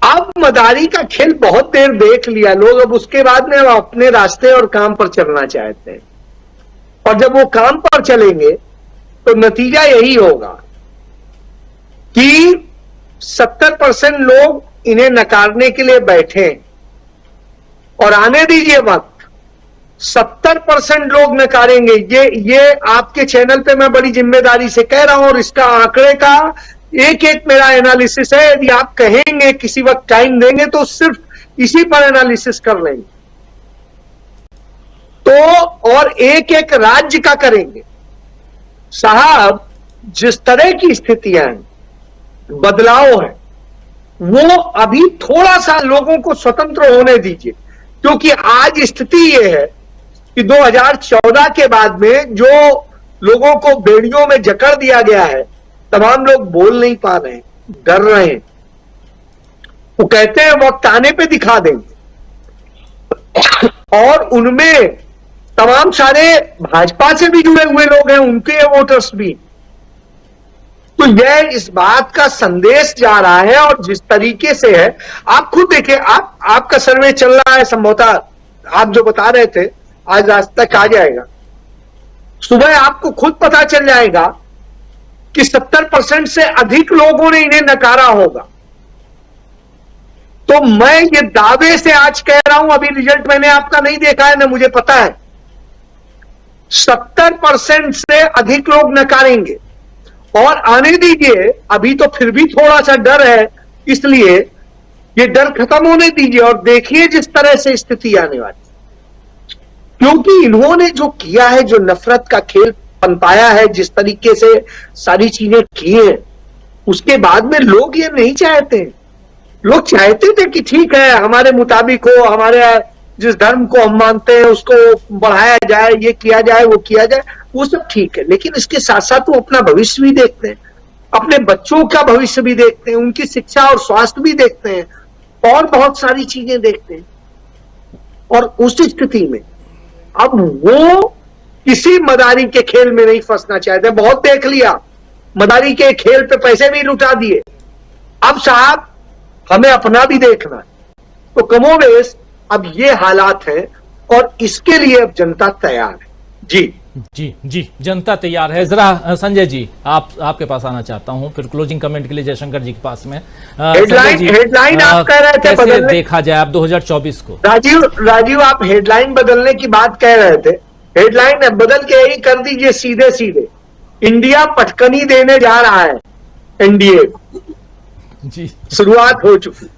अब मदारी का खेल बहुत देर देख लिया लोग, अब उसके बाद में वो अपने रास्ते और काम पर चलना चाहते हैं। और जब वो काम पर चलेंगे तो नतीजा यही होगा कि 70% लोग इन्हें नकारने के लिए बैठे और आने दीजिए वक्त 70% लोग नकारेंगे। ये आपके चैनल पे मैं बड़ी जिम्मेदारी से कह रहा हूं और इसका आंकड़े का एक एक मेरा एनालिसिस है। यदि आप कहेंगे किसी वक्त टाइम देंगे तो सिर्फ इसी पर एनालिसिस कर लेंगे तो, और एक एक राज्य का करेंगे। साहब, जिस तरह की स्थितियां हैं, बदलाव है, वो अभी थोड़ा सा लोगों को स्वतंत्र होने दीजिए, क्योंकि आज स्थिति ये है कि 2014 के बाद में जो लोगों को बेड़ियों में जकड़ दिया गया है, तमाम लोग बोल नहीं पा रहे हैं, डर रहे हैं। वो कहते हैं वक्त आने पे दिखा देंगे और उनमें तमाम सारे भाजपा से भी जुड़े हुए लोग हैं, उनके वोटर्स भी। तो यह इस बात का संदेश जा रहा है और जिस तरीके से है, आप खुद देखिए, आपका सर्वे चल रहा है, संभवतः आप जो बता रहे थे आज रात तक आ जाएगा। सुबह आपको खुद पता चल जाएगा कि 70% से अधिक लोगों ने इन्हें नकारा होगा। तो मैं ये दावे से आज कह रहा हूं, अभी रिजल्ट मैंने आपका नहीं देखा है ना, मुझे पता है 70% से अधिक लोग नकारेंगे और आने दीजिए। अभी तो फिर भी थोड़ा सा डर है, इसलिए ये डर खत्म होने दीजिए और देखिए जिस तरह से स्थिति आने वाली, क्योंकि इन्होंने जो किया है, जो नफरत का खेल पनपाया है, जिस तरीके से सारी चीजें की हैं, उसके बाद में लोग ये नहीं चाहते। लोग चाहते थे कि ठीक है, हमारे मुताबिक हो, हमारे जिस धर्म को हम मानते हैं उसको बढ़ाया जाए, ये किया जाए, वो किया जाए, वो सब ठीक है। लेकिन इसके साथ साथ वो अपना भविष्य भी देखते हैं, अपने बच्चों का भविष्य भी देखते हैं, उनकी शिक्षा और स्वास्थ्य भी देखते हैं और बहुत सारी चीजें देखते हैं। और उस स्थिति में अब वो किसी मदारी के खेल में नहीं फंसना चाहते। बहुत देख लिया, मदारी के खेल पे पैसे भी लुटा दिए। अब साहब, हमें अपना भी देखना है। तो कमोबेश अब ये हालात हैं और इसके लिए अब जनता तैयार है। जी, जनता तैयार है। जरा संजय जी, आपके पास आना चाहता हूं, फिर क्लोजिंग कमेंट के लिए जयशंकर जी के पास में। हेडलाइन आप कह रहे थे कैसे देखा जाए अब 2024 को? राजीव, आप हेडलाइन बदलने की बात कह रहे थे। हेडलाइन बदल के यही कर दीजिए सीधे सीधे, इंडिया पटकनी देने जा रहा है एनडीए को। जी, शुरुआत हो चुकी।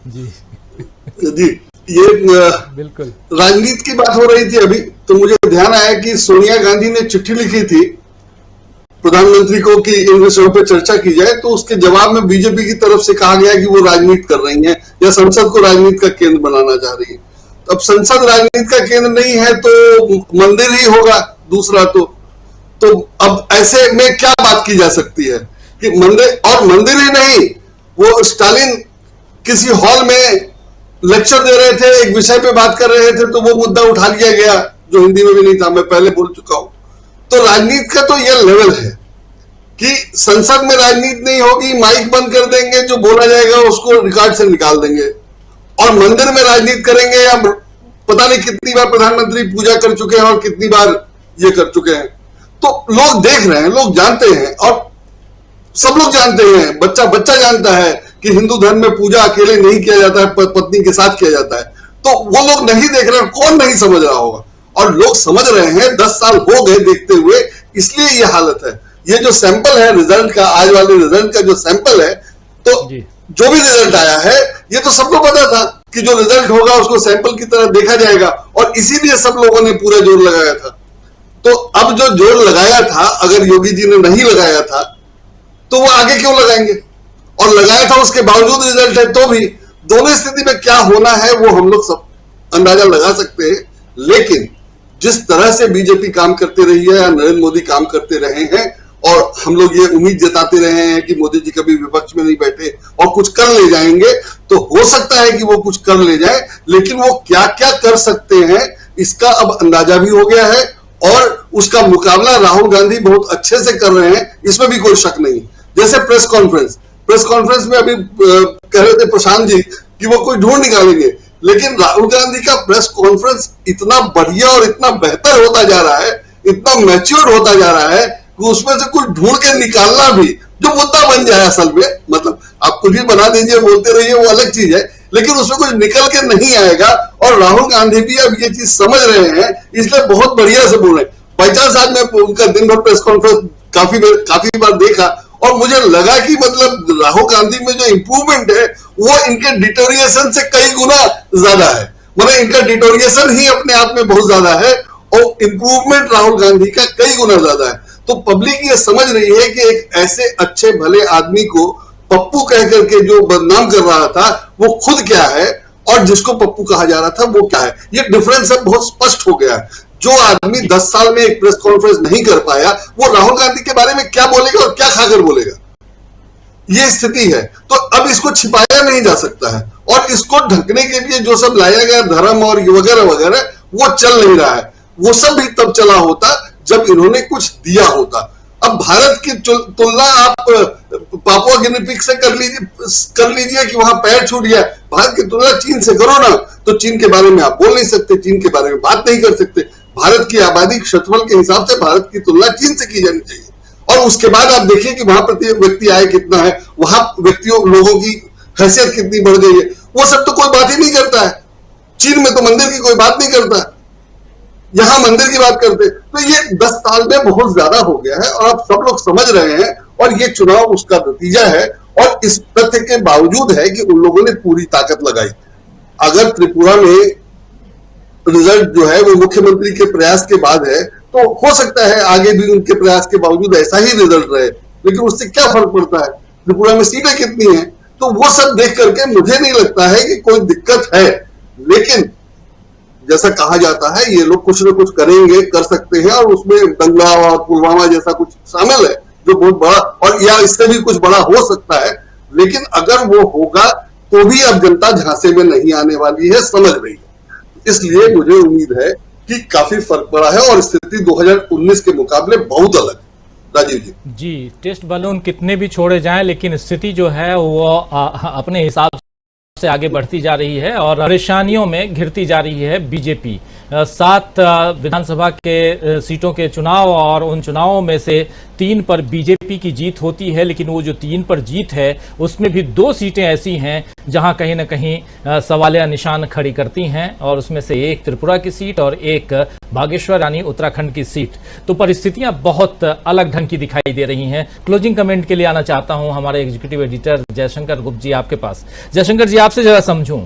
जी, ये बिल्कुल राजनीति की बात हो रही थी अभी, तो मुझे ध्यान आया कि सोनिया गांधी ने चिट्ठी लिखी थी प्रधानमंत्री को कि इन विषयों पर चर्चा की जाए, तो उसके जवाब में बीजेपी की तरफ से कहा गया कि वो राजनीति कर रही हैं या संसद को राजनीति का केंद्र बनाना चाह रही है। अब संसद राजनीति का केंद्र नहीं है तो मंदिर ही होगा दूसरा। तो अब ऐसे में क्या बात की जा सकती है कि मंदिर ही नहीं, वो स्टालिन किसी हॉल में लेक्चर दे रहे थे, एक विषय पे बात कर रहे थे, तो वो मुद्दा उठा लिया गया जो हिंदी में भी नहीं था, मैं पहले बोल चुका हूं। तो राजनीति का तो यह लेवल है कि संसद में राजनीति नहीं होगी, माइक बंद कर देंगे, जो बोला जाएगा उसको रिकॉर्ड से निकाल देंगे और मंदिर में राजनीति करेंगे। या पता नहीं कितनी बार प्रधानमंत्री पूजा कर चुके हैं और कितनी बार ये कर चुके हैं। तो लोग देख रहे हैं, लोग जानते हैं और सब लोग जानते हैं, बच्चा जानता है कि हिंदू धर्म में पूजा अकेले नहीं किया जाता है, पत्नी के साथ किया जाता है। तो वो लोग नहीं देख रहे हैं, कौन नहीं समझ रहा होगा? और लोग समझ रहे हैं, 10 साल हो गए देखते हुए, इसलिए ये हालत है। ये जो सैंपल है रिजल्ट का, आज वाले रिजल्ट का जो सैंपल है, तो जो भी रिजल्ट आया है, ये तो सबको पता था कि जो रिजल्ट होगा उसको सैंपल की तरह देखा जाएगा और इसीलिए सब लोगों ने पूरा जोर लगाया था। तो अब जो जोर लगाया था, अगर योगी जी ने नहीं लगाया था तो वो आगे क्यों लगाएंगे? और लगाया था उसके बावजूद रिजल्ट है तो भी, दोनों स्थिति में क्या होना है वो हम लोग सब अंदाजा लगा सकते हैं। लेकिन जिस तरह से बीजेपी काम करते रही है या नरेंद्र मोदी काम करते रहे हैं, और हम लोग ये उम्मीद जताते रहे हैं कि मोदी जी कभी विपक्ष में नहीं बैठे और कुछ कर ले जाएंगे, तो हो सकता है कि वो कुछ कर ले जाए, लेकिन वो क्या क्या कर सकते हैं इसका अब अंदाजा भी हो गया है और उसका मुकाबला राहुल गांधी बहुत अच्छे से कर रहे हैं, इसमें भी कोई शक नहीं। जैसे प्रेस प्रेस कॉन्फ्रेंस में अभी कह रहे थे प्रशांत जी कि वो कोई ढूंढ निकालेंगे, लेकिन राहुल गांधी का प्रेस कॉन्फ्रेंस इतना बढ़िया और इतना बेहतर होता जा रहा है, इतना मैच्योर होता जा रहा है कि उसमें से कुछ ढूंढ के निकालना भी जो मुद्दा बन जाए असल में, मतलब आप कुछ भी बना दीजिए, बोलते रहिए, वो अलग चीज है, लेकिन उसमें कुछ निकल के नहीं आएगा। और राहुल गांधी भी अब ये चीज समझ रहे हैं, इसलिए बहुत बढ़िया से बोल रहे हैं। बाईचांस आज मैं उनका दिन भर प्रेस कॉन्फ्रेंस काफी बार देखा और मुझे लगा कि मतलब राहुल गांधी में जो इंप्रूवमेंट है वो इनके डिटोरिएशन से कई गुना ज्यादा है, मतलब इनका डिटोरिएशन ही अपने आप में बहुत ज्यादा है और इंप्रूवमेंट राहुल गांधी का कई गुना ज्यादा है। तो पब्लिक ये समझ रही है कि एक ऐसे अच्छे भले आदमी को पप्पू कह करके जो बदनाम कर रहा था वो खुद क्या है और जिसको पप्पू कहा जा रहा था वो क्या है। ये डिफरेंस अब बहुत स्पष्ट हो गया है। जो आदमी 10 साल में एक प्रेस कॉन्फ्रेंस नहीं कर पाया वो राहुल गांधी के बारे में क्या बोलेगा और क्या खाकर बोलेगा, ये स्थिति है। तो अब इसको छिपाया नहीं जा सकता है और इसको ढकने के लिए जो सब लाया गया धर्म और वगैरह वगैरह वो चल नहीं रहा है। वो सब भी तब चला होता जब इन्होंने कुछ दिया होता। अब भारत की तुलना आप पापुआ गिनी से कर लीजिए कि वहां पैर छूट गया। भारत की तुलना चीन से करो ना, तो चीन के बारे में आप बोल नहीं सकते, चीन के बारे में बात नहीं कर सकते। भारत की आबादी क्षेत्रफल के हिसाब से भारत की तुलना चीन से की जानी चाहिए। और उसके बाद आप देखिए कि वहां प्रति व्यक्ति आय कितना है, वहां लोगों की हैसियत कितनी बढ़ गई है, वो सब तो कोई बात ही नहीं करता है। चीन में तो मंदिर की कोई बात नहीं करता, यहां मंदिर की बात करते। तो ये 10 साल में बहुत ज्यादा हो गया है और आप सब लोग समझ रहे हैं और ये चुनाव उसका नतीजा है। और इस तथ्य के बावजूद है कि उन लोगों ने पूरी ताकत लगाई। अगर त्रिपुरा में रिजल्ट जो है वो मुख्यमंत्री के प्रयास के बाद है तो हो सकता है आगे भी उनके प्रयास के बावजूद ऐसा ही रिजल्ट रहे, लेकिन उससे क्या फर्क पड़ता है, त्रिपुरा में सीटें कितनी हैं, तो वो सब देख करके मुझे नहीं लगता है कि कोई दिक्कत है। लेकिन जैसा कहा जाता है ये लोग कुछ न कुछ करेंगे, कर सकते हैं और उसमें दंगा और पुलवामा जैसा कुछ शामिल है जो बहुत बड़ा और या इससे भी कुछ बड़ा हो सकता है। लेकिन अगर वो होगा तो भी अब जनता झांसे में नहीं आने वाली है, समझ रही है। इसलिए मुझे उम्मीद है कि काफी फर्क पड़ा है और स्थिति 2019 के मुकाबले बहुत अलग है। राजीव जी टेस्ट बलून कितने भी छोड़े जाएं लेकिन स्थिति जो है वो अपने हिसाब से आगे बढ़ती जा रही है और परेशानियों में घिरती जा रही है बीजेपी। 7 विधानसभा के सीटों के चुनाव और उन चुनावों में से 3 पर बीजेपी की जीत होती है, लेकिन वो जो 3 पर जीत है उसमें भी 2 सीटें ऐसी हैं जहां कहीं ना कहीं सवालिया निशान खड़ी करती हैं और उसमें से एक त्रिपुरा की सीट और एक बागेश्वर यानी उत्तराखंड की सीट। तो परिस्थितियां बहुत अलग ढंग की दिखाई दे रही हैं। क्लोजिंग कमेंट के लिए आना चाहता हूं हमारे एग्जीक्यूटिव एडिटर जयशंकर गुप्त जी आपके पास। जयशंकर जी, आपसे जरा समझूं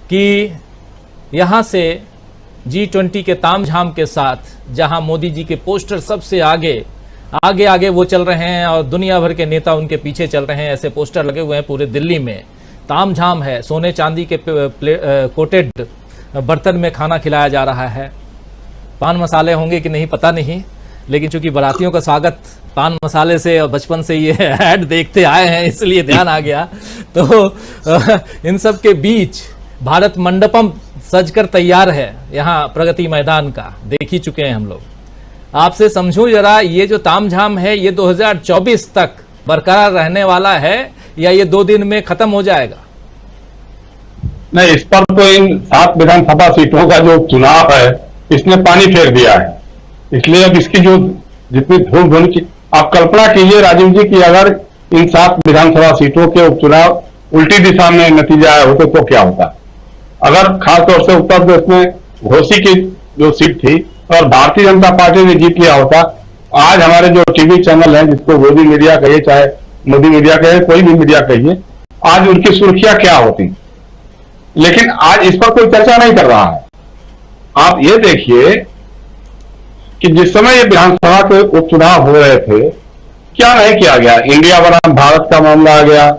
कि यहां से G20 के तामझाम के साथ जहां मोदी जी के पोस्टर सबसे आगे वो चल रहे हैं और दुनिया भर के नेता उनके पीछे चल रहे हैं, ऐसे पोस्टर लगे हुए हैं पूरे दिल्ली में। तामझाम है, सोने चांदी के कोटेड बर्तन में खाना खिलाया जा रहा है। पान मसाले होंगे कि नहीं पता नहीं, लेकिन चूंकि बारातियों का स्वागत पान मसाले से और बचपन से ये ऐड देखते आए हैं इसलिए ध्यान आ गया। तो इन सब के बीच भारत मंडपम सजकर तैयार है यहाँ प्रगति मैदान का, देख ही चुके हैं हम लोग। आपसे समझूं जरा, ये जो तामझाम है ये 2024 तक बरकरार रहने वाला है या ये 2 दिन में खत्म हो जाएगा? नहीं, इस पर तो इन 7 विधानसभा सीटों का जो चुनाव है इसने पानी फेर दिया है। इसलिए अब इसकी जो जितनी धूम धूम की आप कल्पना कीजिए राजीव जी कि अगर इन 7 विधानसभा सीटों के उपचुनाव उल्टी दिशा में नतीजा आया होते तो क्या होता। अगर खासतौर से उत्तर प्रदेश में घोसी की जो सीट थी और भारतीय जनता पार्टी ने जीत लिया होता, आज हमारे जो टीवी चैनल हैं, जिसको मोदी मीडिया कहिए चाहे मोदी मीडिया कहिए कोई भी मीडिया कहिए, आज उनकी सुर्खियां क्या होती। लेकिन आज इस पर कोई चर्चा नहीं कर रहा है। आप ये देखिए कि जिस समय ये विधानसभा के उपचुनाव हो रहे थे क्या नहीं किया गया। इंडिया बनाम भारत का मामला आ गया,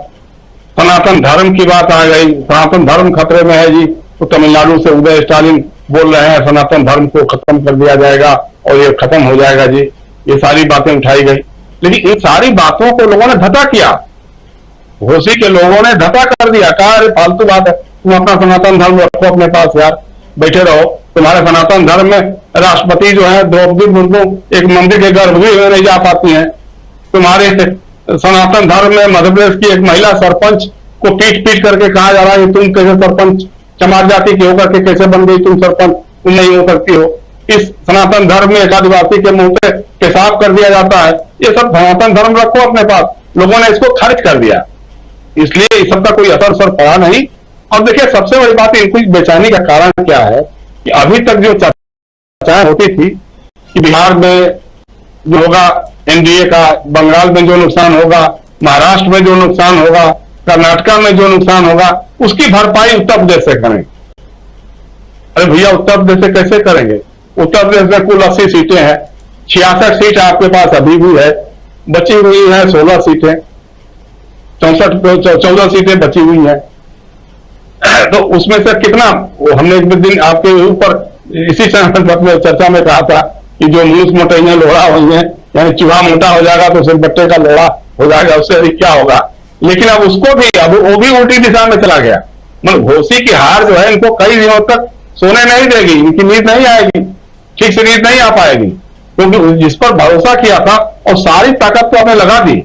सनातन धर्म की बात आ गई, सनातन धर्म खतरे में है जी। तो तमिलनाडु से उदय स्टालिन बोल रहे हैं सनातन धर्म को खत्म कर दिया जाएगा और ये खत्म हो जाएगा जी, ये सारी बातें उठाई गई। लेकिन इन सारी बातों को लोगों ने धता किया, घोसी के लोगों ने धता कर दिया, कहा अरे फालतू बात है, तुम अपना सनातन धर्म रखो अपने पास यार, बैठे रहो। तुम्हारे सनातन धर्म में राष्ट्रपति जो है द्रौपदी मुर्मू एक मंदिर के गर्भगृह में नहीं जा पाती हैं, तुम्हारे सनातन धर्म में मध्य प्रदेश की एक महिला सरपंच को पीट पीट करके कहा जा रहा है तुम कैसे सरपंच, चमार जाति के होकर के कैसे बन गई तुम सरपंच, तुम नहीं हो सकती हो। इस सनातन धर्म में एक आदिवासी के मुंह पे पेशाब कर दिया जाता है। ये सब सनातन धर्म रखो अपने पास, लोगों ने इसको खर्च कर दिया, इसलिए इस सब का कोई असर पड़ा नहीं। और देखिए सबसे बड़ी बात इनको बेचैनी का कारण क्या है कि अभी तक जो चर्चाएं होती थी कि बिहार में जो होगा एनडीए का, बंगाल में जो नुकसान होगा, महाराष्ट्र में जो नुकसान होगा, कर्नाटका में जो नुकसान होगा, उसकी भरपाई उत्तर प्रदेश से करेंगे। अरे भैया उत्तर प्रदेश से कैसे करेंगे? उत्तर प्रदेश में कुल 80 सीटें हैं, 66 सीट आपके पास अभी भी है, बची हुई है 16 सीटें, 14 सीटें बची हुई हैं। तो उसमें से कितना, हमने एक दिन आपके ऊपर इसी चर्चा में कहा था कि जो मूस मोटैया लोड़ा हुई है, यानी चूहा मोटा हो जाएगा तो सिलबट्टे का लोड़ा हो जाएगा, उससे अधिक क्या होगा। लेकिन अब उसको भी, अब वो भी उल्टी दिशा में चला गया। मतलब घोसी की हार जो है इनको कई दिनों तक सोने नहीं देगी, इनकी नींद नहीं आएगी, ठीक से नींद नहीं आ पाएगी, क्योंकि जिस पर भरोसा किया था और सारी ताकत तो आपने लगा दी,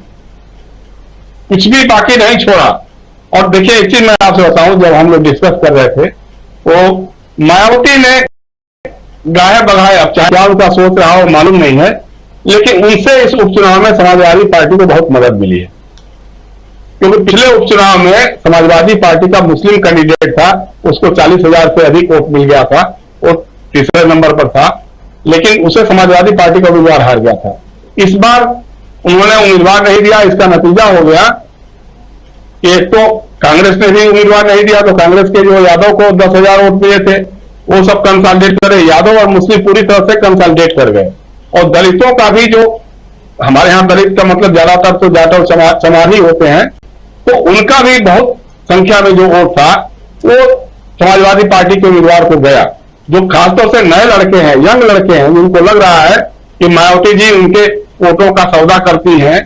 कुछ भी बाकी नहीं छोड़ा। और देखिए एक चीज मैं आपसे बताऊं, जब हम लोग डिस्कस कर रहे थे तो मायावती ने गाहे बगाए, अब चाहे क्या उनका सोच रहा हो मालूम नहीं है, लेकिन उनसे इस उपचुनाव में समाजवादी पार्टी को बहुत मदद मिली है। क्योंकि पिछले उपचुनाव में समाजवादी पार्टी का मुस्लिम कैंडिडेट था, उसको 40,000 से अधिक वोट मिल गया था, वो तीसरे नंबर पर था, लेकिन उसे समाजवादी पार्टी का उम्मीदवार हार गया था। इस बार उन्होंने उम्मीदवार नहीं दिया, इसका नतीजा हो गया कि एक तो कांग्रेस ने भी उम्मीदवार नहीं दिया, तो कांग्रेस के जो यादव को 10,000 वोट मिले थे वो सब कंसोलिडेट करे, यादव और मुस्लिम पूरी तरह से कंसोलिडेट कर गए। और दलितों का भी, जो हमारे यहाँ दलित का मतलब ज्यादातर तो जाटव चमार ही होते हैं, तो उनका भी बहुत संख्या में जो वोट था वो समाजवादी पार्टी के उम्मीदवार को गया। जो खासतौर से नए लड़के हैं, यंग लड़के हैं, जिनको लग रहा है कि मायावती जी उनके वोटों का सौदा करती हैं,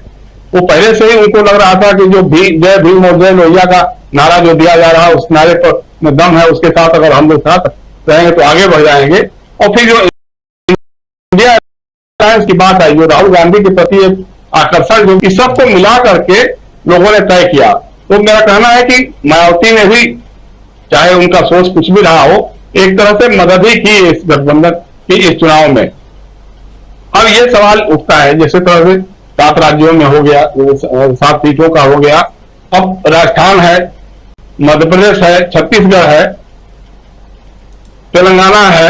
वो पहले से ही उनको लग रहा था कि जो जय भीम और जय लोहिया का नारा जो दिया जा रहा है, उस नारे पर में दम है, उसके साथ अगर हम लोग साथ रहेंगे तो आगे बढ़ जाएंगे। और फिर जो इंडिया अलायंस की बात आई, जो राहुल गांधी के प्रति एक आकर्षण, जो इस सबको मिला करके लोगों ने तय किया। तो मेरा कहना है कि मायावती ने भी, चाहे उनका सोच कुछ भी रहा हो, एक तरह से मदद ही की इस गठबंधन की इस चुनाव में। अब ये सवाल उठता है, जैसे तरह से 7 राज्यों में हो गया, 7 सीटों का हो गया, अब राजस्थान है, मध्य प्रदेश है, छत्तीसगढ़ है, तेलंगाना है,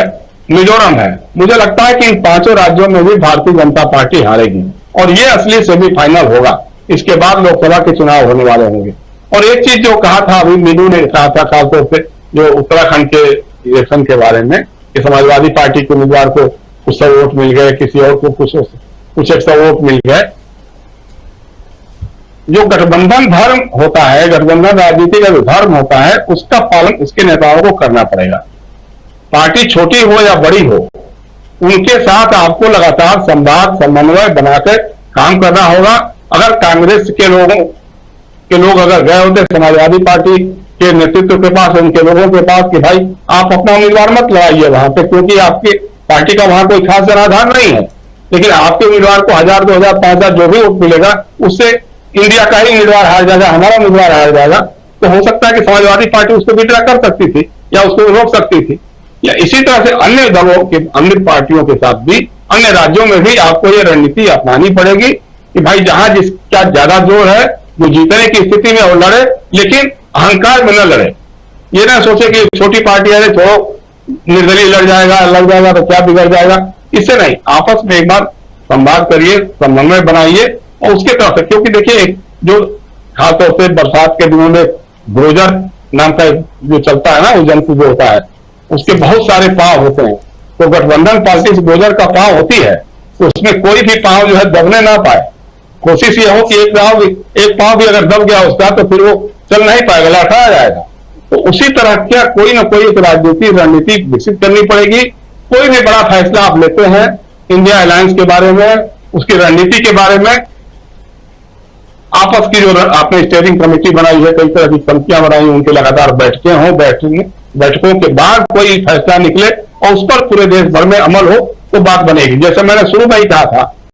मिजोरम है। मुझे लगता है कि इन 5 राज्यों में भी भारतीय जनता पार्टी हारेगी और ये असली सेमीफाइनल होगा। इसके बाद लोकसभा के चुनाव होने वाले होंगे। और एक चीज जो कहा था अभी मीनू ने कहा था, खासतौर से जो उत्तराखंड के इलेक्शन के बारे में, कि समाजवादी पार्टी के उम्मीदवार को कुछ 100 वोट मिल गए, किसी और को कुछ 100 वोट मिल गए। जो गठबंधन धर्म होता है, गठबंधन राजनीति का जो धर्म होता है, उसका पालन इसके नेताओं को करना पड़ेगा। पार्टी छोटी हो या बड़ी हो, उनके साथ आपको लगातार संवाद समन्वय बनाकर काम करना होगा। अगर कांग्रेस के लोग अगर गए होते समाजवादी पार्टी के नेतृत्व के पास, उनके लोगों के पास, कि भाई आप अपना उम्मीदवार मत लगाइए वहां पे, क्योंकि आपकी पार्टी का वहां कोई खास जनाधार नहीं है, लेकिन आपके उम्मीदवार को 1000, 2000, 5000 जो भी वोट मिलेगा, उससे इंडिया का ही उम्मीदवार हार जाएगा, हमारा उम्मीदवार हार जाएगा। तो हो सकता है कि समाजवादी पार्टी उसको विड्रॉ कर सकती थी या उसको रोक सकती थी। या इसी तरह से अन्य दलों के, अन्य पार्टियों के साथ भी, अन्य राज्यों में भी आपको ये रणनीति अपनानी पड़ेगी कि भाई जहां जिसका ज्यादा जोर है, जो जीतने की स्थिति में वो लड़े, लेकिन अहंकार में न लड़े। ये ना सोचे कि छोटी पार्टी है, छोड़ो निर्दलीय लग जाएगा तो क्या बिगड़ जाएगा। इससे नहीं, आपस में एक बार संवाद करिए, समन्वय बनाइए और उसके तरफ से, क्योंकि देखिए जो खासतौर से बरसात के दिनों में ब्रोजर नाम का जो चलता है ना, वो जंतु जो होता है, उसके बहुत सारे पांव होते हैं। तो गठबंधन पार्टी से ब्रोजर का पांव होती है, तो उसमें कोई भी पांव जो है दबने ना पाए। कोशिश ये हो कि एक पांव भी अगर दब गया उसका, तो फिर वो चल नहीं पाएगा, लौटाया जाएगा। तो उसी तरह क्या कोई ना कोई एक राजनीतिक रणनीति विकसित करनी पड़ेगी। कोई भी बड़ा फैसला आप लेते हैं इंडिया अलायंस के बारे में, उसकी रणनीति के बारे में, आपस की जो आपने स्टीयरिंग कमेटी बनाई है, कई तरह की समितियां बनाई, उनके लगातार बैठकें हों, बैठकों के बाद कोई फैसला निकले और उस पर पूरे देश भर में अमल हो, तो बात बनेगी। जैसे मैंने शुरू में ही कहा था